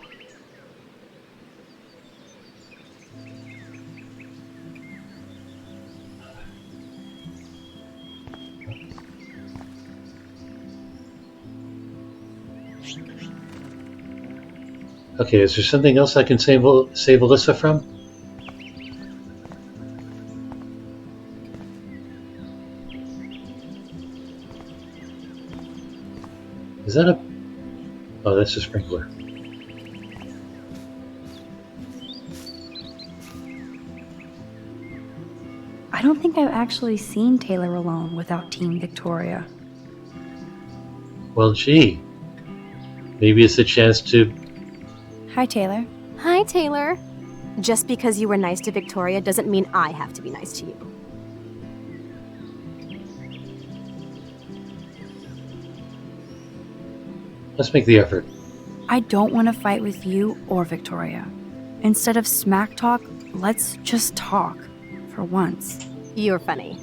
Okay, is there something else I can save Alyssa from? Is that a... Oh, that's a sprinkler. I don't think I've actually seen Taylor alone without Team Victoria. Well, gee. Maybe it's a chance to... Hi, Taylor. Hi, Taylor. Just because you were nice to Victoria doesn't mean I have to be nice to you. Let's make the effort. I don't want to fight with you or Victoria. Instead of smack talk, let's just talk. For once. You're funny.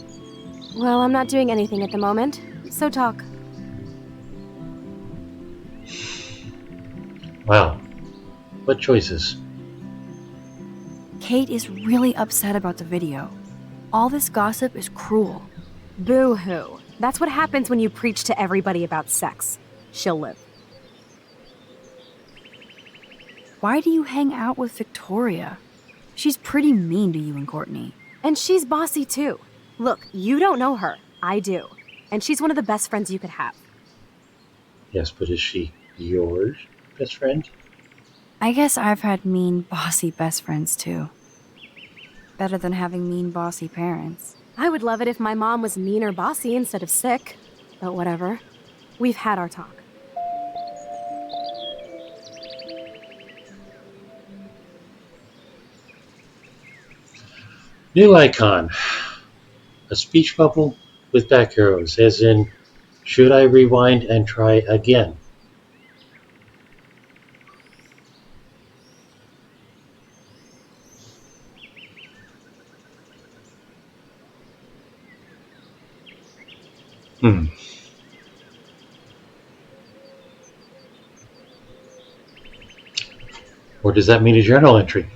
Well, I'm not doing anything at the moment, so talk. Wow. What choices? Kate is really upset about the video. All this gossip is cruel. Boo-hoo. That's what happens when you preach to everybody about sex. She'll live. Why do you hang out with Victoria? She's pretty mean to you and Courtney. And she's bossy too. Look, you don't know her. I do. And she's one of the best friends you could have. Yes, but is she yours best friend? I guess I've had mean, bossy best friends too. Better than having mean, bossy parents. I would love it if my mom was mean or bossy instead of sick. But whatever. We've had our talk. New icon. A speech bubble with back arrows, as in, should I rewind and try again? Or does that mean a journal entry?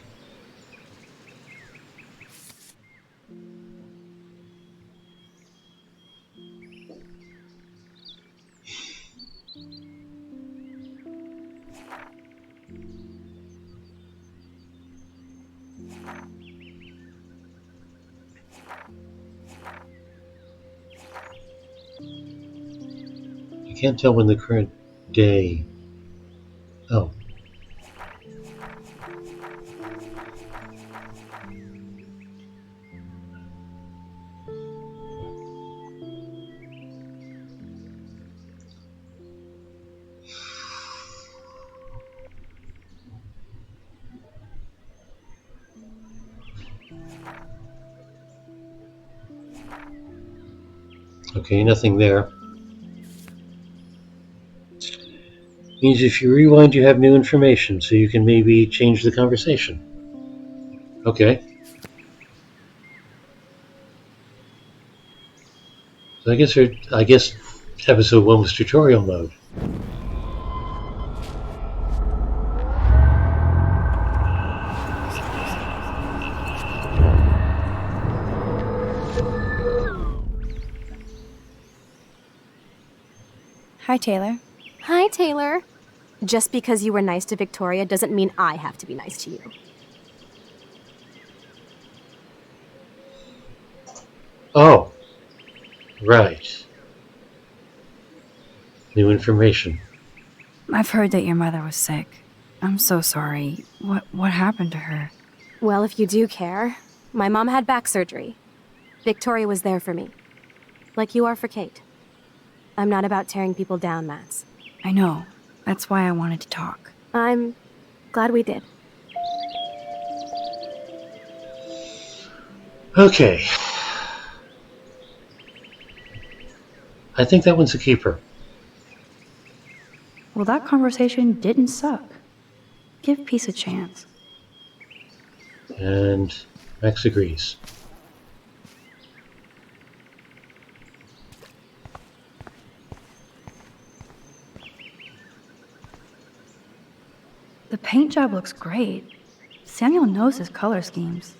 I can't tell when the current day... Oh. Okay, nothing there. Means if you rewind, you have new information, so you can maybe change the conversation. Okay. So I guess episode 1 was tutorial mode. Hi, Taylor. Hi, Taylor. Just because you were nice to Victoria doesn't mean I have to be nice to you. Oh. Right. New information. I've heard that your mother was sick. I'm so sorry. What happened to her? Well, if you do care, my mom had back surgery. Victoria was there for me. Like you are for Kate. I'm not about tearing people down, Max. I know. That's why I wanted to talk. I'm glad we did. Okay. I think that one's a keeper. Well, that conversation didn't suck. Give peace a chance. And Max agrees. The paint job looks great. Samuel knows his color schemes.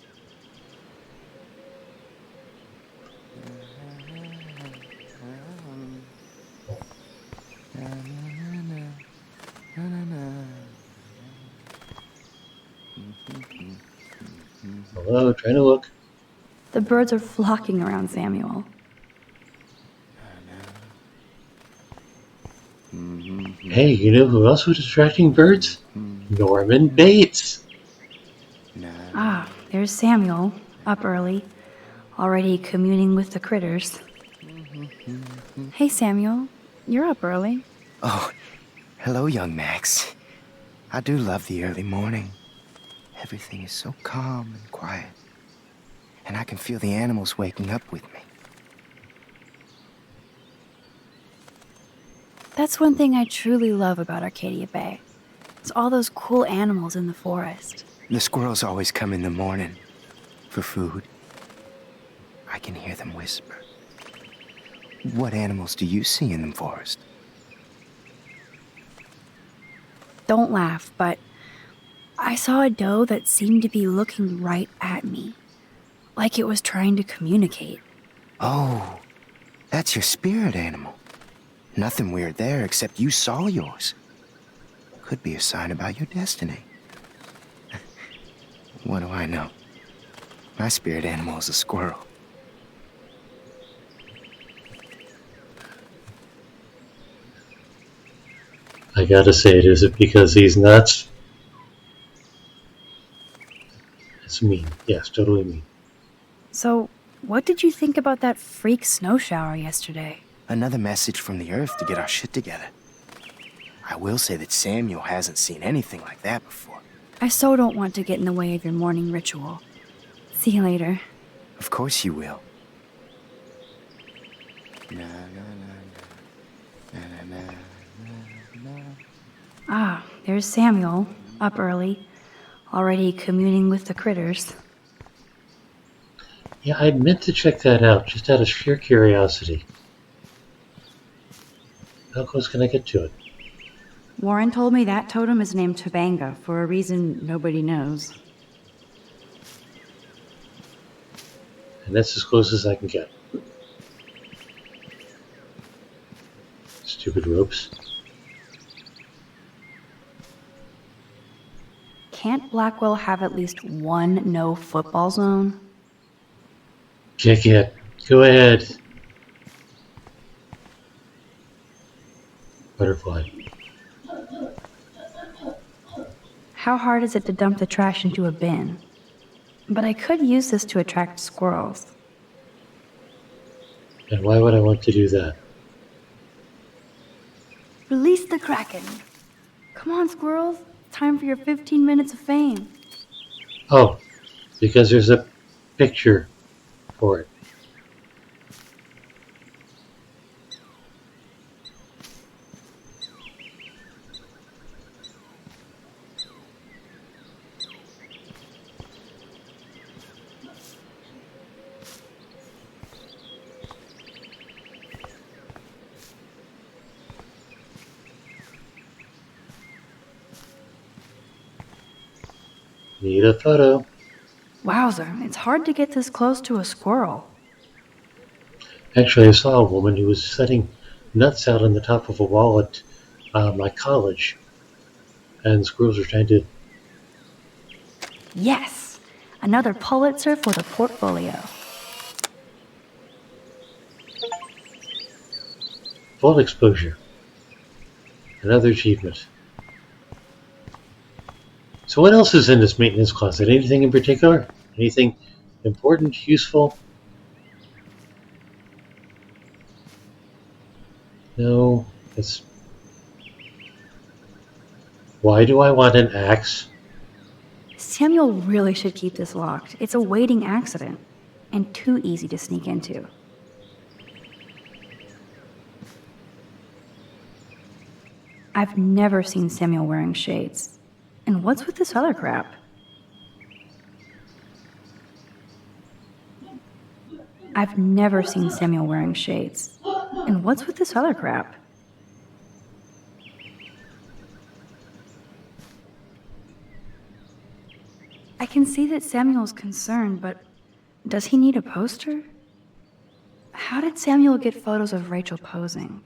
Hello, trying to look. The birds are flocking around Samuel. Hey, you know who else was attracting birds? Norman Bates. Ah, there's Samuel, up early, already communing with the critters. Hey, Samuel, you're up early. Oh, hello, young Max. I do love the early morning. Everything is so calm and quiet. And I can feel the animals waking up with me. That's one thing I truly love about Arcadia Bay. It's all those cool animals in the forest. The squirrels always come in the morning for food. I can hear them whisper. What animals do you see in the forest? Don't laugh, but I saw a doe that seemed to be looking right at me, like it was trying to communicate. Oh, that's your spirit animal. Nothing weird there except you saw yours. Could be a sign about your destiny. What do I know? My spirit animal is a squirrel. I gotta say, is it because he's nuts? It's mean. Yes, totally mean. So, what did you think about that freak snow shower yesterday? Another message from the Earth to get our shit together. I will say that Samuel hasn't seen anything like that before. I so don't want to get in the way of your morning ritual. See you later. Of course you will. Ah, there's Samuel, up early, already communing with the critters. Yeah, I meant to check that out, just out of sheer curiosity. How close can I get to it? Warren told me that totem is named Tabanga for a reason nobody knows. And that's as close as I can get. Stupid ropes. Can't Blackwell have at least one no football zone? Kick it. Go ahead. Butterfly. How hard is it to dump the trash into a bin? But I could use this to attract squirrels. And why would I want to do that? Release the Kraken. Come on, squirrels. Time for your 15 minutes of fame. Oh, because there's a picture for it. Need a photo. Wowzer, it's hard to get this close to a squirrel. Actually, I saw a woman who was setting nuts out on the top of a wall at my college. And squirrels are trying to... Yes! Another Pulitzer for the portfolio. Full exposure. Another achievement. So what else is in this maintenance closet? Anything in particular? Anything important, useful? No, it's Why do I want an axe? Samuel really should keep this locked. It's a waiting accident, and too easy to sneak into. I've never seen Samuel wearing shades. And what's with this other crap? I've never seen Samuel wearing shades. And what's with this other crap? I can see that Samuel's concerned, but does he need a poster? How did Samuel get photos of Rachel posing?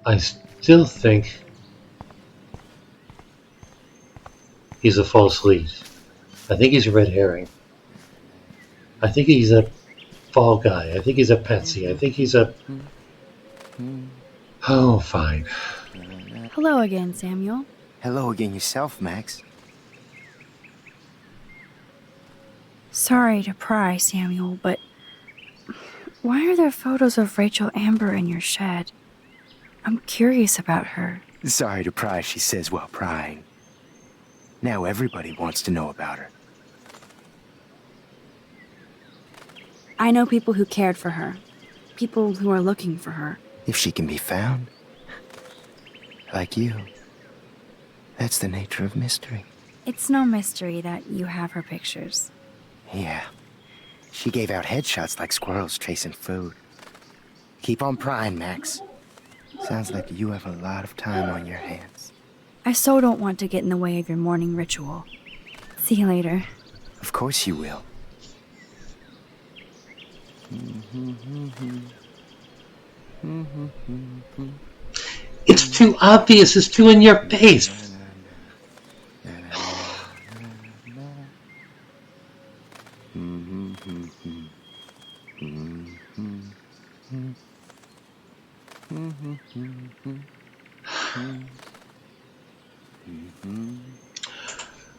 I still think he's a false lead. I think he's a red herring. I think he's a fall guy. I think he's a patsy. I think he's a... Oh, fine. Hello again, Samuel. Hello again yourself, Max. Sorry to pry, Samuel, but why are there photos of Rachel Amber in your shed? I'm curious about her. Sorry to pry, she says while prying. Now everybody wants to know about her. I know people who cared for her. People who are looking for her. If she can be found. Like you. That's the nature of mystery. It's no mystery that you have her pictures. Yeah. She gave out headshots like squirrels chasing food. Keep on prying, Max. Sounds like you have a lot of time on your hands. I so don't want to get in the way of your morning ritual. See you later. Of course you will. It's too obvious. It's too in your face.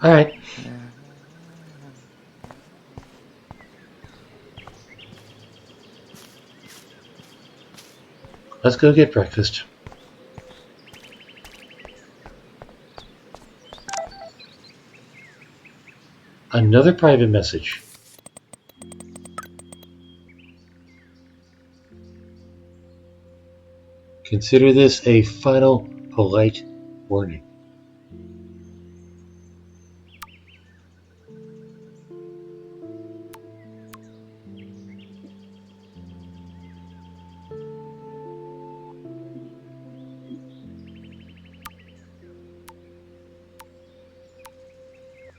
All right. Let's go get breakfast. Another private message. Consider this a final polite warning.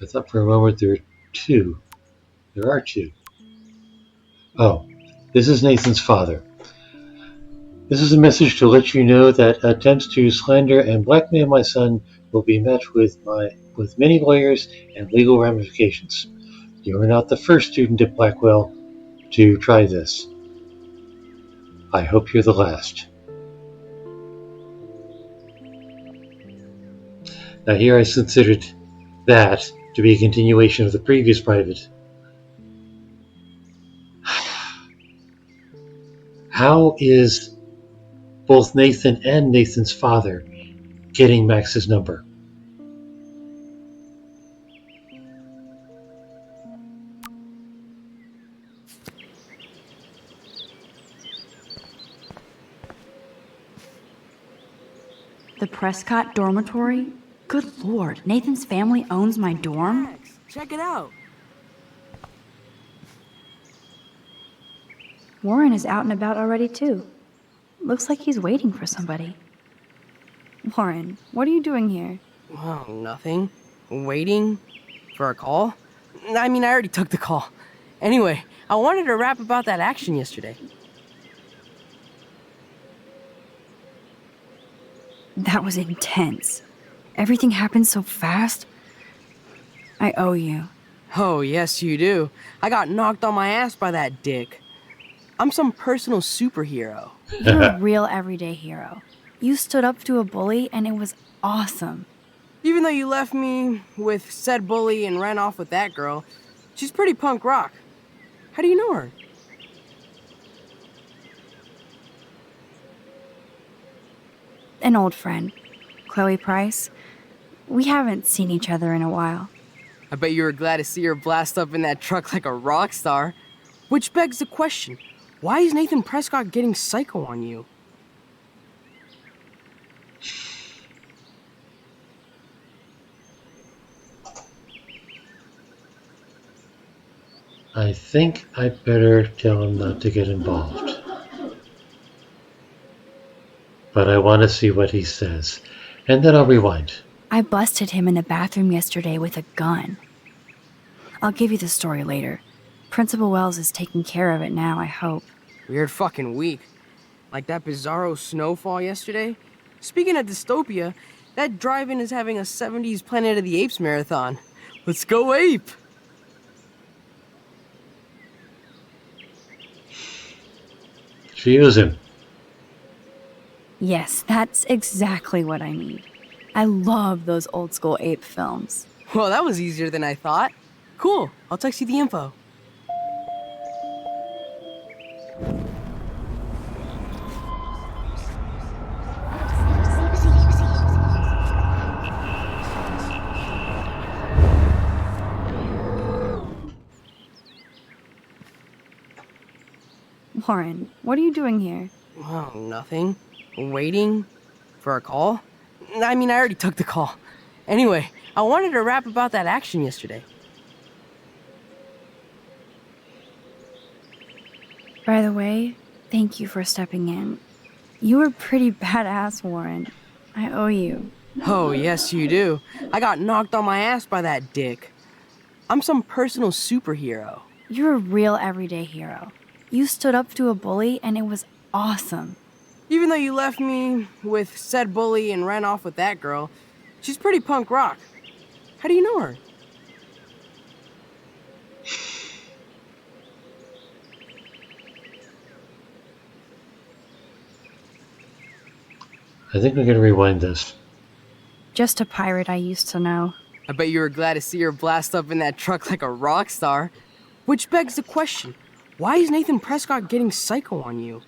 I thought for a moment there were two. There are two. Oh, this is Nathan's father. This is a message to let you know that attempts to slander and blackmail my son will be met with many lawyers and legal ramifications. You are not the first student at Blackwell to try this. I hope you're the last. Now here I considered that to be a continuation of the previous private. How is both Nathan and Nathan's father getting Max's number? The Prescott dormitory? Good lord, Nathan's family owns my dorm? Max, check it out. Warren is out and about already too. Looks like he's waiting for somebody. Warren, what are you doing here? Well, nothing. Waiting for a call? I mean, I already took the call. Anyway, I wanted to rap about that action yesterday. That was intense. Everything happened so fast. I owe you. Oh, yes, you do. I got knocked on my ass by that dick. I'm some personal superhero. You're a real everyday hero. You stood up to a bully and it was awesome. Even though you left me with said bully and ran off with that girl, She's pretty punk rock. How do you know her? An old friend, Chloe Price. We haven't seen each other in a while. I bet you were glad to see her blast up in that truck like a rock star. Which begs the question, why is Nathan Prescott getting psycho on you? I think I'd better tell him not to get involved. But I want to see what he says, and then I'll rewind. I busted him in the bathroom yesterday with a gun. I'll give you the story later. Principal Wells is taking care of it now, I hope. Weird fucking week. Like that bizarro snowfall yesterday. Speaking of dystopia, that drive-in is having a 70s Planet of the Apes marathon. Let's go ape! She is him. Yes, that's exactly what I need. I love those old school ape films. Well, that was easier than I thought. Cool, I'll text you the info. Warren, what are you doing here? Oh, nothing. Waiting for a call? I mean, I already took the call. Anyway, I wanted to rap about that action yesterday. By the way, thank you for stepping in. You were pretty badass, Warren. I owe you. Oh, yes, you do. I got knocked on my ass by that dick. I'm some personal superhero. You're a real everyday hero. You stood up to a bully, and it was awesome. Even though you left me with said bully and ran off with that girl, she's pretty punk rock. How do you know her? I think we're going to rewind this. Just a pirate I used to know. I bet you were glad to see her blast up in that truck like a rock star. Which begs the question, why is Nathan Prescott getting psycho on you?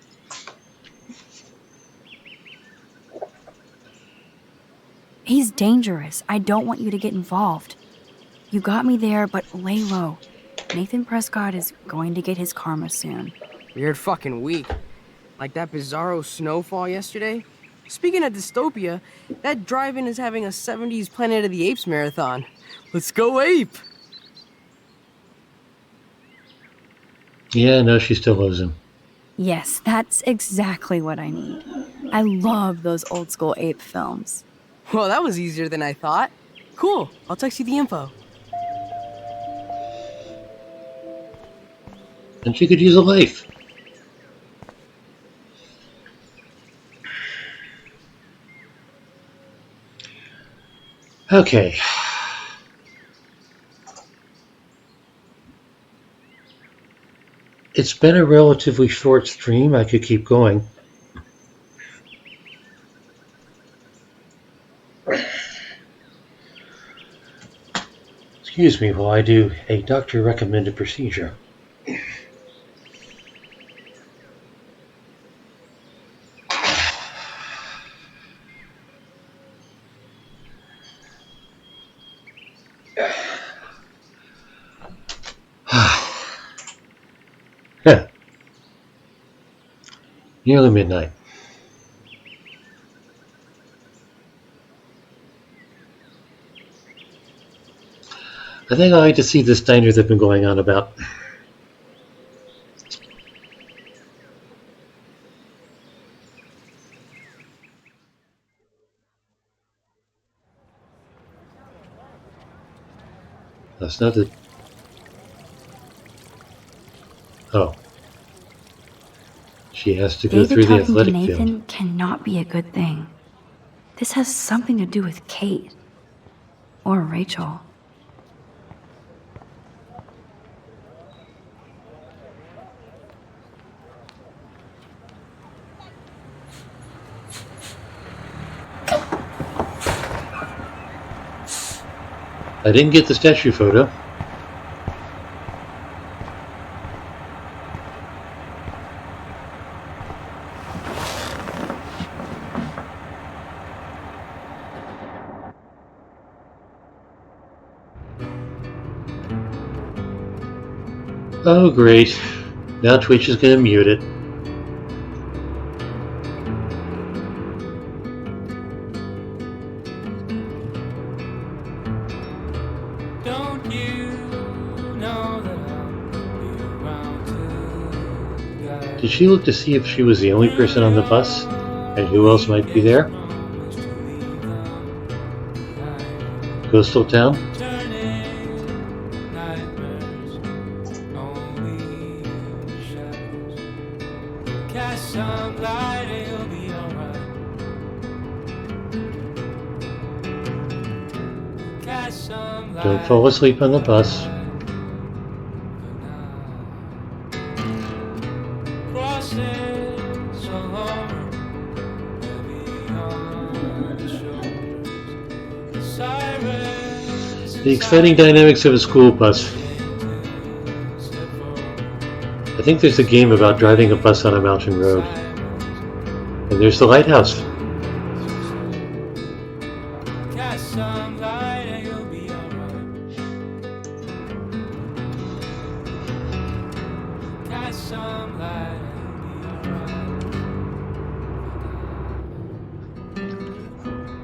He's dangerous. I don't want you to get involved. You got me there, but lay low. Nathan Prescott is going to get his karma soon. Weird fucking week. Like that bizarro snowfall yesterday. Speaking of dystopia, that drive-in is having a 70s Planet of the Apes marathon. Let's go ape! Yeah, no, she still loves him. Yes, that's exactly what I need. I love those old school ape films. Well, that was easier than I thought. Cool, I'll text you the info. And she could use a life. Okay. It's been a relatively short stream. I could keep going. Excuse me while I do a doctor-recommended procedure. Yeah. Nearly midnight. I think I like to see this diner they've been going on about. That's not the... Oh. She has to go through the athletic David talking to Nathan field. cannot be a good thing. This has something to do with Kate. Or Rachel. I didn't get the statue photo. Oh, great. Now Twitch is going to mute it. Don't you know that I'll be around to guide? Did she look to see if she was the only person on the bus? And who else might be there? Coastal town? Don't fall asleep on the bus. The exciting dynamics of a school bus. I think there's a game about driving a bus on a mountain road. And there's the lighthouse.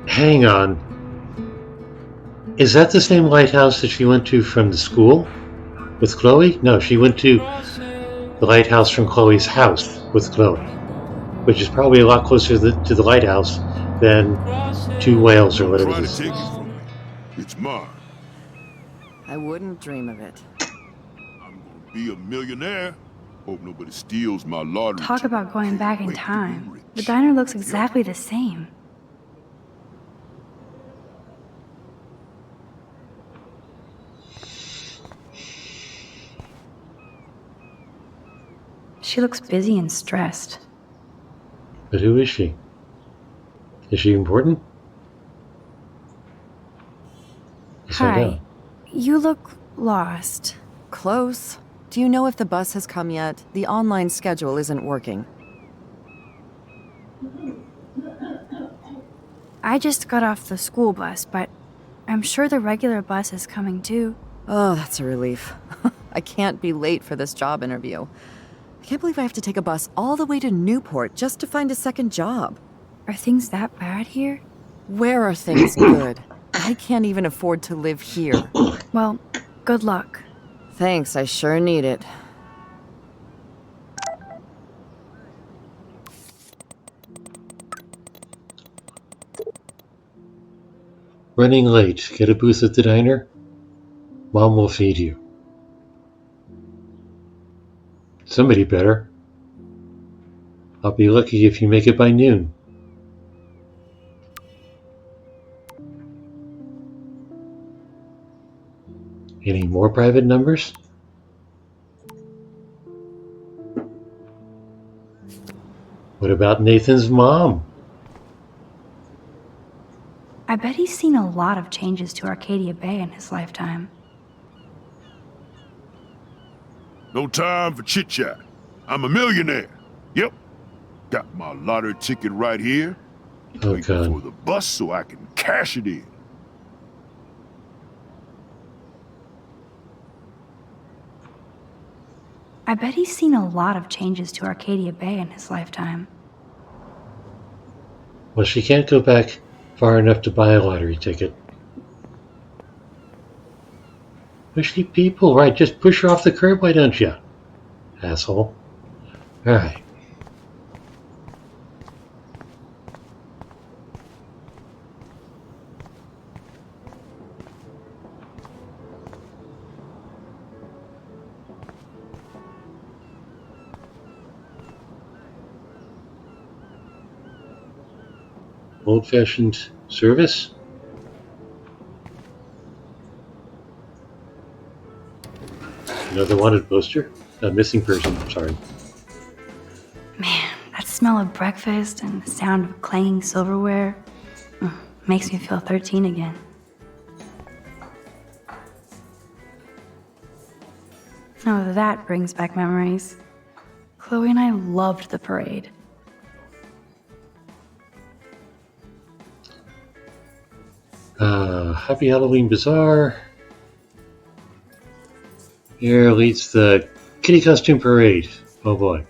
Hang on. Is that the same lighthouse that she went to from the school with Chloe? No, she went to the lighthouse from Chloe's house with Chloe, which is probably a lot closer to the lighthouse than to Wales or whatever this is. It's mine. I wouldn't dream of it. I'm gonna be a millionaire. Hope nobody steals my lottery. Talk about going back in time. The diner looks exactly the same. She looks busy and stressed. But who is she? Is she important? Hi. You look lost. Close. Do you know if the bus has come yet? The online schedule isn't working. I just got off the school bus, but I'm sure the regular bus is coming too. Oh, that's a relief. I can't be late for this job interview. I can't believe I have to take a bus all the way to Newport just to find a second job. Are things that bad here? Where are things good? I can't even afford to live here. Well, good luck. Thanks, I sure need it. Running late. Get a booth at the diner? Mom will feed you. Somebody better. I'll be lucky if you make it by noon. Any more private numbers? What about Nathan's mom? I bet he's seen a lot of changes to Arcadia Bay in his lifetime. No time for chit-chat. I'm a millionaire. Yep. Got my lottery ticket right here. Oh, Waiting God. for the bus so I can cash it in. I bet he's seen a lot of changes to Arcadia Bay in his lifetime. Well, she can't go back far enough to buy a lottery ticket. Pushy people, right? Just push her off the curb, why don't you? Asshole. Alright. Old-fashioned service? Another wanted poster? A missing person, sorry. Man, that smell of breakfast and the sound of clanging silverware makes me feel 13 again. Oh, that brings back memories. Chloe and I loved the parade. Happy Halloween Bazaar. Here leads the Kitty Costume Parade. Oh boy.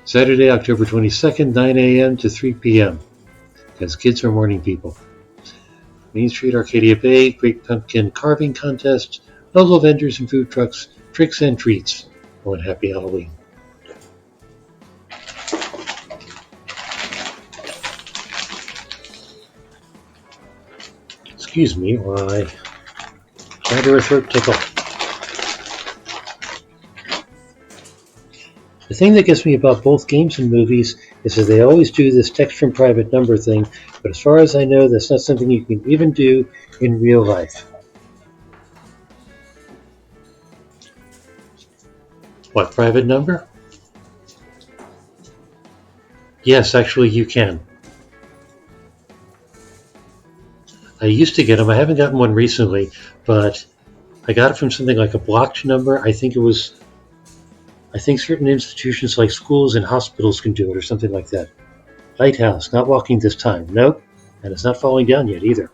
Saturday, October 22nd, 9 a.m. to 3 p.m. Because kids are morning people. Main Street, Arcadia Bay, Great Pumpkin Carving Contest, local vendors and food trucks, tricks and treats. Oh, and happy Halloween. Excuse me while I try to throat tickle. The thing that gets me about both games and movies is that they always do this text from private number thing, but as far as I know, that's not something you can even do in real life. What, private number? Yes, actually you can. I used to get them. I haven't gotten one recently, but I got it from something like a blocked number. I think certain institutions like schools and hospitals can do it or something like that. Lighthouse, not walking this time. Nope. And it's not falling down yet either.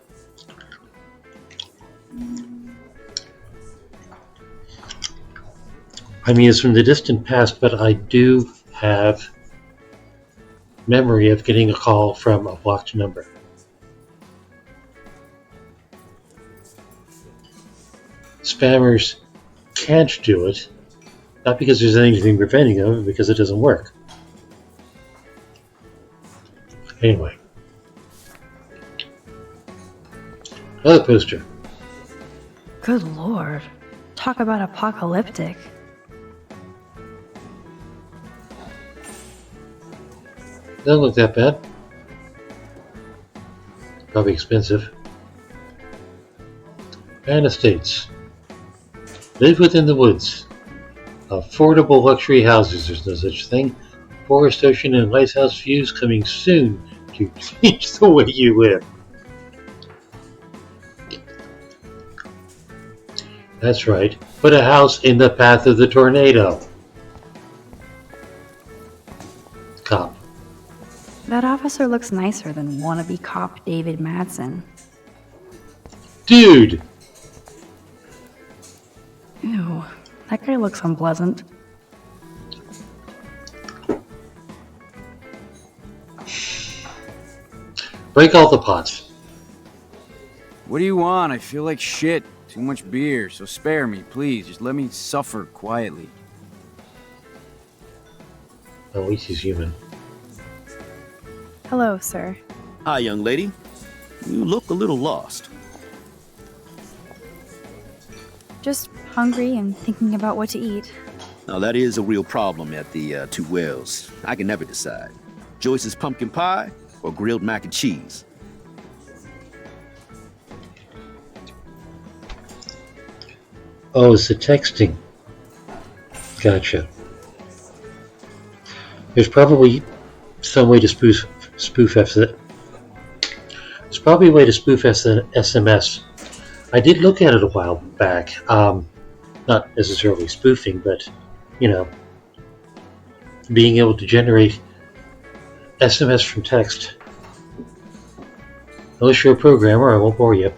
I mean, it's from the distant past, but I do have memory of getting a call from a blocked number. Spammers can't do it, not because there's anything preventing them, but because it doesn't work. Anyway. Another poster. Good lord. Talk about apocalyptic. Doesn't look that bad. Probably expensive. Pan Estates. Live within the woods. Affordable luxury houses. There's no such thing. Forest, ocean, and lighthouse views coming soon to change the way you live. That's right. Put a house in the path of the tornado. Cop. That officer looks nicer than wannabe cop David Madsen. Dude! Ew, that guy looks unpleasant. Break all the pots. What do you want? I feel like shit. Too much beer, so spare me, please. Just let me suffer quietly. At least he's human. Hello, sir. Hi, young lady. You look a little lost. Just hungry and thinking about what to eat. Now, that is a real problem at the Two Wells. I can never decide. Joyce's pumpkin pie or grilled mac and cheese. Oh, it's the texting. Gotcha. There's probably some way to spoof it. There's probably a way to spoof SMS. I did look at it a while back. Not necessarily spoofing, but, you know, being able to generate SMS from text. Unless you're a programmer, I won't bore you.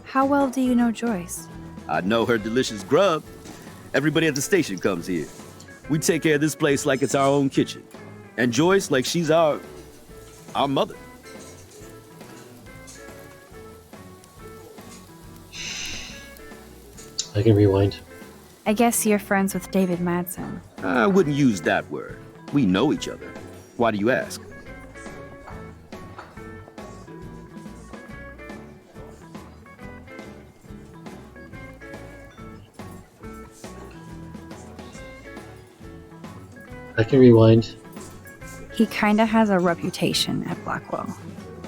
How well do you know Joyce? I know her delicious grub. Everybody at the station comes here. We take care of this place like it's our own kitchen. And Joyce like she's our mother. I can rewind. I guess you're friends with David Madsen. I wouldn't use that word. We know each other. Why do you ask? I can rewind. He kinda has a reputation at Blackwell.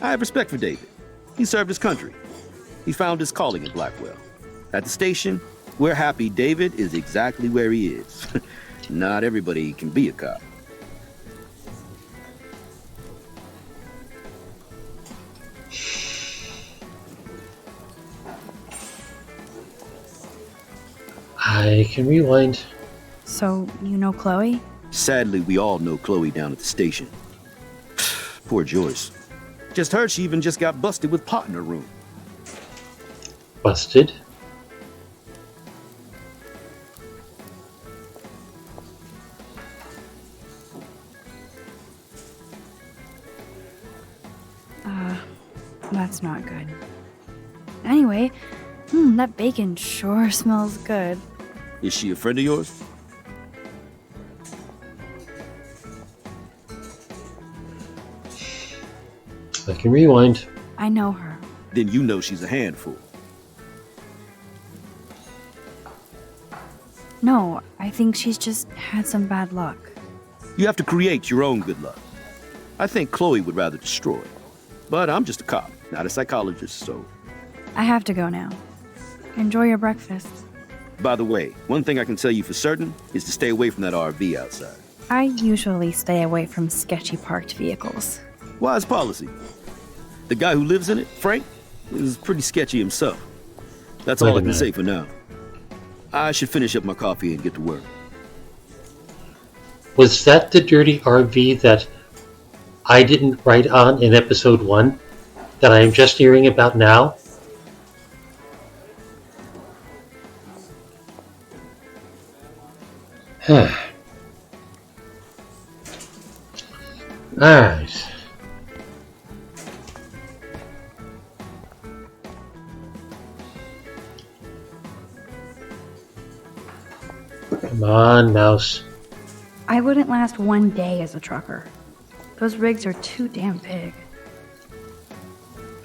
I have respect for David. He served his country. He found his calling in Blackwell. At the station, we're happy David is exactly where he is. Not everybody can be a cop. I can rewind. So, you know Chloe? Sadly, we all know Chloe down at the station. Poor Joyce. Just heard she even just got busted with pot in her room. Busted? That's not good. Anyway, that bacon sure smells good. Is she a friend of yours? I can rewind. I know her. Then you know she's a handful. No, I think she's just had some bad luck. You have to create your own good luck. I think Chloe would rather destroy. But I'm just a cop, not a psychologist, so... I have to go now. Enjoy your breakfast. By the way, one thing I can tell you for certain is to stay away from that RV outside. I usually stay away from sketchy parked vehicles. Wise policy. The guy who lives in it, Frank, is pretty sketchy himself. That's all I can say for now. I should finish up my coffee and get to work. Was that the dirty RV that I didn't write on in episode 1 that I am just hearing about now? Alright. Come on, mouse. I wouldn't last one day as a trucker. Those rigs are too damn big.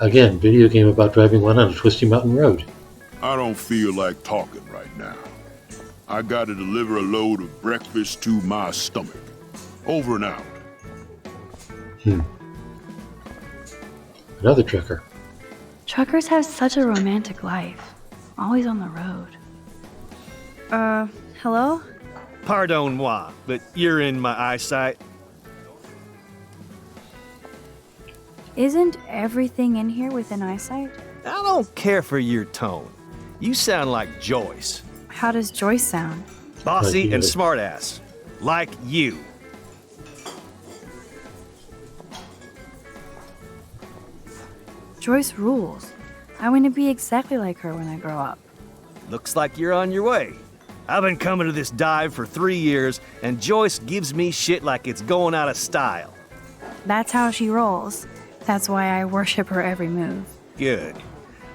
Again, video game about driving one on a twisty mountain road. I don't feel like talking right now. I gotta deliver a load of breakfast to my stomach. Over and out. Another trucker. Truckers have such a romantic life. Always on the road. Hello? Pardon moi, but you're in my eyesight. Isn't everything in here within eyesight? I don't care for your tone. You sound like Joyce. How does Joyce sound? Bossy and smartass. Like you. Joyce rules. I want to be exactly like her when I grow up. Looks like you're on your way. I've been coming to this dive for 3 years, and Joyce gives me shit like it's going out of style. That's how she rolls. That's why I worship her every move. Good.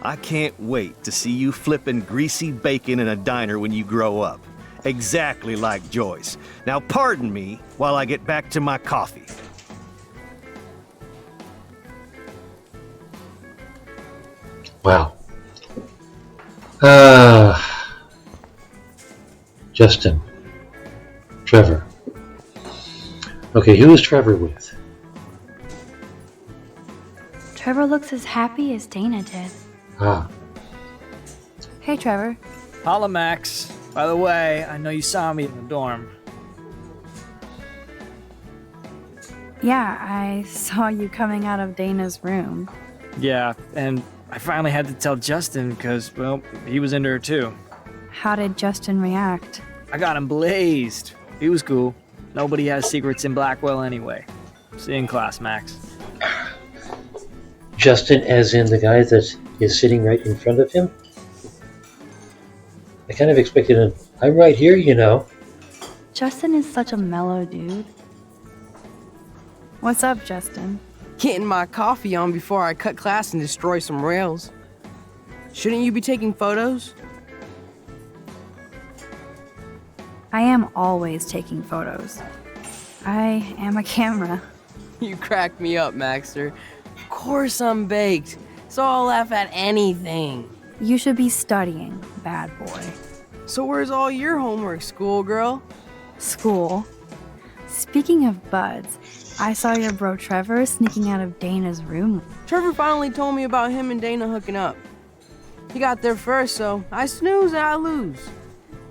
I can't wait to see you flipping greasy bacon in a diner when you grow up. Exactly like Joyce. Now pardon me while I get back to my coffee. Wow. Justin. Trevor. Okay, who is Trevor with? Trevor looks as happy as Dana did. Ah. Hey, Trevor. Holla, Max. By the way, I know you saw me in the dorm. Yeah, I saw you coming out of Dana's room. Yeah, and I finally had to tell Justin because, well, he was into her too. How did Justin react? I got him blazed. He was cool. Nobody has secrets in Blackwell anyway. See you in class, Max. Justin as in the guy that is sitting right in front of him? I kind of expected him. I'm right here, you know. Justin is such a mellow dude. What's up, Justin? Getting my coffee on before I cut class and destroy some rails. Shouldn't you be taking photos? I am always taking photos. I am a camera. You crack me up, Maxter. Of course I'm baked, so I'll laugh at anything. You should be studying, bad boy. So where's all your homework, schoolgirl? School? Speaking of buds, I saw your bro Trevor sneaking out of Dana's room. Trevor finally told me about him and Dana hooking up. He got there first, so I snooze and I lose.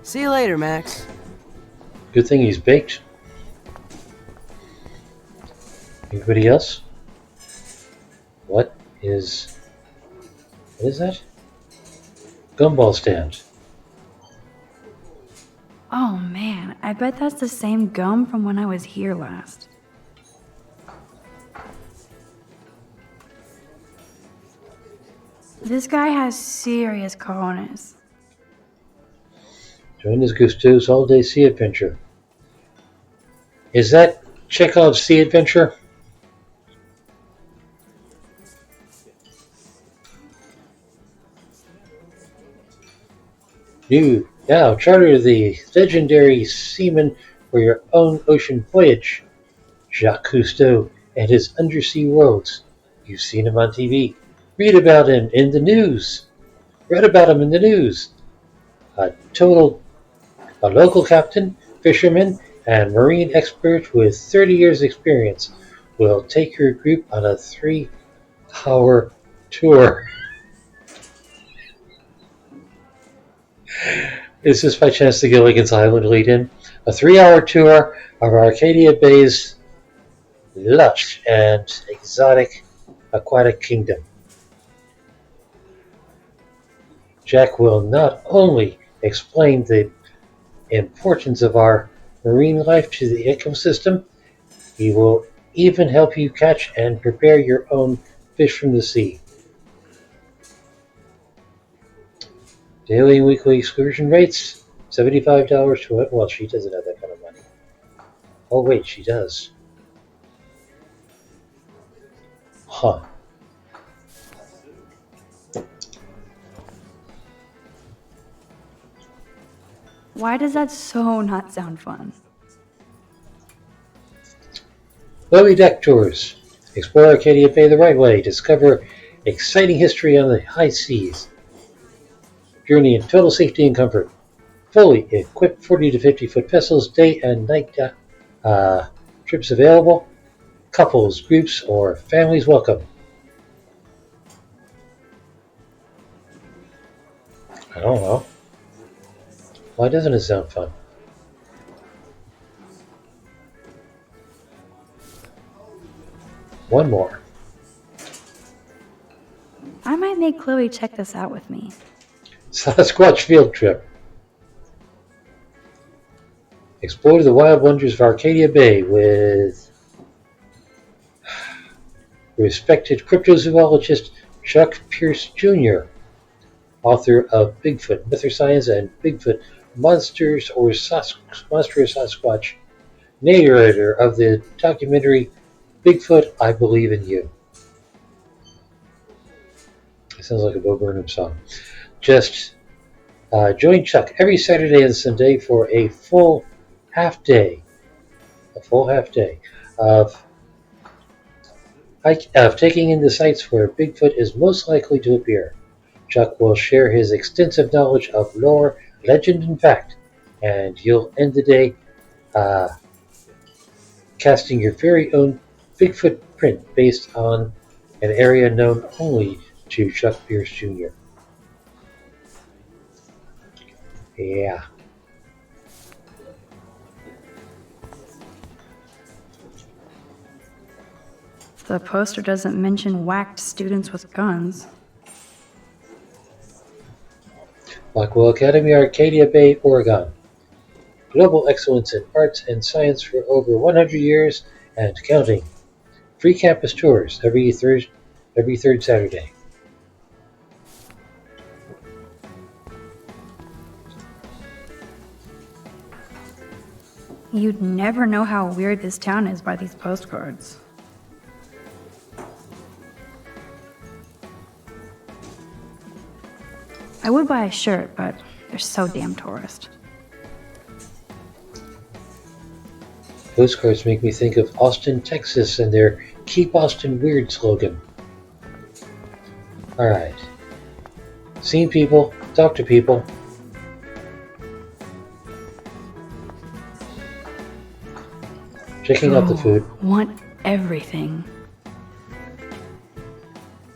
See you later, Max. Good thing he's baked. Anybody else? What is that? Gumball stand. Oh man, I bet that's the same gum from when I was here last. This guy has serious cojones. Join his Gusto's all-day sea adventure. Is that Chekhov's Sea Adventure? Now charter the legendary seaman for your own ocean voyage. Jacques Cousteau and his undersea worlds. You've seen him on TV. Read about him in the news. Read about him in the news. A local captain, fisherman, and marine expert with 30 years experience will take your group on a 3-hour tour. Is this by chance the Gilligan's Island lead-in? A 3-hour tour of Arcadia Bay's lush and exotic aquatic kingdom. Jack will not only explain the importance of our marine life to the ecosystem, he will even help you catch and prepare your own fish from the sea. Daily and weekly excursion rates, $75 to it. Well, she doesn't have that kind of money. Oh, wait, she does. Huh. Why does that so not sound fun? Chloe Deck Tours. Explore Arcadia Bay the right way. Discover exciting history on the high seas. Journey in total safety and comfort. Fully equipped 40 to 50 foot vessels, day and night trips available. Couples, groups, or families welcome. I don't know. Why doesn't it sound fun? One more. I might make Chloe check this out with me. Sasquatch Field Trip. Explore the wild wonders of Arcadia Bay with respected cryptozoologist Chuck Pierce Jr., author of Bigfoot, Myth or Science, and Bigfoot, Monsters or Monster or Sasquatch, narrator of the documentary Bigfoot, I Believe in You. It sounds like a Bo Burnham song. Just join Chuck every Saturday and Sunday for a full half day of taking in the sites where Bigfoot is most likely to appear. Chuck will share his extensive knowledge of lore, legend, and fact, and you'll end the day casting your very own Bigfoot print based on an area known only to Chuck Pierce Jr. Yeah. The poster doesn't mention whacked students with guns. Blackwell Academy, Arcadia Bay, Oregon. Global excellence in arts and science for over 100 years and counting. Free campus tours every third Saturday. You'd never know how weird this town is by these postcards. I would buy a shirt, but they're so damn tourist. Postcards make me think of Austin, Texas, and their Keep Austin Weird slogan. Alright. Seen people, talk to people. Checking out the food. Want everything.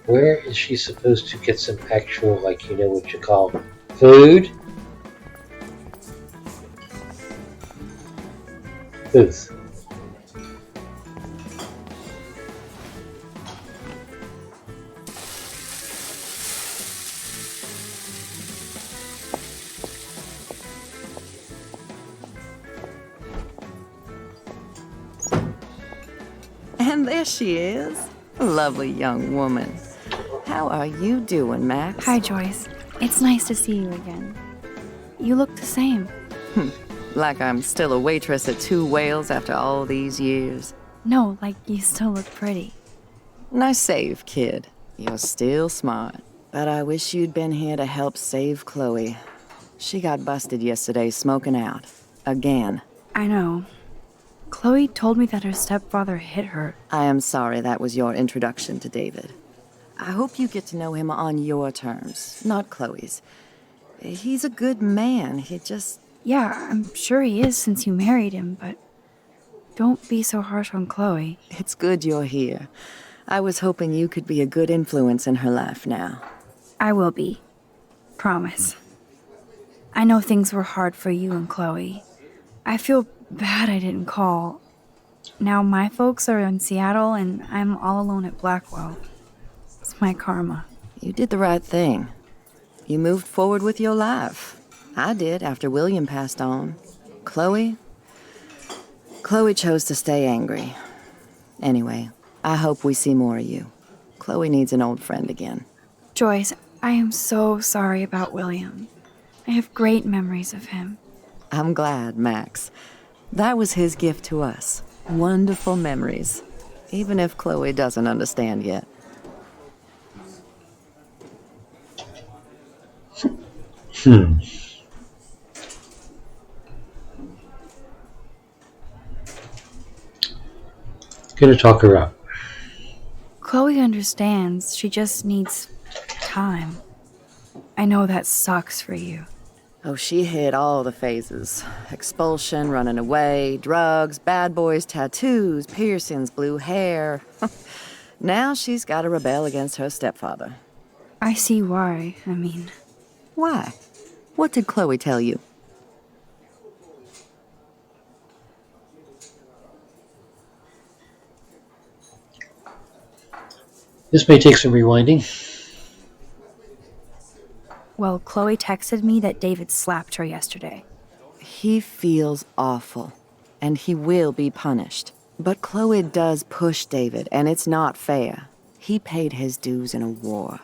Where is she supposed to get some actual, like, you know what you call food? Booth. And there she is. A lovely young woman. How are you doing, Max? Hi, Joyce. It's nice to see you again. You look the same. Like I'm still a waitress at Two Whales after all these years. No, like you still look pretty. Nice save, kid. You're still smart. But I wish you'd been here to help save Chloe. She got busted yesterday smoking out. Again. I know. Chloe told me that her stepfather hit her. I am sorry that was your introduction to David. I hope you get to know him on your terms, not Chloe's. He's a good man, he just... Yeah, I'm sure he is since you married him, but don't be so harsh on Chloe. It's good you're here. I was hoping you could be a good influence in her life now. I will be. Promise. I know things were hard for you and Chloe. I feel bad I didn't call. Now my folks are in Seattle and I'm all alone at Blackwell. It's my karma. You did the right thing. You moved forward with your life. I did after William passed on. Chloe chose to stay angry. Anyway, I hope we see more of you. Chloe needs an old friend again. Joyce, I am so sorry about William. I have great memories of him. I'm glad, Max. That was his gift to us. Wonderful memories. Even if Chloe doesn't understand yet. Gonna talk her up. Chloe understands. She just needs time. I know that sucks for you. Oh, she hit all the phases. Expulsion, running away, drugs, bad boys, tattoos, piercings, blue hair. Now she's got to rebel against her stepfather. I see why. I mean... Why? What did Chloe tell you? This may take some rewinding. Well, Chloe texted me that David slapped her yesterday. He feels awful, and he will be punished. But Chloe does push David, and it's not fair. He paid his dues in a war.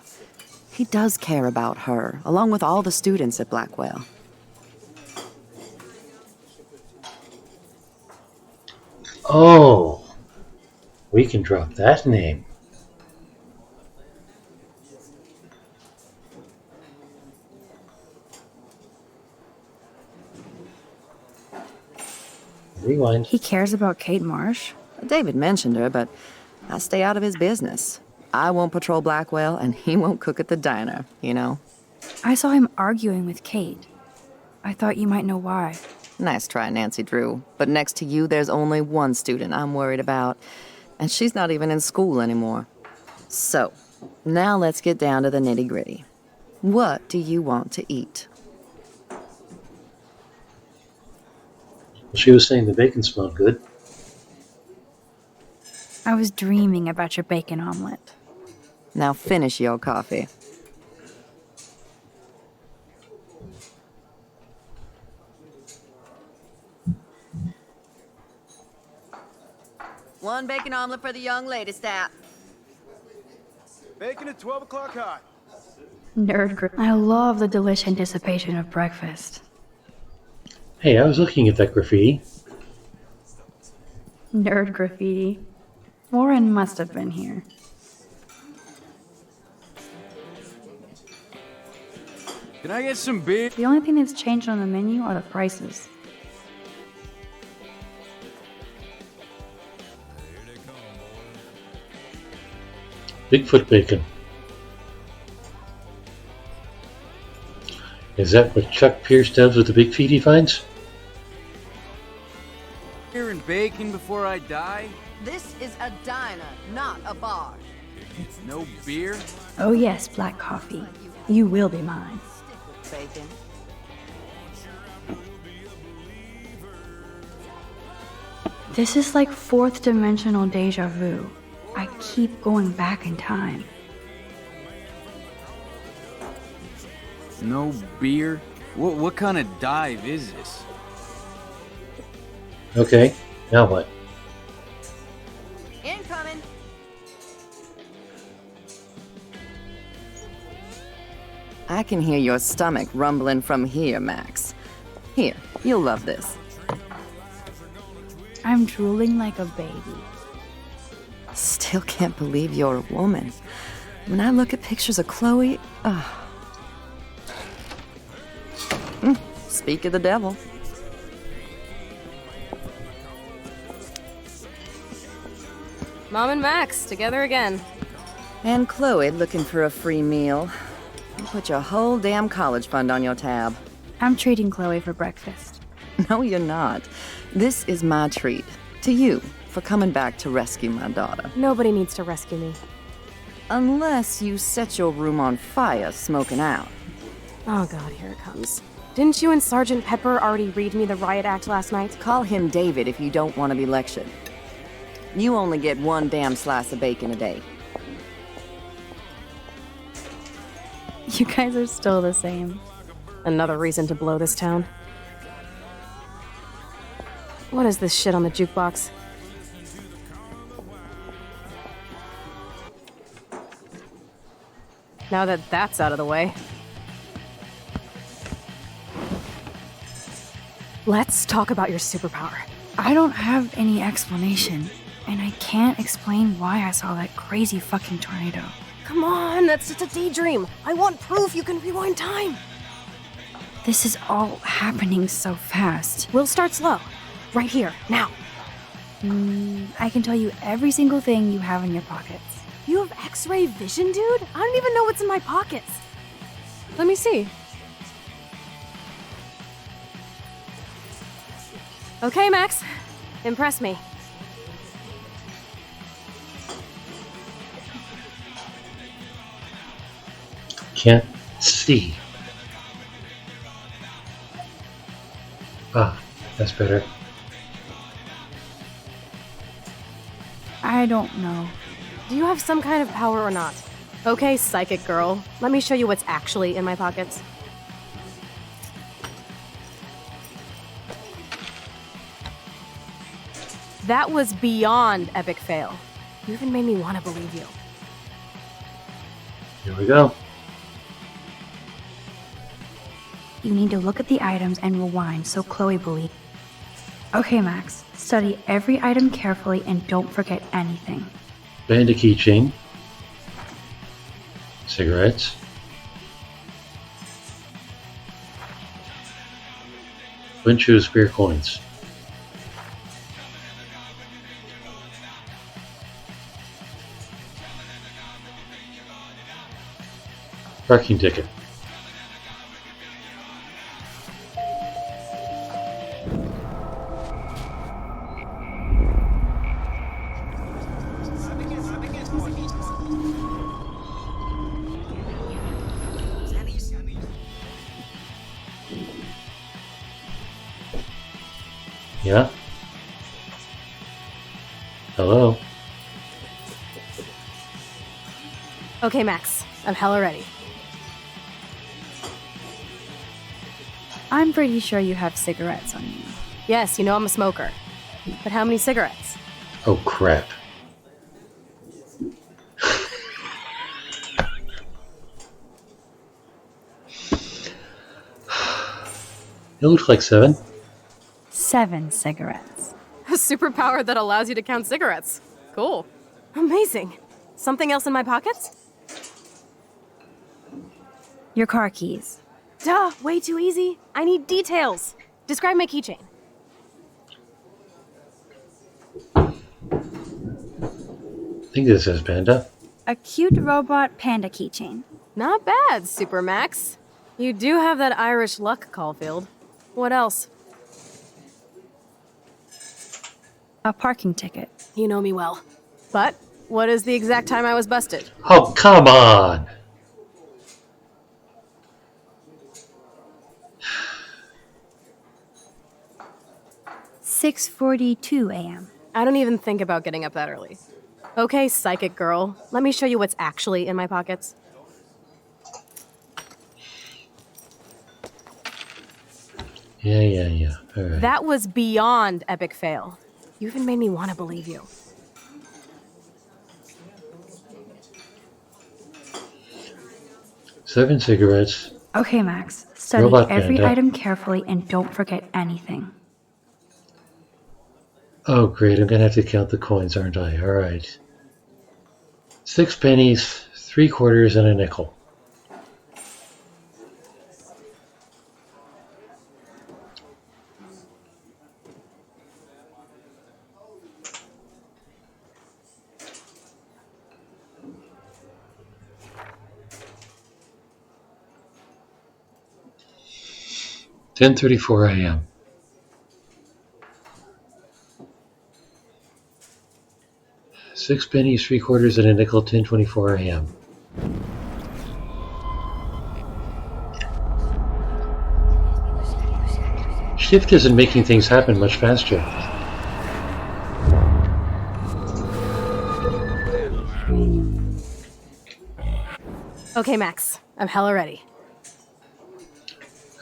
He does care about her, along with all the students at Blackwell. Oh, we can drop that name. Rewind. He cares about Kate Marsh? David mentioned her, but I stay out of his business. I won't patrol Blackwell, and he won't cook at the diner, you know? I saw him arguing with Kate. I thought you might know why. Nice try, Nancy Drew. But next to you, there's only one student I'm worried about, and she's not even in school anymore. So, now let's get down to the nitty-gritty. What do you want to eat? She was saying the bacon smelled good. I was dreaming about your bacon omelet. Now finish your coffee. One bacon omelet for the young lady, Stat. Bacon at 12 o'clock hot. Nerd group. I love the delicious anticipation of breakfast. Hey, I was looking at that graffiti. Nerd graffiti. Warren must have been here. Can I get some beer? The only thing that's changed on the menu are the prices. Bigfoot bacon. Is that what Chuck Pierce does with the big feet he finds? Beer and bacon before I die? This is a diner, not a bar. No beer? Oh yes, black coffee. You will be mine. Bacon. This is like fourth dimensional deja vu. I keep going back in time. No beer? What kind of dive is this? Okay, now what? Incoming. I can hear your stomach rumbling from here, Max. Here, you'll love this. I'm drooling like a baby. Still can't believe you're a woman. When I look at pictures of Chloe, Speak of the devil. Mom and Max, together again. And Chloe looking for a free meal. You put your whole damn college fund on your tab. I'm treating Chloe for breakfast. No, you're not. This is my treat. To you, for coming back to rescue my daughter. Nobody needs to rescue me. Unless you set your room on fire smoking out. Oh god, here it comes. Didn't you and Sergeant Pepper already read me the riot act last night? Call him David if you don't want to be lectured. You only get one damn slice of bacon a day. You guys are still the same. Another reason to blow this town. What is this shit on the jukebox? Now that that's out of the way. Let's talk about your superpower. I don't have any explanation, and I can't explain why I saw that crazy fucking tornado. Come on, that's just a daydream. I want proof you can rewind time. This is all happening so fast. We'll start slow. Right here, now. I can tell you every single thing you have in your pockets. You have X-ray vision, dude? I don't even know what's in my pockets. Let me see. Okay, Max. Impress me. Can't see. Ah, that's better. I don't know. Do you have some kind of power or not? Okay, psychic girl. Let me show you what's actually in my pockets. That was beyond epic fail. You even made me want to believe you. Here we go. You need to look at the items and rewind so Chloe believes. Okay, Max. Study every item carefully and don't forget anything. Band a keychain. Cigarettes. Windshield spare coins. Parking ticket. Yeah? Hello? Okay, Max. I'm hella ready. I'm pretty sure you have cigarettes on you. Yes, you know I'm a smoker. But how many cigarettes? Oh, crap. It looks like 7. 7 cigarettes. A superpower that allows you to count cigarettes. Cool. Amazing. Something else in my pockets? Your car keys. Duh, way too easy. I need details. Describe my keychain. I think this says Panda. A cute robot panda keychain. Not bad, Super Max. You do have that Irish luck, Caulfield. What else? A parking ticket. You know me well. But what is the exact time I was busted? Oh, come on! 6:42 a.m. I don't even think about getting up that early. Okay, psychic girl. Let me show you what's actually in my pockets. Yeah. All right. That was beyond epic fail. You even made me want to believe you. Seven cigarettes. Okay, Max. Study Robot every panda. item carefully and don't forget anything. Oh, great. I'm going to have to count the coins, aren't I? All right. 6 pennies, 3 quarters, and a nickel. 10:34 a.m. Six pennies, 3/4, and a nickel. 10:24 a.m. Shift isn't making things happen much faster. Okay, Max. I'm hella ready.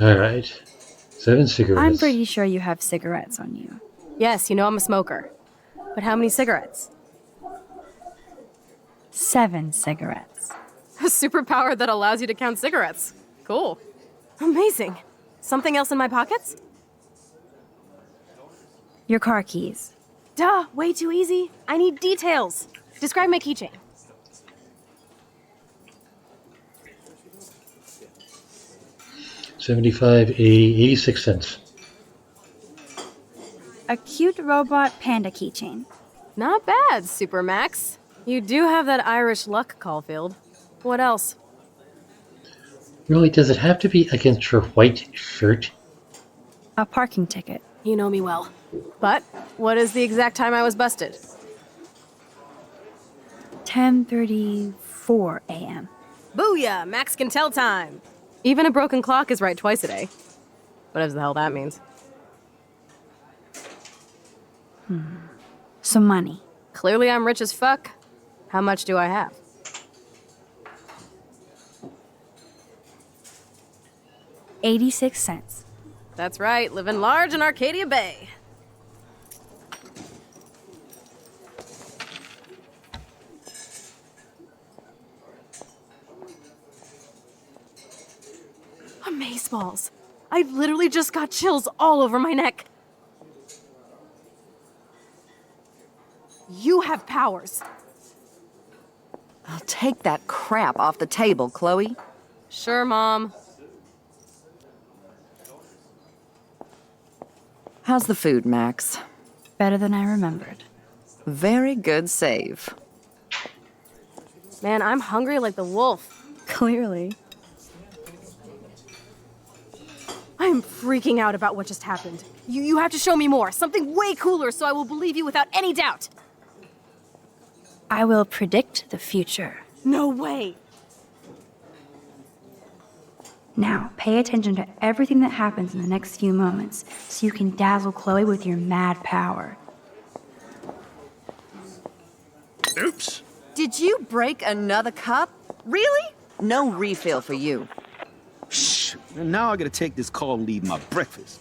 All right. 7 cigarettes. I'm pretty sure you have cigarettes on you. Yes, you know I'm a smoker. But how many cigarettes? 7 cigarettes. A superpower that allows you to count cigarettes. Cool. Amazing. Something else in my pockets? Your car keys. Duh, way too easy. I need details. Describe my keychain. $75, 80, 86 cents. A cute robot panda keychain. Not bad, Super Max. You do have that Irish luck, Caulfield. What else? Really, does it have to be against your white shirt? A parking ticket. You know me well. But what is the exact time I was busted? 10:34 a.m. Booyah! Max can tell time! Even a broken clock is right twice a day. Whatever the hell that means. Some money. Clearly I'm rich as fuck. How much do I have? $86. That's right, living large in Arcadia Bay. Amazeballs. I literally just got chills all over my neck. You have powers. I'll take that crap off the table, Chloe. Sure, Mom. How's the food, Max? Better than I remembered. Very good save. Man, I'm hungry like the wolf. Clearly. I'm freaking out about what just happened. You have to show me more. Something way cooler so I will believe you without any doubt. I will predict the future. No way. Now, pay attention to everything that happens in the next few moments so you can dazzle Chloe with your mad power. Oops. Did you break another cup? Really? No refill for you. Shh. And now I gotta take this call and leave my breakfast.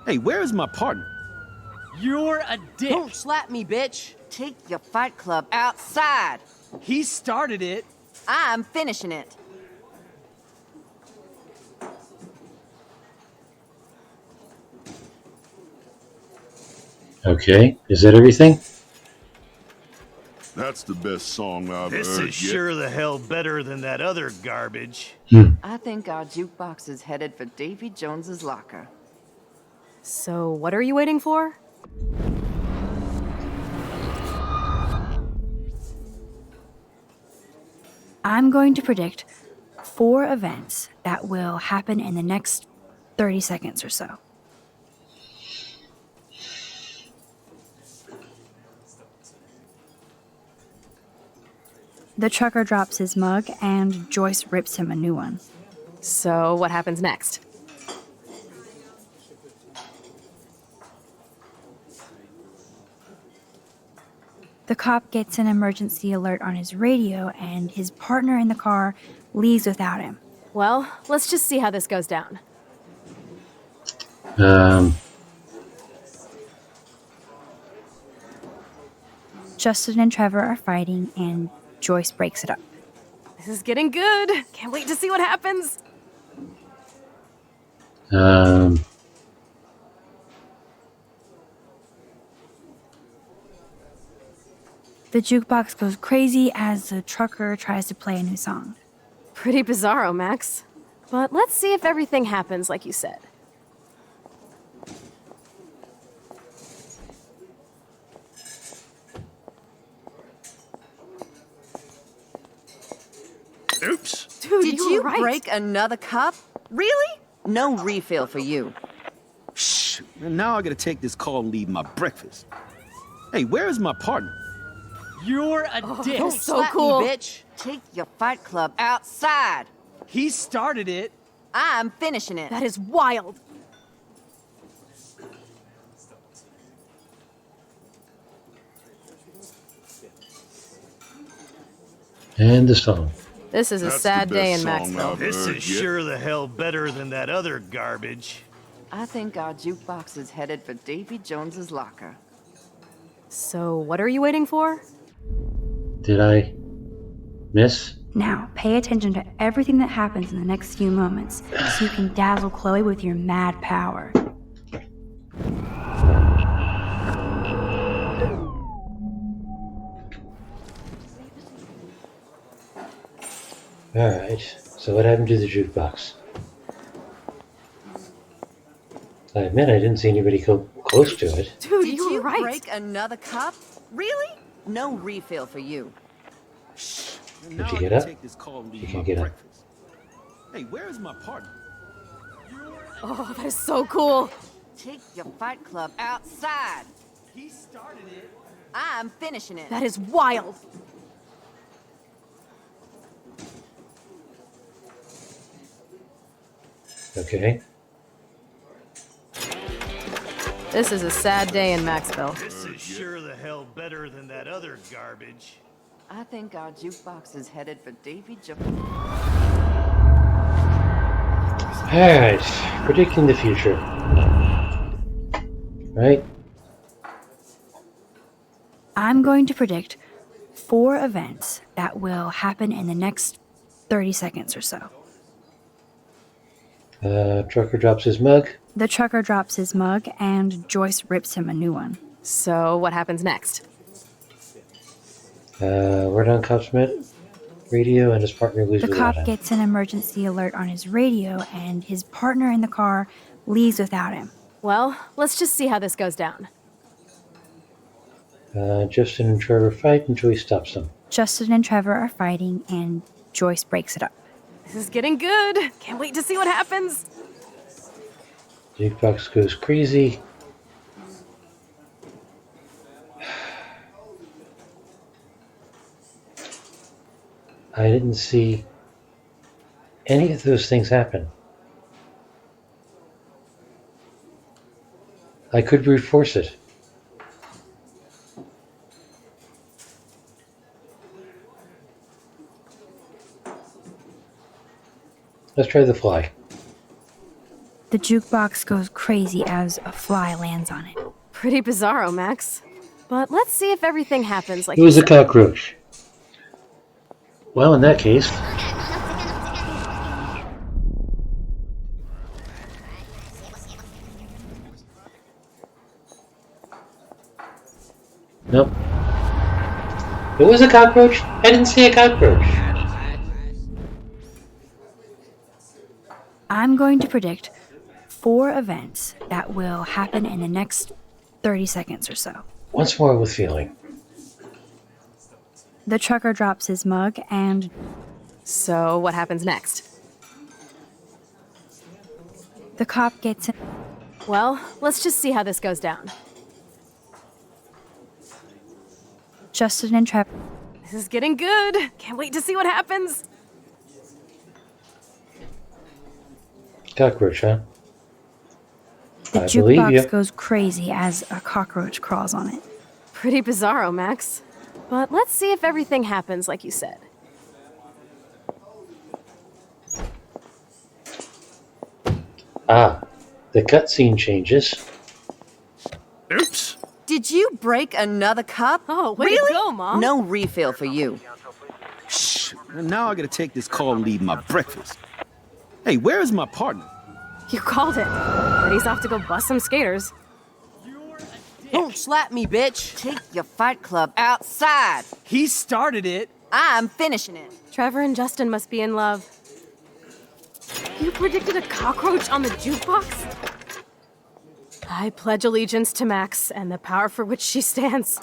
Hey, where is my partner? You're a dick. Don't slap me, bitch. Take your fight club outside. He started it. I'm finishing it. Okay, is that everything? That's the best song I've This heard is yet. sure the hell better than that other garbage. I think our jukebox is headed for Davy Jones's locker. So, what are you waiting for? I'm going to predict 4 events that will happen in the next 30 seconds or so. The trucker drops his mug and Joyce rips him a new one. So, what happens next? The cop gets an emergency alert on his radio and his partner in the car leaves without him. Well, let's just see how this goes down. Justin and Trevor are fighting and Joyce breaks it up. This is getting good. Can't wait to see what happens. The jukebox goes crazy as the trucker tries to play a new song. Pretty bizarro, Max. But let's see if everything happens like you said. Oops. Dude, Did you right. break another cup? Really? No refill for you. Shh. And now I gotta take this call and leave my breakfast. Hey, where is my partner? You're a dick. Don't so slap cool. me, bitch. Take your fight club outside. He started it. I'm finishing it. That is wild. And the song. This is a That's sad the day best in song Maxville. I've This heard is yet. sure the hell better than that other garbage. I think our jukebox is headed for Davy Jones's locker. So, what are you waiting for? Did I miss? Now, pay attention to everything that happens in the next few moments so you can dazzle Chloe with your mad power. Alright, so what happened to the jukebox? I admit I didn't see anybody go close to it. Dude, Did you you were right. break another cup? Really? No refill for you. Shh. And Did now you I get gotta up? take this call and You leave can't my get up. breakfast. Hey, where is my partner? Oh, that is so cool. Take your fight club outside. He started it. I'm finishing it. That is wild. Okay. This is a sad day in Maxville. This is sure the hell better than that other garbage. I think our jukebox is headed for Davy Jones. Alright, predicting the future. Right? I'm going to predict 4 events that will happen in the next 30 seconds or so. Trucker drops his mug. The trucker drops his mug, and Joyce rips him a new one. So, what happens next? Word on cop's met radio, and his partner leaves The without cop him. gets an emergency alert on his radio, and his partner in the car leaves without him. Well, let's just see how this goes down. Justin and Trevor fight, and Joyce stops them. Justin and Trevor are fighting, and Joyce breaks it up. This is getting good. Can't wait to see what happens. Jukebox goes crazy. I didn't see any of those things happen. I could brute force it. Let's try the fly. The jukebox goes crazy as a fly lands on it. Pretty bizarro, Max. But let's see if everything happens like It was you a said. cockroach. Well, in that case, nope. It was a cockroach. I didn't see a cockroach. I'm going to predict 4 events that will happen in the next 30 seconds or so. Once more with feeling. The trucker drops his mug, and So, what happens next? the cop gets in. Well, let's just see how this goes down. Justin and Trevor. This is getting good. Can't wait to see what happens. Cockroach, huh? The I believe jukebox you. goes crazy as a cockroach crawls on it. Pretty bizarro, Max. But let's see if everything happens like you said. Ah, the cutscene changes. Oops. Did you break another cup? Oh, way really? to go, Mom. No refill for you. Shh. And now I gotta take this call and leave my breakfast. Hey, where is my partner? You called it. But he's off to go bust some skaters. Don't slap me, bitch. Take your fight club outside. He started it. I'm finishing it. Trevor and Justin must be in love. You predicted a cockroach on the jukebox? I pledge allegiance to Max and the power for which she stands.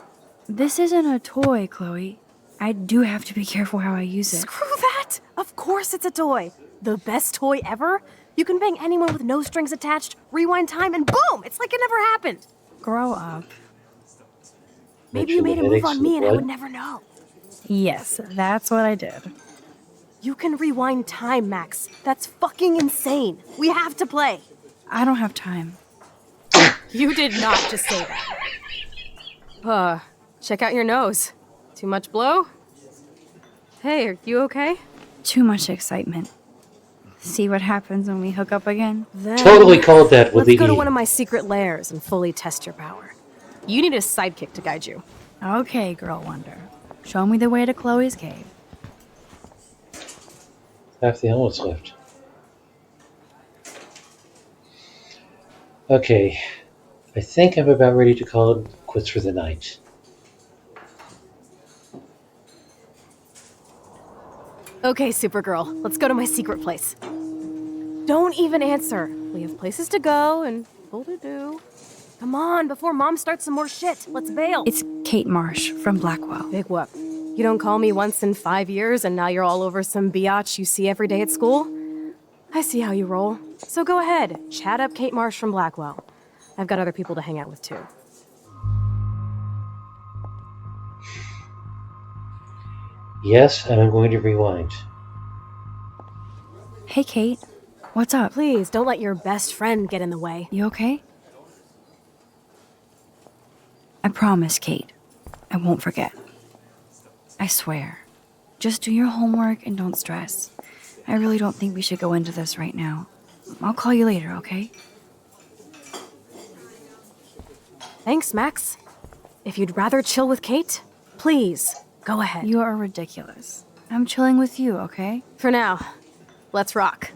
This isn't a toy, Chloe. I do have to be careful how I use it. Screw that! Of course it's a toy. The best toy ever? You can bang anyone with no strings attached, rewind time, and boom! It's like it never happened. Grow up. Maybe you made a move on me and I would never know. Yes, that's what I did. You can rewind time, Max. That's fucking insane. We have to play. I don't have time. You did not just say that. Check out your nose. Too much blow? Hey, are you okay? Too much excitement. See what happens when we hook up again? Then Totally called that with let's the go to E. one of my secret lairs and fully test your power. You need a sidekick to guide you. Okay, Girl Wonder. Show me the way to Chloe's cave. Half the helmet's left. Okay, I think I'm about ready to call it quits for the night. Okay, Supergirl, let's go to my secret place. Don't even answer. We have places to go and people to do. Come on, before Mom starts some more shit. Let's bail. It's Kate Marsh from Blackwell. Big whoop. You don't call me once in 5 years and now you're all over some biatch you see every day at school? I see how you roll. So go ahead, chat up Kate Marsh from Blackwell. I've got other people to hang out with too. Yes, and I'm going to rewind. Hey, Kate. What's up? Please, don't let your best friend get in the way. You okay? I promise, Kate. I won't forget. I swear. Just do your homework and don't stress. I really don't think we should go into this right now. I'll call you later, okay? Thanks, Max. If you'd rather chill with Kate, please, go ahead. You are ridiculous. I'm chilling with you, okay? For now, let's rock.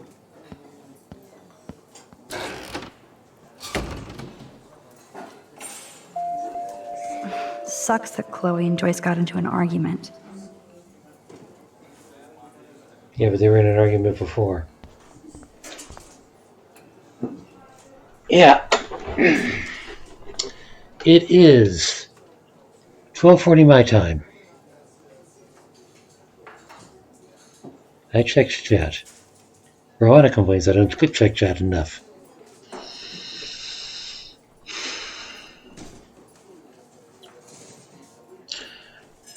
Sucks that Chloe and Joyce got into an argument. Yeah, but they were in an argument before. Yeah. It is 12:40 my time. I checked chat. Rowana complains I don't check chat enough.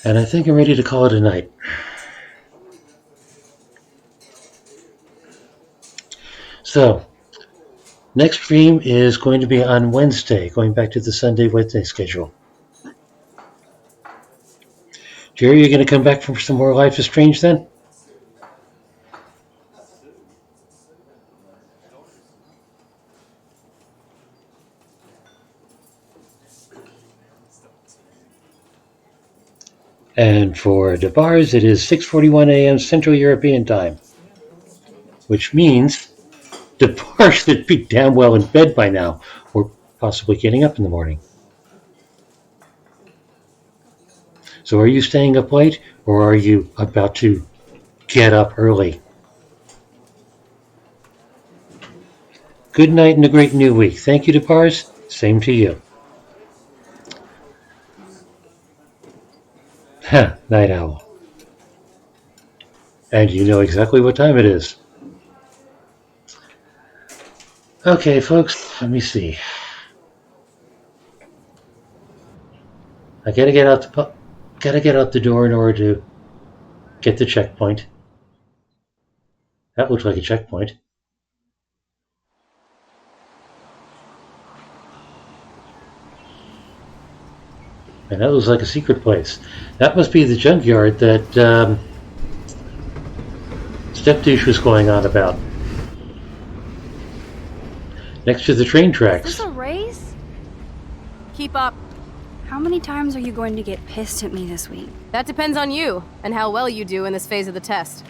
And I think I'm ready to call it a night. So, next stream is going to be on Wednesday, going back to the Sunday-Wednesday schedule. Jerry, you going to come back for some more Life is Strange then? And for DeBars, it is 6:41 a.m. Central European Time, which means DeBars should be damn well in bed by now, or possibly getting up in the morning. So are you staying up late, or are you about to get up early? Good night and a great new week. Thank you, DeBars. Same to you. Night owl. And you know exactly what time it is. Okay, folks, let me see. I gotta get out the door in order to get the checkpoint. That looks like a checkpoint. And that looks like a secret place. That must be the junkyard that Stepdouche was going on about. Next to the train tracks. Is this a race? Keep up. How many times are you going to get pissed at me this week? That depends on you and how well you do in this phase of the test.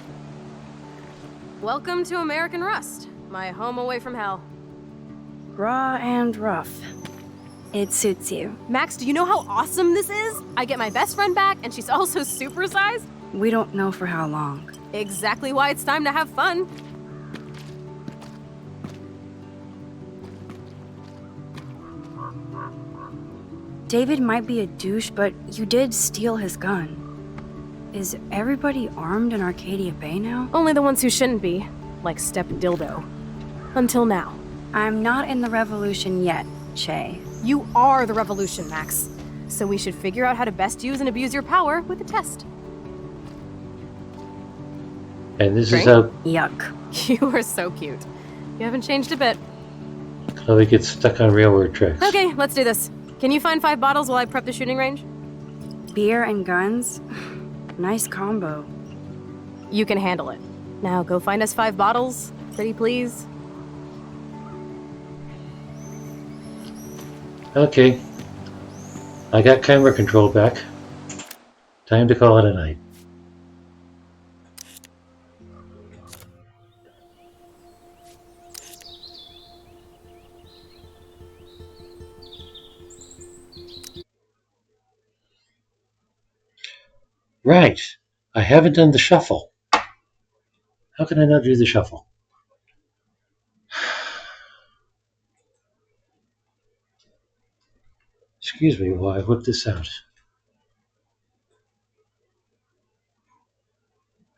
Welcome to American Rust, my home away from hell. Raw and rough. It suits you. Max, do you know how awesome this is? I get my best friend back, and she's also supersized. We don't know for how long. Exactly why it's time to have fun. David might be a douche, but you did steal his gun. Is everybody armed in Arcadia Bay now? Only the ones who shouldn't be, like Step Dildo. Until now. I'm not in the revolution yet, Che. You are the revolution, Max. So we should figure out how to best use and abuse your power with a test. And this Drink? is how Yuck. You are so cute. You haven't changed a bit. Chloe gets stuck on railroad tracks. Okay, let's do this. Can you find 5 bottles while I prep the shooting range? Beer and guns? Nice combo. You can handle it. Now go find us 5 bottles, pretty please. Okay. I got camera control back. Time to call it a night. Right. I haven't done the shuffle. How can I not do the shuffle? Excuse me while I whip this out.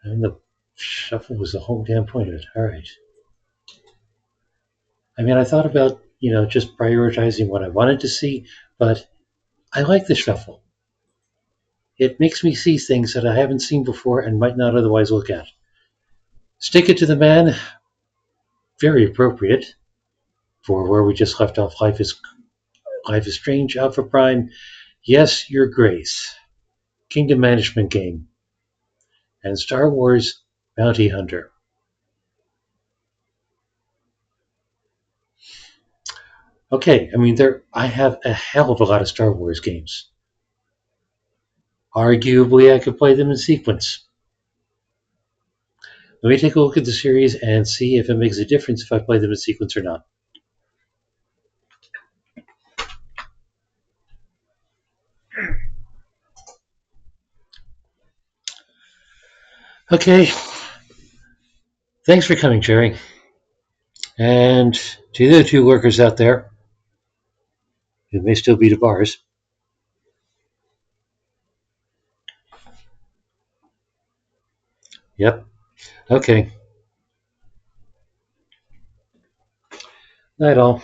And the shuffle was the whole damn point of it. All right. I mean, I thought about, just prioritizing what I wanted to see, but I like the shuffle. It makes me see things that I haven't seen before and might not otherwise look at. Stick it to the man. Very appropriate for where we just left off. Life is Strange, Alpha Prime. Yes, Your Grace. Kingdom Management Game. And Star Wars Bounty Hunter. Okay, I mean, I have a hell of a lot of Star Wars games. Arguably, I could play them in sequence. Let me take a look at the series and see if it makes a difference if I play them in sequence or not. Okay. Thanks for coming, Jerry. And to the other 2 workers out there, it may still be the bars. Yep. Okay. Night all.